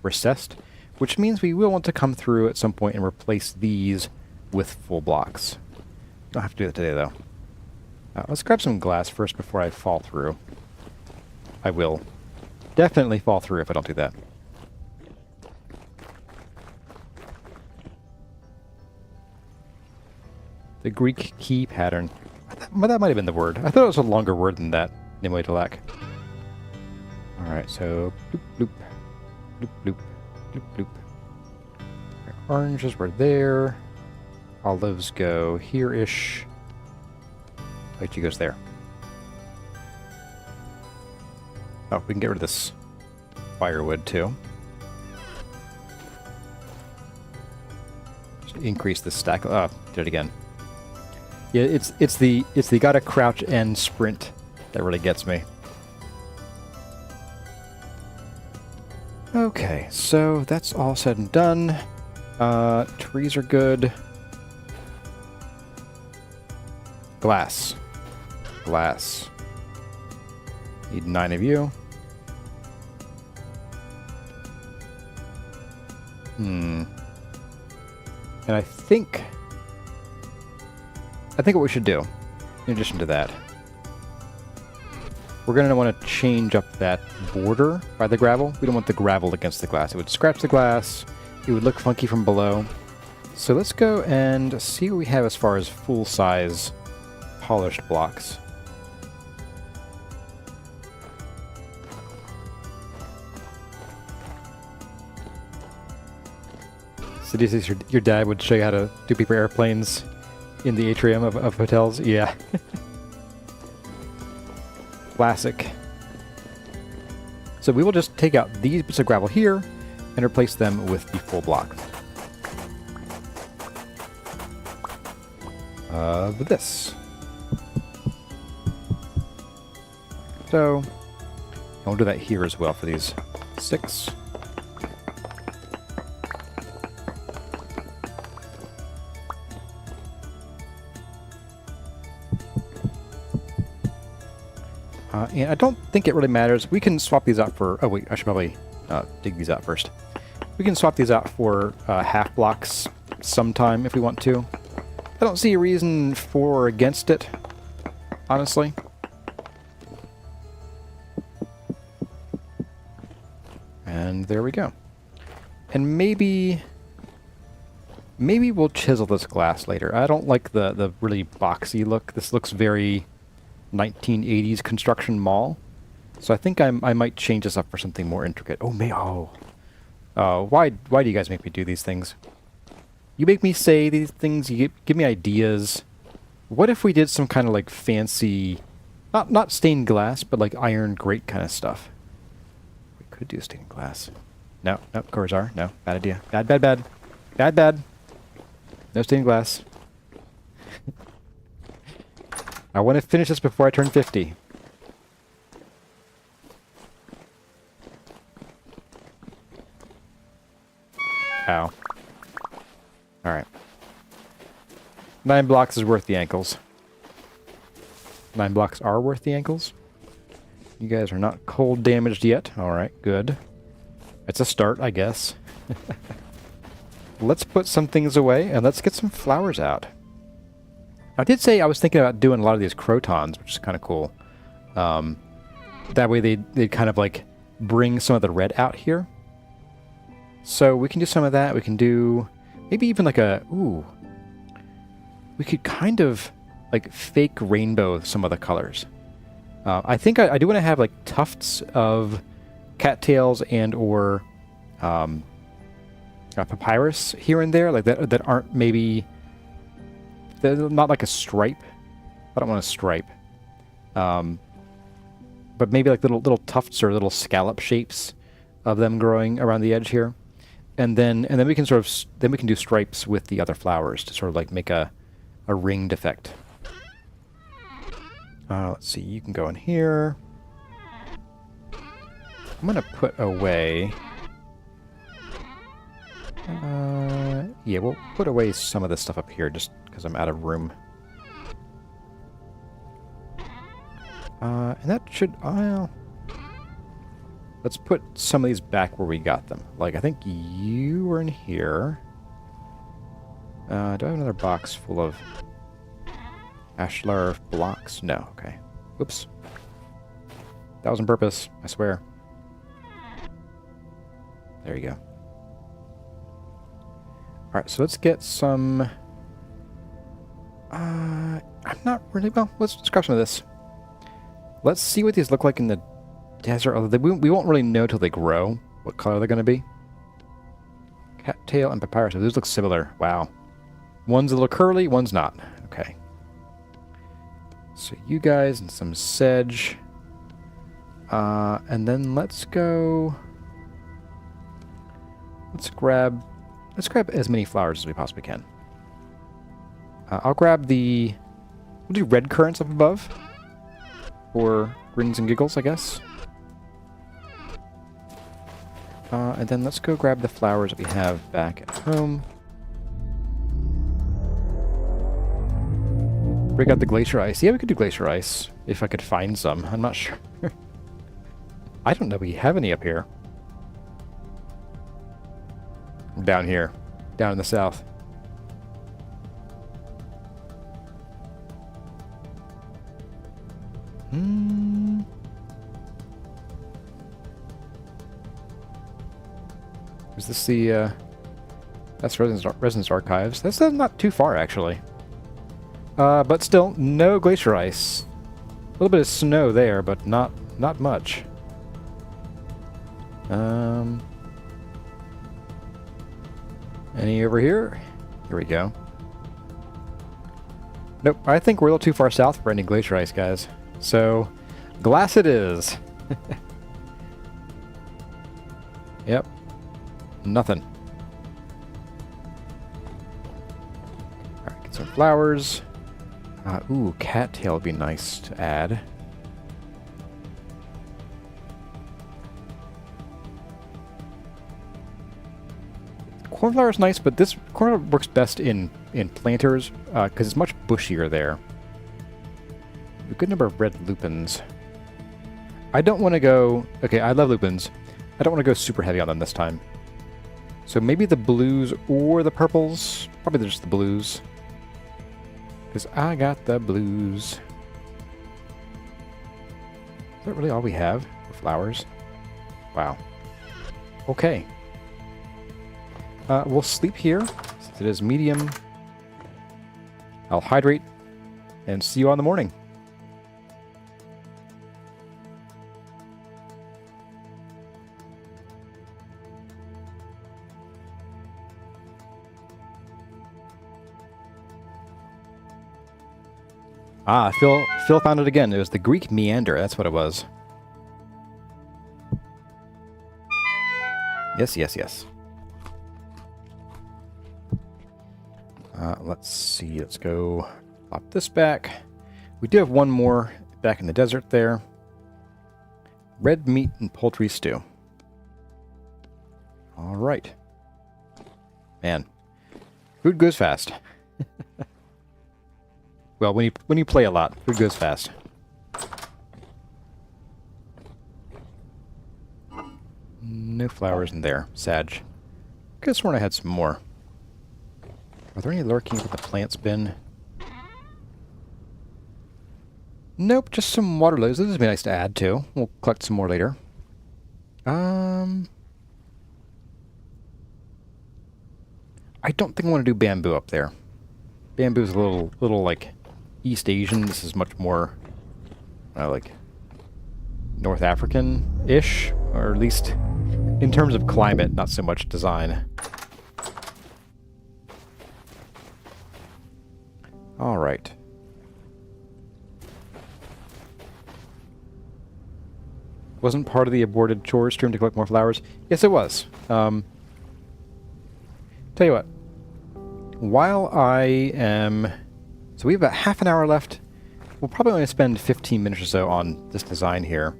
recessed, which means we will want to come through at some point and replace these with full blocks. Don't have to do that today, though. Let's grab some glass first before I fall through. I will definitely fall through if I don't do that. The Greek key pattern. That might have been the word. I thought it was a longer word than that. Nimue-Talak. Alright, so bloop, bloop, bloop, bloop, bloop, bloop. Oranges were there. Olives go here-ish. Lychee goes there. Oh, we can get rid of this firewood too. Just increase the stack. Oh, did it again. Yeah, it's the gotta crouch and sprint that really gets me. Okay, so that's all said and done. Trees are good. Glass. Glass. Need 9 of you. And I think what we should do, in addition to that, we're going to want to change up that border by the gravel. We don't want the gravel against the glass. It would scratch the glass. It would look funky from below. So let's go and see what we have as far as full-size polished blocks. So this is your dad would show you how to do paper airplanes in the atrium of hotels? Yeah. Classic. So we will just take out these bits of gravel here and replace them with the full block. With this. So, I'll do that here as well for these 6. And I don't think it really matters. We can swap these out for... Oh, wait, I should probably dig these out first. We can swap these out for half blocks sometime if we want to. I don't see a reason for or against it, honestly. And there we go. And maybe Maybe we'll chisel this glass later. I don't like the really boxy look. This looks very 1980s construction mall. So I think I might change this up for something more intricate. Oh, why do you guys make me do these things? You make me say these things, you give me ideas. What if we did some kind of like fancy, not stained glass, but like iron grate kind of stuff? We could do stained glass. No, Corazar, no, bad idea. Bad. No stained glass. I want to finish this before I turn 50. Ow. Alright. 9 blocks is worth the ankles. 9 blocks are worth the ankles. You guys are not cold damaged yet. Alright, good. It's a start, I guess. Let's put some things away, and let's get some flowers out. I did say I was thinking about doing a lot of these crotons, which is kind of cool. That way they'd kind of like bring some of the red out here. So we can do some of that. We can do maybe even like we could kind of like fake rainbow some of the colors. I think I do want to have like tufts of cattails and or papyrus here and there, like that aren't maybe, they're not like a stripe. I don't want a stripe. But maybe like little tufts or little scallop shapes of them growing around the edge here. And then we can then we can do stripes with the other flowers to sort of like make a ringed effect. Let's see, you can go in here. I'm gonna put away. Yeah, we'll put away some of this stuff up here just because I'm out of room. And that should, well, let's put some of these back where we got them. Like, I think you were in here. Do I have another box full of ashlar blocks? No, okay. Whoops. That was on purpose, I swear. There you go. Alright, so let's get some... I'm not really... Well, let's scrap some of this. Let's see what these look like in the desert. Although we won't really know till they grow what color they're going to be. Cattail and papyrus. Those look similar. Wow. One's a little curly, one's not. Okay. So you guys and some sedge. And then let's go... Let's grab as many flowers as we possibly can. I'll grab the... We'll do red currants up above. For grins and giggles, I guess. And then let's go grab the flowers that we have back at home. Break out the glacier ice. Yeah, we could do glacier ice. If I could find some. I'm not sure. I don't know if we have any up here. Down here. Down in the south. Is this the, that's Residence Archives. That's not too far, actually. But still, no glacier ice. A little bit of snow there, but not much. Any over here? Here we go. Nope, I think we're a little too far south for any glacier ice, guys. So, glass it is. Yep. Nothing. Alright, get some flowers. Ooh, cattail would be nice to add. Cornflower is nice, but this cornflower works best in planters because it's much bushier there. A good number of red lupins. I don't want to go... Okay, I love lupins. I don't want to go super heavy on them this time. So maybe the blues or the purples. Probably just the blues. Because I got the blues. Is that really all we have for flowers? Wow. Okay. We'll sleep here. Since it is medium, I'll hydrate and see you all in the morning. Ah, Phil found it again. It was the Greek meander. That's what it was. Yes, yes, yes. Let's see. Let's go pop this back. We do have one more back in the desert there. Red meat and poultry stew. All right. Man, food goes fast. Well, when you play a lot, food goes fast. No flowers in there. Sag. Could have sworn I had some more. Are there any lurking with the plants bin? Nope, just some water lilies. This would be nice to add to. We'll collect some more later. I don't think I want to do bamboo up there. Bamboo's a little like East Asian. This is much more like North African-ish, or at least in terms of climate, not so much design. All right. Wasn't part of the aborted chores stream to collect more flowers? Yes, it was. Tell you what. While I am... So we have about half an hour left. We'll probably only spend 15 minutes or so on this design here.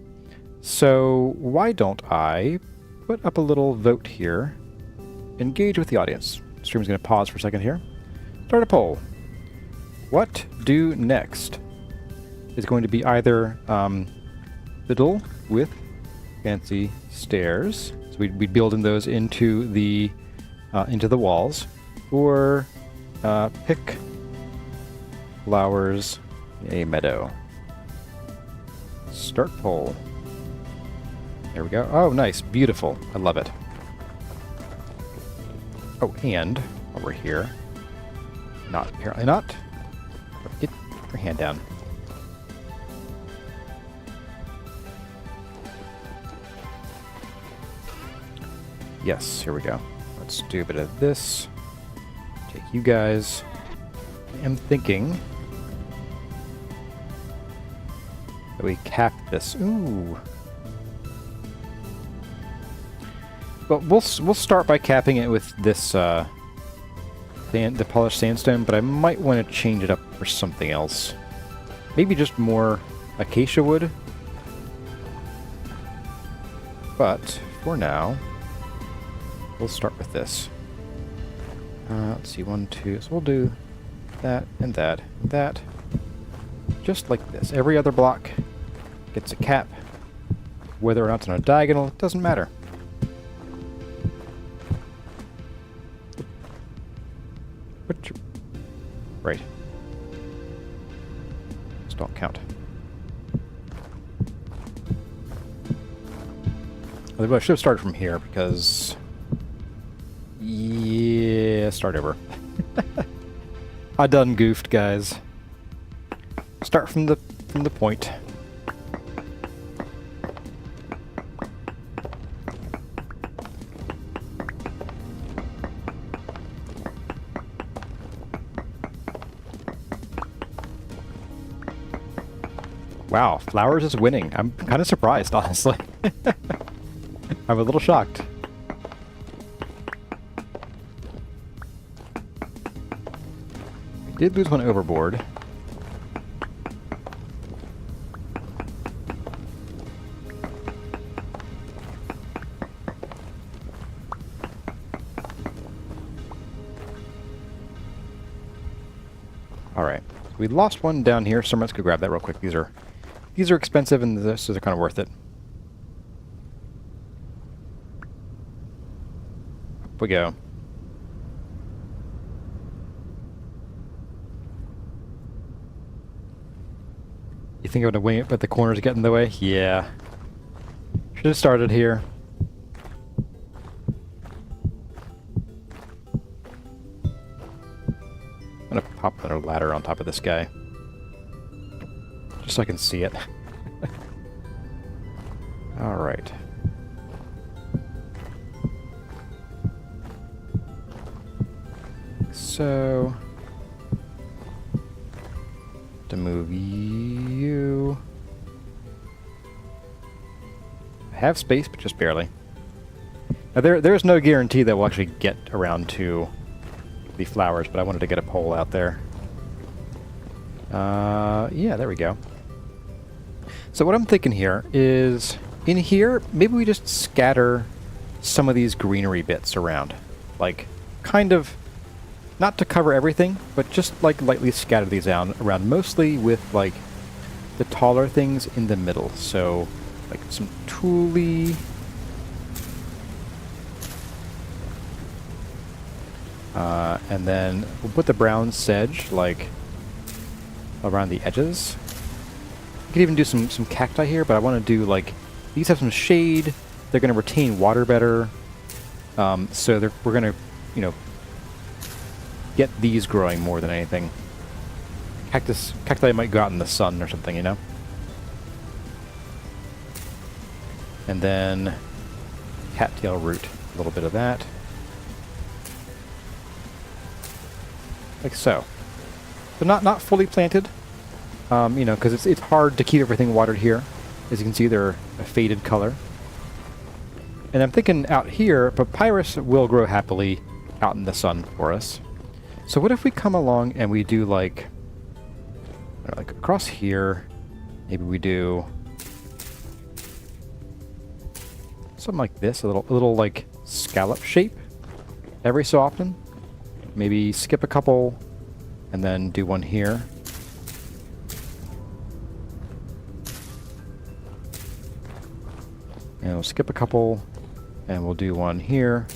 So why don't I put up a little vote here. Engage with the audience. Stream's going to pause for a second here. Start a poll. What do next? Is going to be either fiddle with fancy stairs. So we'd be building those into the walls. Or pick flowers in a meadow. Start poll. There we go. Oh, nice. Beautiful. I love it. Oh, and while we're here, apparently not. Get your hand down. Yes, here we go. Let's do a bit of this. Take you guys. I am thinking that we cap this. Ooh. But we'll start by capping it with this the polished sandstone, but I might want to change it up for something else. Maybe just more acacia wood. But for now, we'll start with this. Let's see, 1, 2. So we'll do that and that and that. Just like this. Every other block gets a cap. Whether or not it's on a diagonal, it doesn't matter. Right. Just don't count. Although I should have started from here because... Yeah, start over. I done goofed, guys. Start from the point. Wow, flowers is winning. I'm kind of surprised, honestly. I'm a little shocked. We did lose one overboard. Alright, we lost one down here. Someone else could grab that real quick. These are expensive, and so they're kind of worth it. Up we go. You think I'm gonna wing it, but the corners get in the way? Yeah. Should have started here. ladder on top of this guy. Just so I can see it. Alright. So... to move you... I have space, but just barely. Now there's no guarantee that we'll actually get around to the flowers, but I wanted to get a pole out there. Yeah, there we go. So what I'm thinking here is, in here, maybe we just scatter some of these greenery bits around. Like, kind of, not to cover everything, but just like lightly scatter these around, mostly with like the taller things in the middle. So, like some tule. And then we'll put the brown sedge, like, around the edges. We could even do some cacti here, but I want to do, like, these have some shade. They're going to retain water better. So we're going to, you know, get these growing more than anything. Cacti might go out in the sun or something, you know? And then cattail root, a little bit of that. Like so. So not fully planted, you know, because it's hard to keep everything watered here. As you can see, they're a faded color. And I'm thinking out here, papyrus will grow happily out in the sun for us. So what if we come along and we do like across here, maybe we do something like this, a little like scallop shape every so often. Maybe skip a couple and then do one here. And we'll skip a couple and we'll do one here.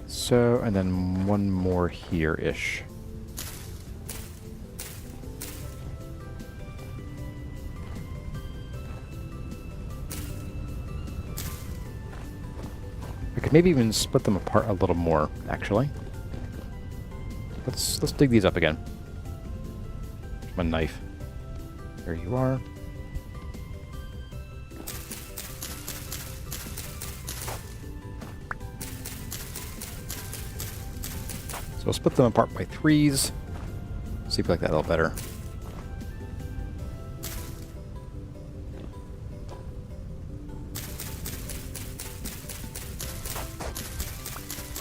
So, and then one more here-ish. I could maybe even split them apart a little more, actually. Let's dig these up again. My knife. There you are. So we'll split them apart by 3s. See if we like that a little better.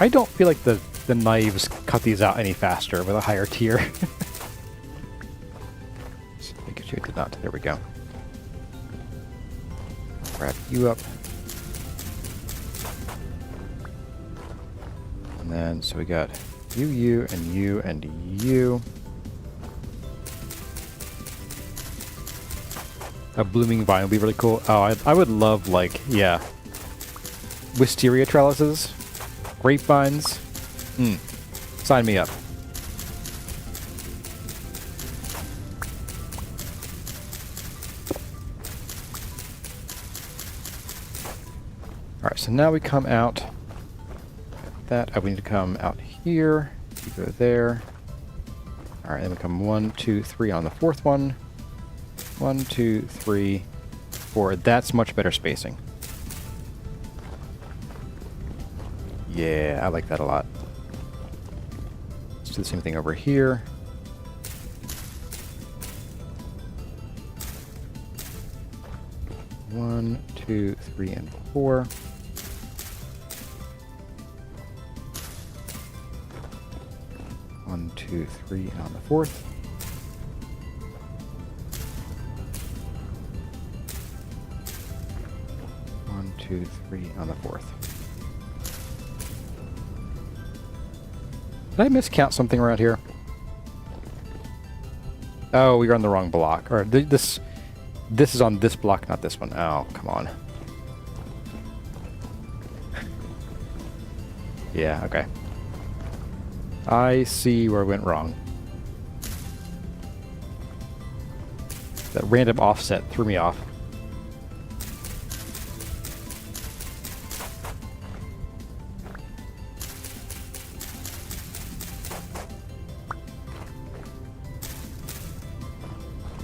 I don't feel like the knives cut these out any faster with a higher tier. Making sure it did not. There we go. Grab you up. And then, so we got you, and you, and you. A blooming vine would be really cool. Oh, I would love, like, yeah, wisteria trellises. Grapevines. Sign me up. Alright, so now we come out. We need to come out here. You go there. Alright, then we come 1, 2, 3 on the 4th one. 1, 2, 3, 4. That's much better spacing. Yeah, I like that a lot. Let's do the same thing over here. One, 2, 3, and 4. One, 2, 3, and on the 4th. One, 2, 3 on the 4th. Did I miscount something around here? Oh, we are on the wrong block. Or this is on this block, not this one. Oh, come on. Yeah, okay. I see where I went wrong. That random offset threw me off.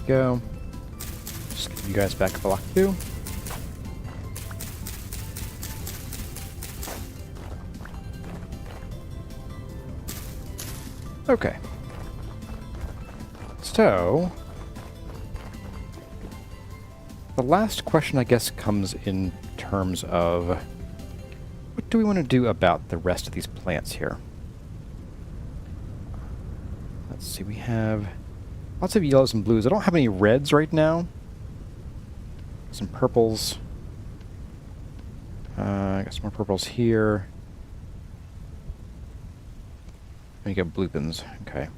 go. Just give you guys back a block too. Okay. So, the last question, I guess, comes in terms of what do we want to do about the rest of these plants here? Let's see, we have lots of yellows and blues. I don't have any reds right now. Some purples. I got some more purples here. And you got blue pins. Okay.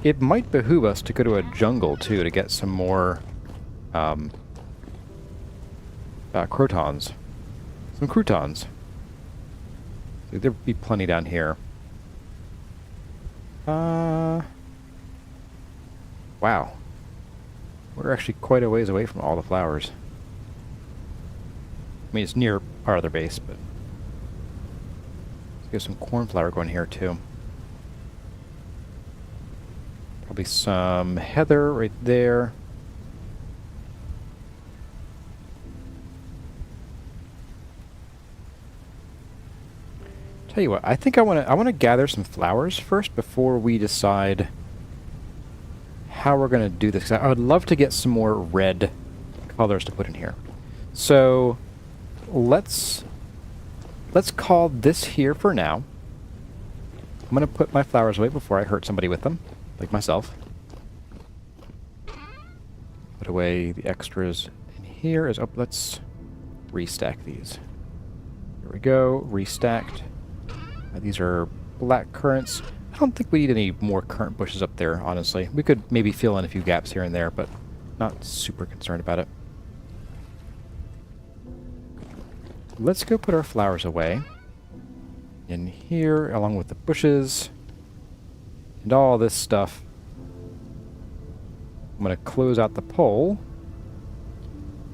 It might behoove us to go to a jungle, too, to get some more, crotons. Some croutons. There'd be plenty down here. Wow. We're actually quite a ways away from all the flowers. I mean, it's near our other base, but... Let's get some cornflower going here, too. Probably some heather right there. Tell you what, I think I want to gather some flowers first before we decide how we're going to do this. 'Cause I would love to get some more red colors to put in here. So let's call this here for now. I'm going to put my flowers away before I hurt somebody with them, like myself. Put away the extras in here. Let's restack these. Here we go, restacked. These are black currants. I don't think we need any more currant bushes up there, honestly. We could maybe fill in a few gaps here and there, but not super concerned about it. Let's go put our flowers away in here, along with the bushes and all this stuff. I'm going to close out the pole.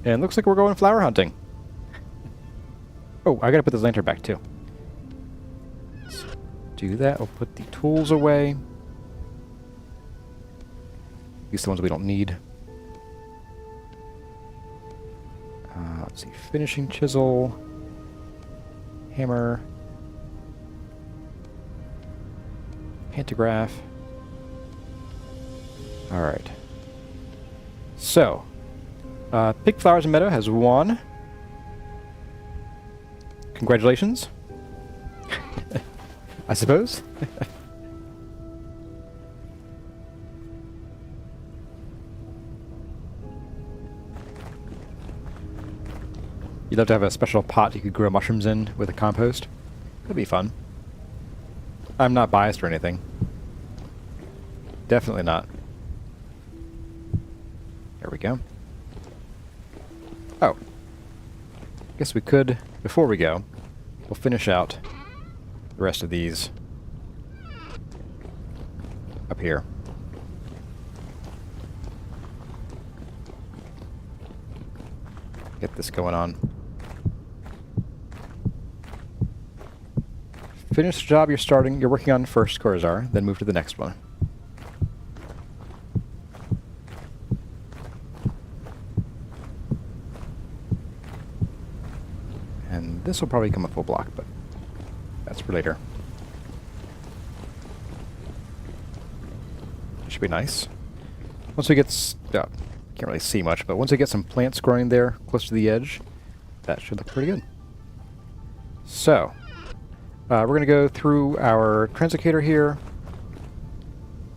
And it looks like we're going flower hunting. Oh, I got to put this lantern back, too. Do that. We'll put the tools away. These are the ones we don't need. Let's see. Finishing chisel. Hammer. Pantograph. Alright. So. Pig Flowers and Meadow has won. Congratulations. I suppose. You'd love to have a special pot you could grow mushrooms in with a compost. That'd be fun. I'm not biased or anything. Definitely not. There we go. Oh. Guess we could, before we go, we'll finish out the rest of these up here. Get this going on. Finish the job you're working on first, Corazar, then move to the next one. And this will probably come a full block, but that's for later. Should be nice. Once we get... can't really see much, but once we get some plants growing there close to the edge, that should look pretty good. So, we're going to go through our translocator here,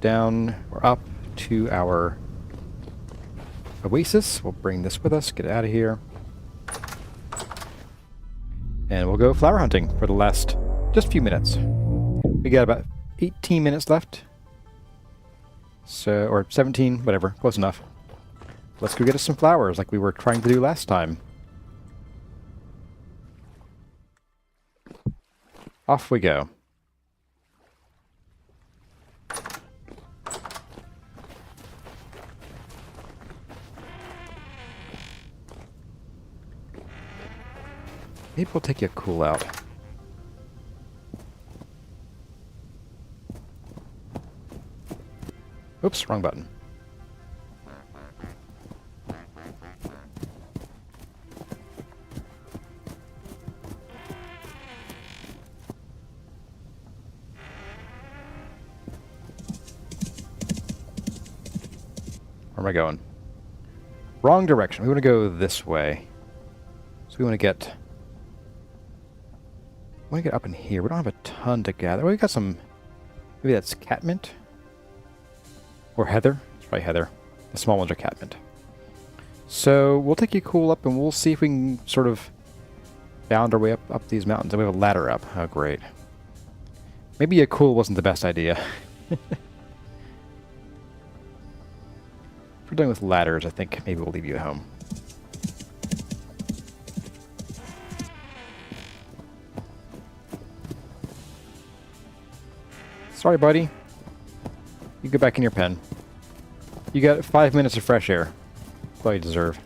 down or up to our oasis. We'll bring this with us, get it out of here. And we'll go flower hunting for the last just a few minutes. We got about 18 minutes left. So, or 17, whatever, close enough. Let's go get us some flowers like we were trying to do last time. Off we go. Maybe we'll take you a cool out. Oops, wrong button. Where am I going? Wrong direction. We want to go this way. So we want to get up in here. We don't have a ton to gather. Well, we got some. Maybe that's catmint or heather. It's probably heather. The small ones are catmint. So we'll take you cool up, and we'll see if we can sort of bound our way up these mountains. And we have a ladder up. Oh, great. Maybe a cool wasn't the best idea. If we're done with ladders, I think maybe we'll leave you at home. Sorry, buddy. You go back in your pen. You got 5 minutes of fresh air. That's all you deserve.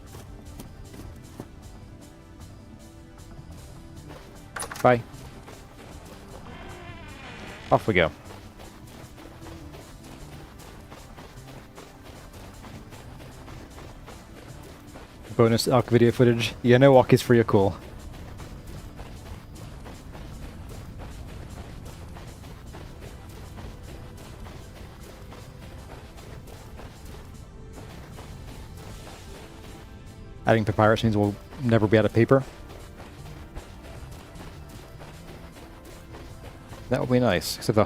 Bye. Off we go. Bonus elk video footage. Yeah, no walkies for you, cool. Adding papyrus means we'll never be out of paper. That would be nice. Except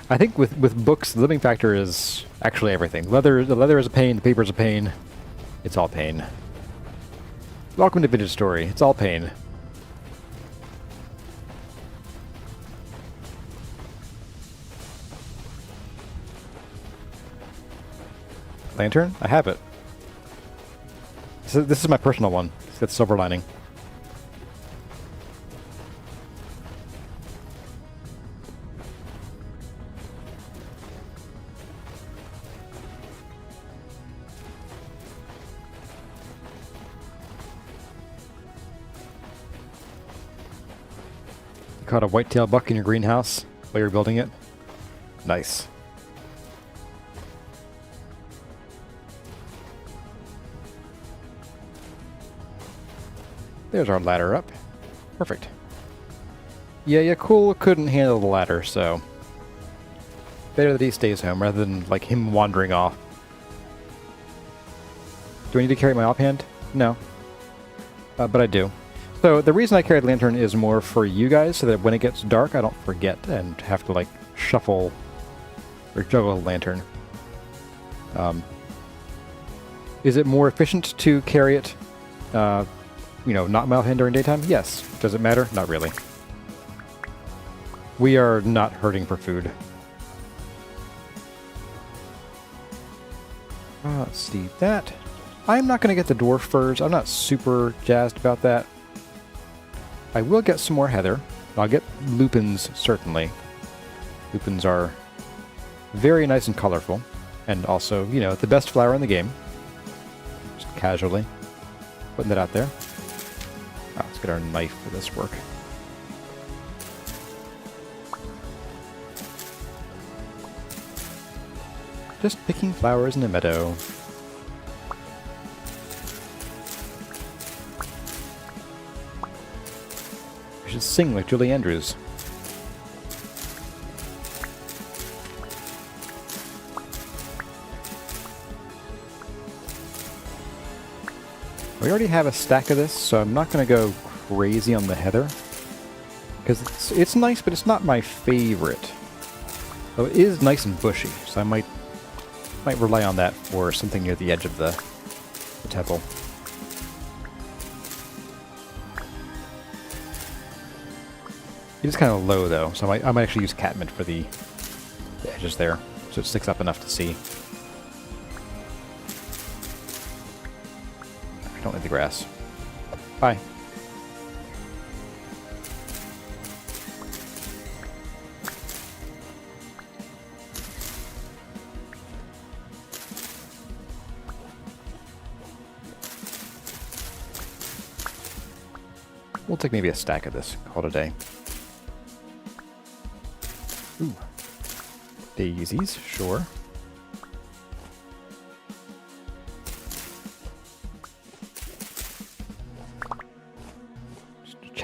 I think with books, the limiting factor is actually everything. The leather is a pain, the paper is a pain. It's all pain. Welcome to Vintage Story. It's all pain. Lantern? I have it. This is my personal one. It's got silver lining. You caught a whitetail buck in your greenhouse while you're building it? Nice. There's our ladder up. Perfect. Yeah, cool couldn't handle the ladder, so better that he stays home rather than like him wandering off. Do I need to carry my offhand? No. But I do. So the reason I carry the lantern is more for you guys, so that when it gets dark I don't forget and have to like shuffle or juggle the lantern. Is it more efficient to carry it not my offhand during daytime? Yes. Does it matter? Not really. We are not hurting for food. Let's see that. I'm not going to get the dwarf furs. I'm not super jazzed about that. I will get some more heather. I'll get lupins, certainly. Lupins are very nice and colorful. And also, the best flower in the game. Just casually putting that out there. Let's get our knife for this work. Just picking flowers in a meadow. We should sing like Julie Andrews. We already have a stack of this, so I'm not going to go crazy on the heather. Because it's nice, but it's not my favorite. Though it is nice and bushy, so I might rely on that for something near the edge of the temple. It is kind of low, though, so I might actually use catmint for the edges there, so it sticks up enough to see. I don't need the grass. Bye. We'll take maybe a stack of this, call it a day. Ooh. Daisies, sure.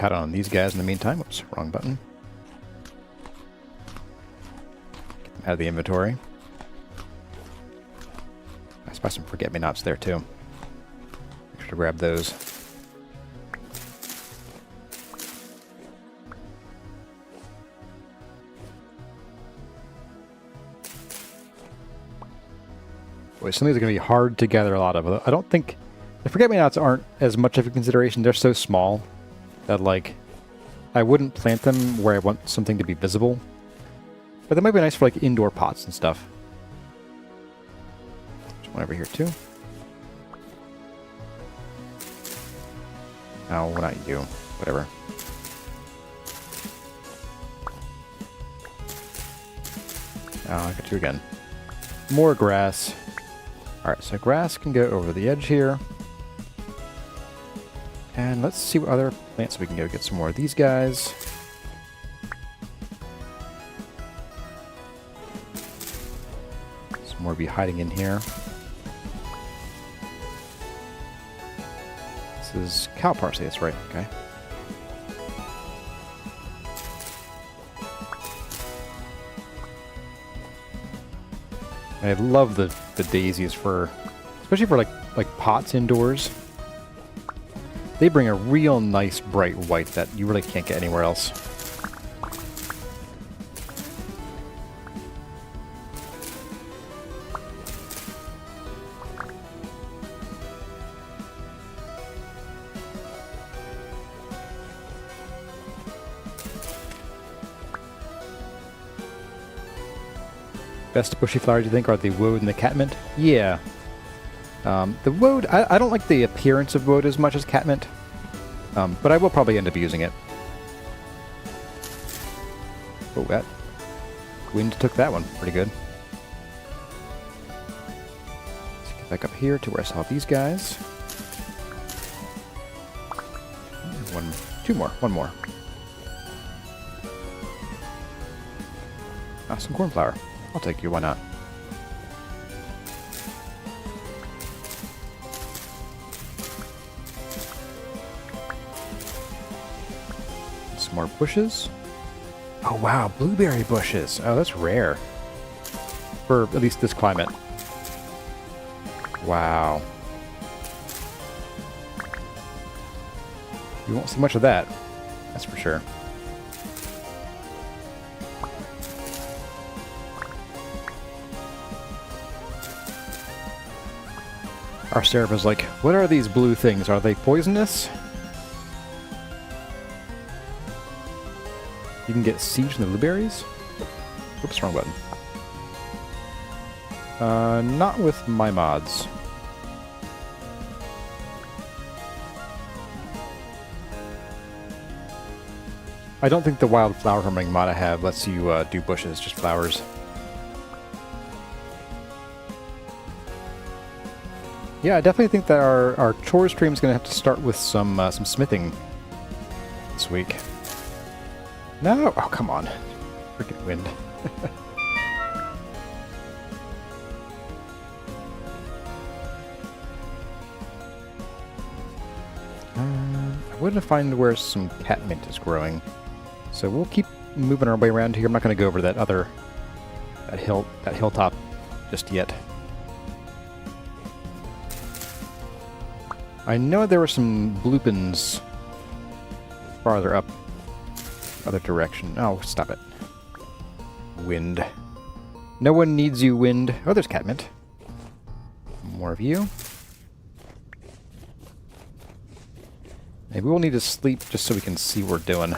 chat on these guys in the meantime. Oops, wrong button. Get them out of the inventory. I spy some forget-me-nots there too. Make sure to grab those. Boy, some of these are going to be hard to gather a lot of. I don't think... The forget-me-nots aren't as much of a consideration. They're so small that, like, I wouldn't plant them where I want something to be visible. But they might be nice for, like, indoor pots and stuff. There's one over here, too. No, not you. Whatever. Oh, I got you again. More grass. Alright, so grass can go over the edge here. And let's see what other plants we can go get some more of these guys. Some more be hiding in here. This is cow parsley, that's right, okay. I love the daisies especially for like pots indoors. They bring a real nice bright white that you really can't get anywhere else. Best bushy flowers you think are the woad and the catmint? Yeah. The woad, I don't like the appearance of woad as much as catmint, but I will probably end up using it. Oh, that wind took that one pretty good. Let's get back up here to where I saw these guys. One more. Ah, some cornflower. I'll take you, why not? Some more bushes. Oh wow, blueberry bushes. Oh, that's rare. For at least this climate. Wow. You won't see much of that, that's for sure. Our seraph is like, what are these blue things? Are they poisonous? You can get siege from the blueberries? Oops, wrong button. Not with my mods. I don't think the wildflower farming mod I have lets you do bushes, just flowers. Yeah, I definitely think that our chores stream is going to have to start with some smithing this week. No! Oh, come on. Freaking wind. I wanted to find where some catmint is growing. So we'll keep moving our way around here. I'm not going to go over that hilltop just yet. I know there were some bloopins farther up, other direction. Oh, stop it. Wind. No one needs you, wind. Oh, there's catmint. More of you. Maybe we'll need to sleep just so we can see what we're doing.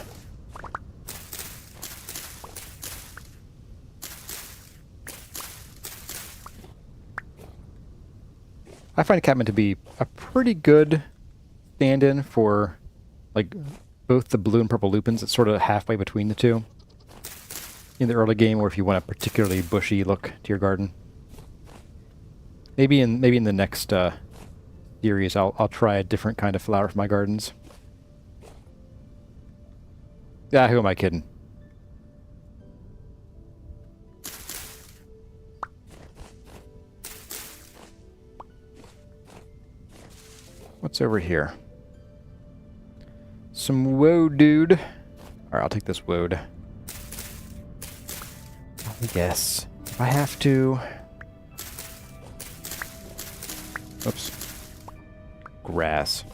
I find catmint to be a pretty good stand-in for, like, both the blue and purple lupins. It's sort of halfway between the two in the early game, or if you want a particularly bushy look to your garden. Maybe in the next series, I'll try a different kind of flower for my gardens. Yeah, who am I kidding? What's over here? Some woad, dude. Alright, I'll take this woad. Yes. If I have to... Oops. Grass.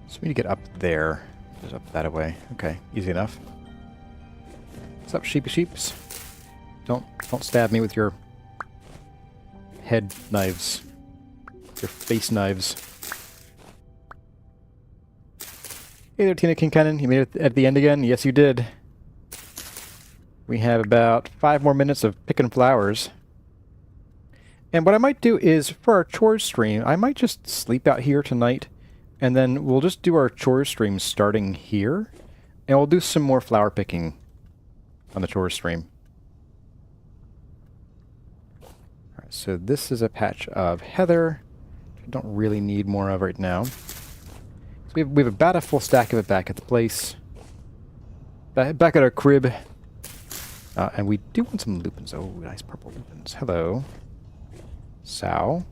So we need to get up there. Just up that way. Okay, easy enough. What's up, sheepy sheeps? Don't stab me with your head knives. Your face knives. Hey there, Tina Kincannon. You made it at the end again? Yes, you did. We have about 5 more minutes of picking flowers. And what I might do is, for our chores stream, I might just sleep out here tonight, and then we'll just do our chores stream starting here, and we'll do some more flower picking on the chores stream. Alright, so this is a patch of heather. I don't really need more of right now. So we have about a full stack of it back at the place. Back at our crib. And we do want some lupins. Oh, nice purple lupins. Hello. Sow.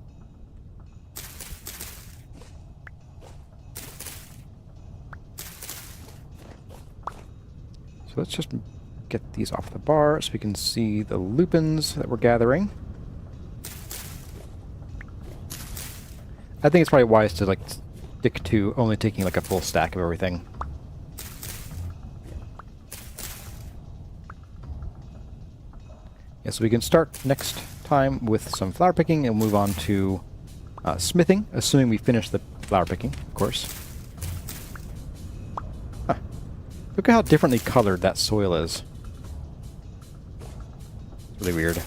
So let's just get these off the bar so we can see the lupins that we're gathering. I think it's probably wise to like stick to only taking like a full stack of everything. Yeah, so we can start next time with some flower picking and move on to smithing, assuming we finish the flower picking, of course. Huh. Look at how differently colored that soil is. It's really weird.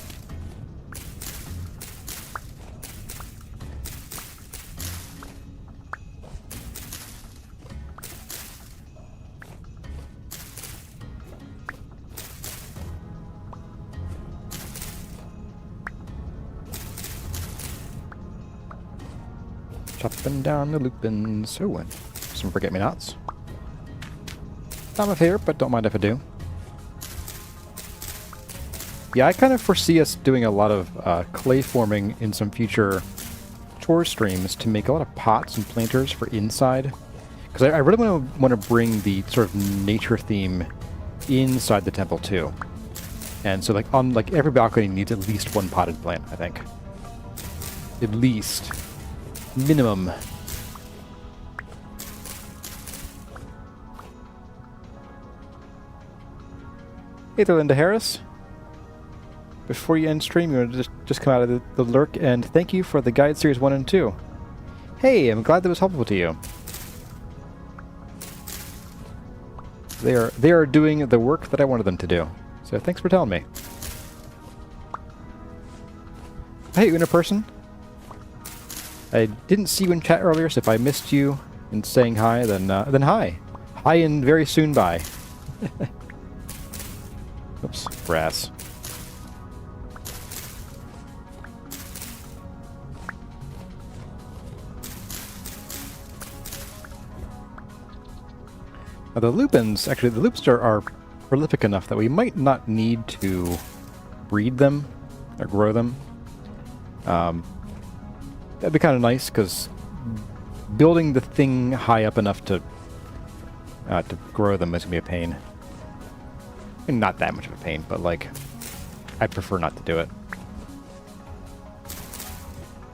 Chopping down the lupins. Oh, and some forget-me-nots. Not my favorite, but don't mind if I do. Yeah, I kind of foresee us doing a lot of clay forming in some future chore streams to make a lot of pots and planters for inside. Because I really want to bring the sort of nature theme inside the temple too. And so like on like every balcony needs at least one potted plant, I think. At least. Minimum. Hey there, Linda Harris. Before you end stream, you want to just come out of the lurk and thank you for the guide series 1 and 2. Hey, I'm glad that was helpful to you. They are doing the work that I wanted them to do. So thanks for telling me. Hey, Una person. I didn't see you in chat earlier, so if I missed you in saying hi, then hi. Hi and very soon bye. Oops, grass. Now the lupins, actually the lupins are prolific enough that we might not need to breed them or grow them. That'd be kind of nice, because building the thing high up enough to grow them is going to be a pain. I mean, not that much of a pain, but, like, I'd prefer not to do it.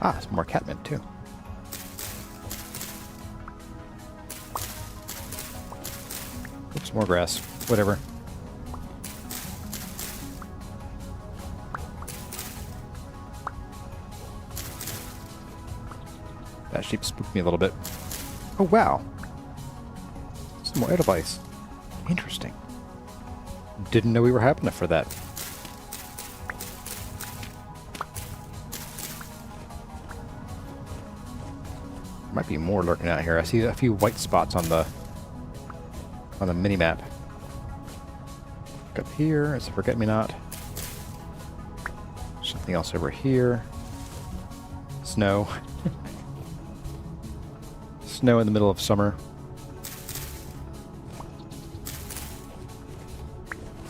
Ah, some more catmint, too. Oops, more grass. Whatever. That sheep spooked me a little bit. Oh, wow. Some more Edelweiss. Interesting. Didn't know we were happening for that. There might be more lurking out here. I see a few white spots on the mini-map. Look up here. It's a forget-me-not. Something else over here. Snow. Snow in the middle of summer.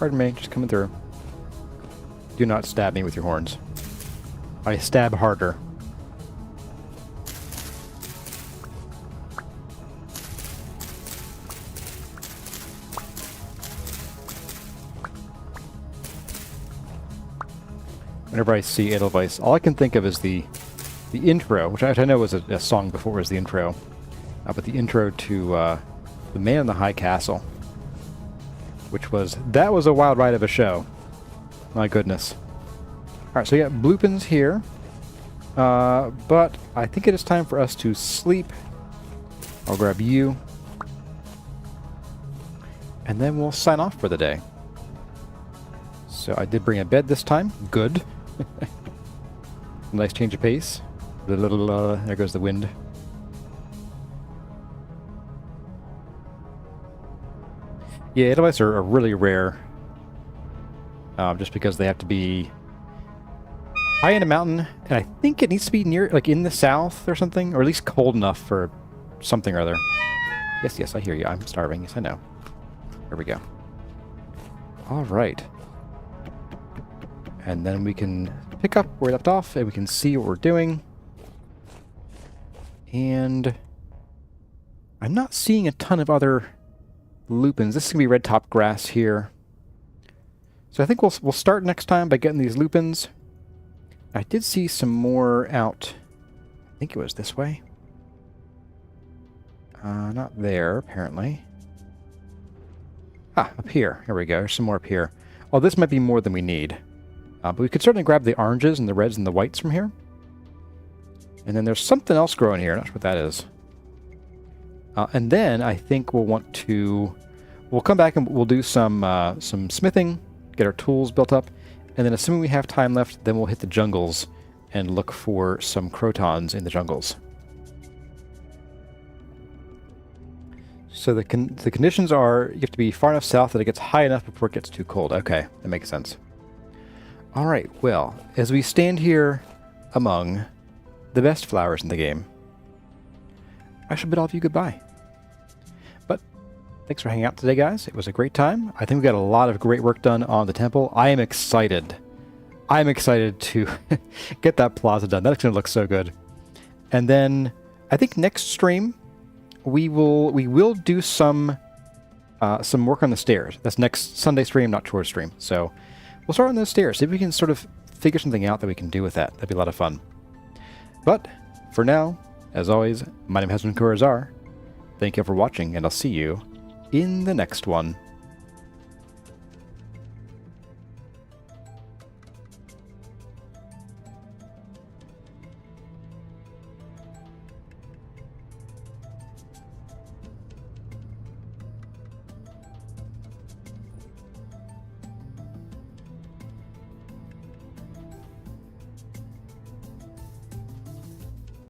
Pardon me, just coming through. Do not stab me with your horns. I stab harder. Whenever I see Edelweiss, all I can think of is the intro, which I know was a song before it was the intro, but the intro to The Man in the High Castle, that was a wild ride of a show. My goodness. Alright, so we got bloopins here, but I think it is time for us to sleep. I'll grab you, and then we'll sign off for the day. So I did bring a bed this time. Good. Nice change of pace. There goes the wind. Yeah, Edelweiss are really rare. Just because they have to be high in a mountain, and I think it needs to be near, like in the south or something, or at least cold enough for something or other. Yes, I hear you. I'm starving. Yes, I know. Here we go. All right. And then we can pick up where we left off, and we can see what we're doing. And I'm not seeing a ton of other lupins. This is going to be red top grass here. So I think we'll start next time by getting these lupins. I did see some more out. I think it was this way. Not there, apparently. Ah, up here. Here we go. There's some more up here. Oh, this might be more than we need. But we could certainly grab the oranges and the reds and the whites from here. And then there's something else growing here. Not sure what that is. And then I think we'll want to... We'll come back and we'll do some smithing, get our tools built up, and then assuming we have time left, then we'll hit the jungles and look for some crotons in the jungles. So the conditions are you have to be far enough south that it gets high enough before it gets too cold. Okay, that makes sense. All right, well, as we stand here among the best flowers in the game, I should bid all of you goodbye. But thanks for hanging out today, guys. It was a great time. I think we got a lot of great work done on the temple. I am excited. I'm excited to get that plaza done. That's going to look so good. And then I think next stream we will do some work on the stairs. That's next Sunday stream, not chore stream. So we'll start on those stairs. See if we can sort of figure something out that we can do with that. That'd be a lot of fun. But for now, as always, my name has been Kurazar. Thank you for watching, and I'll see you in the next one.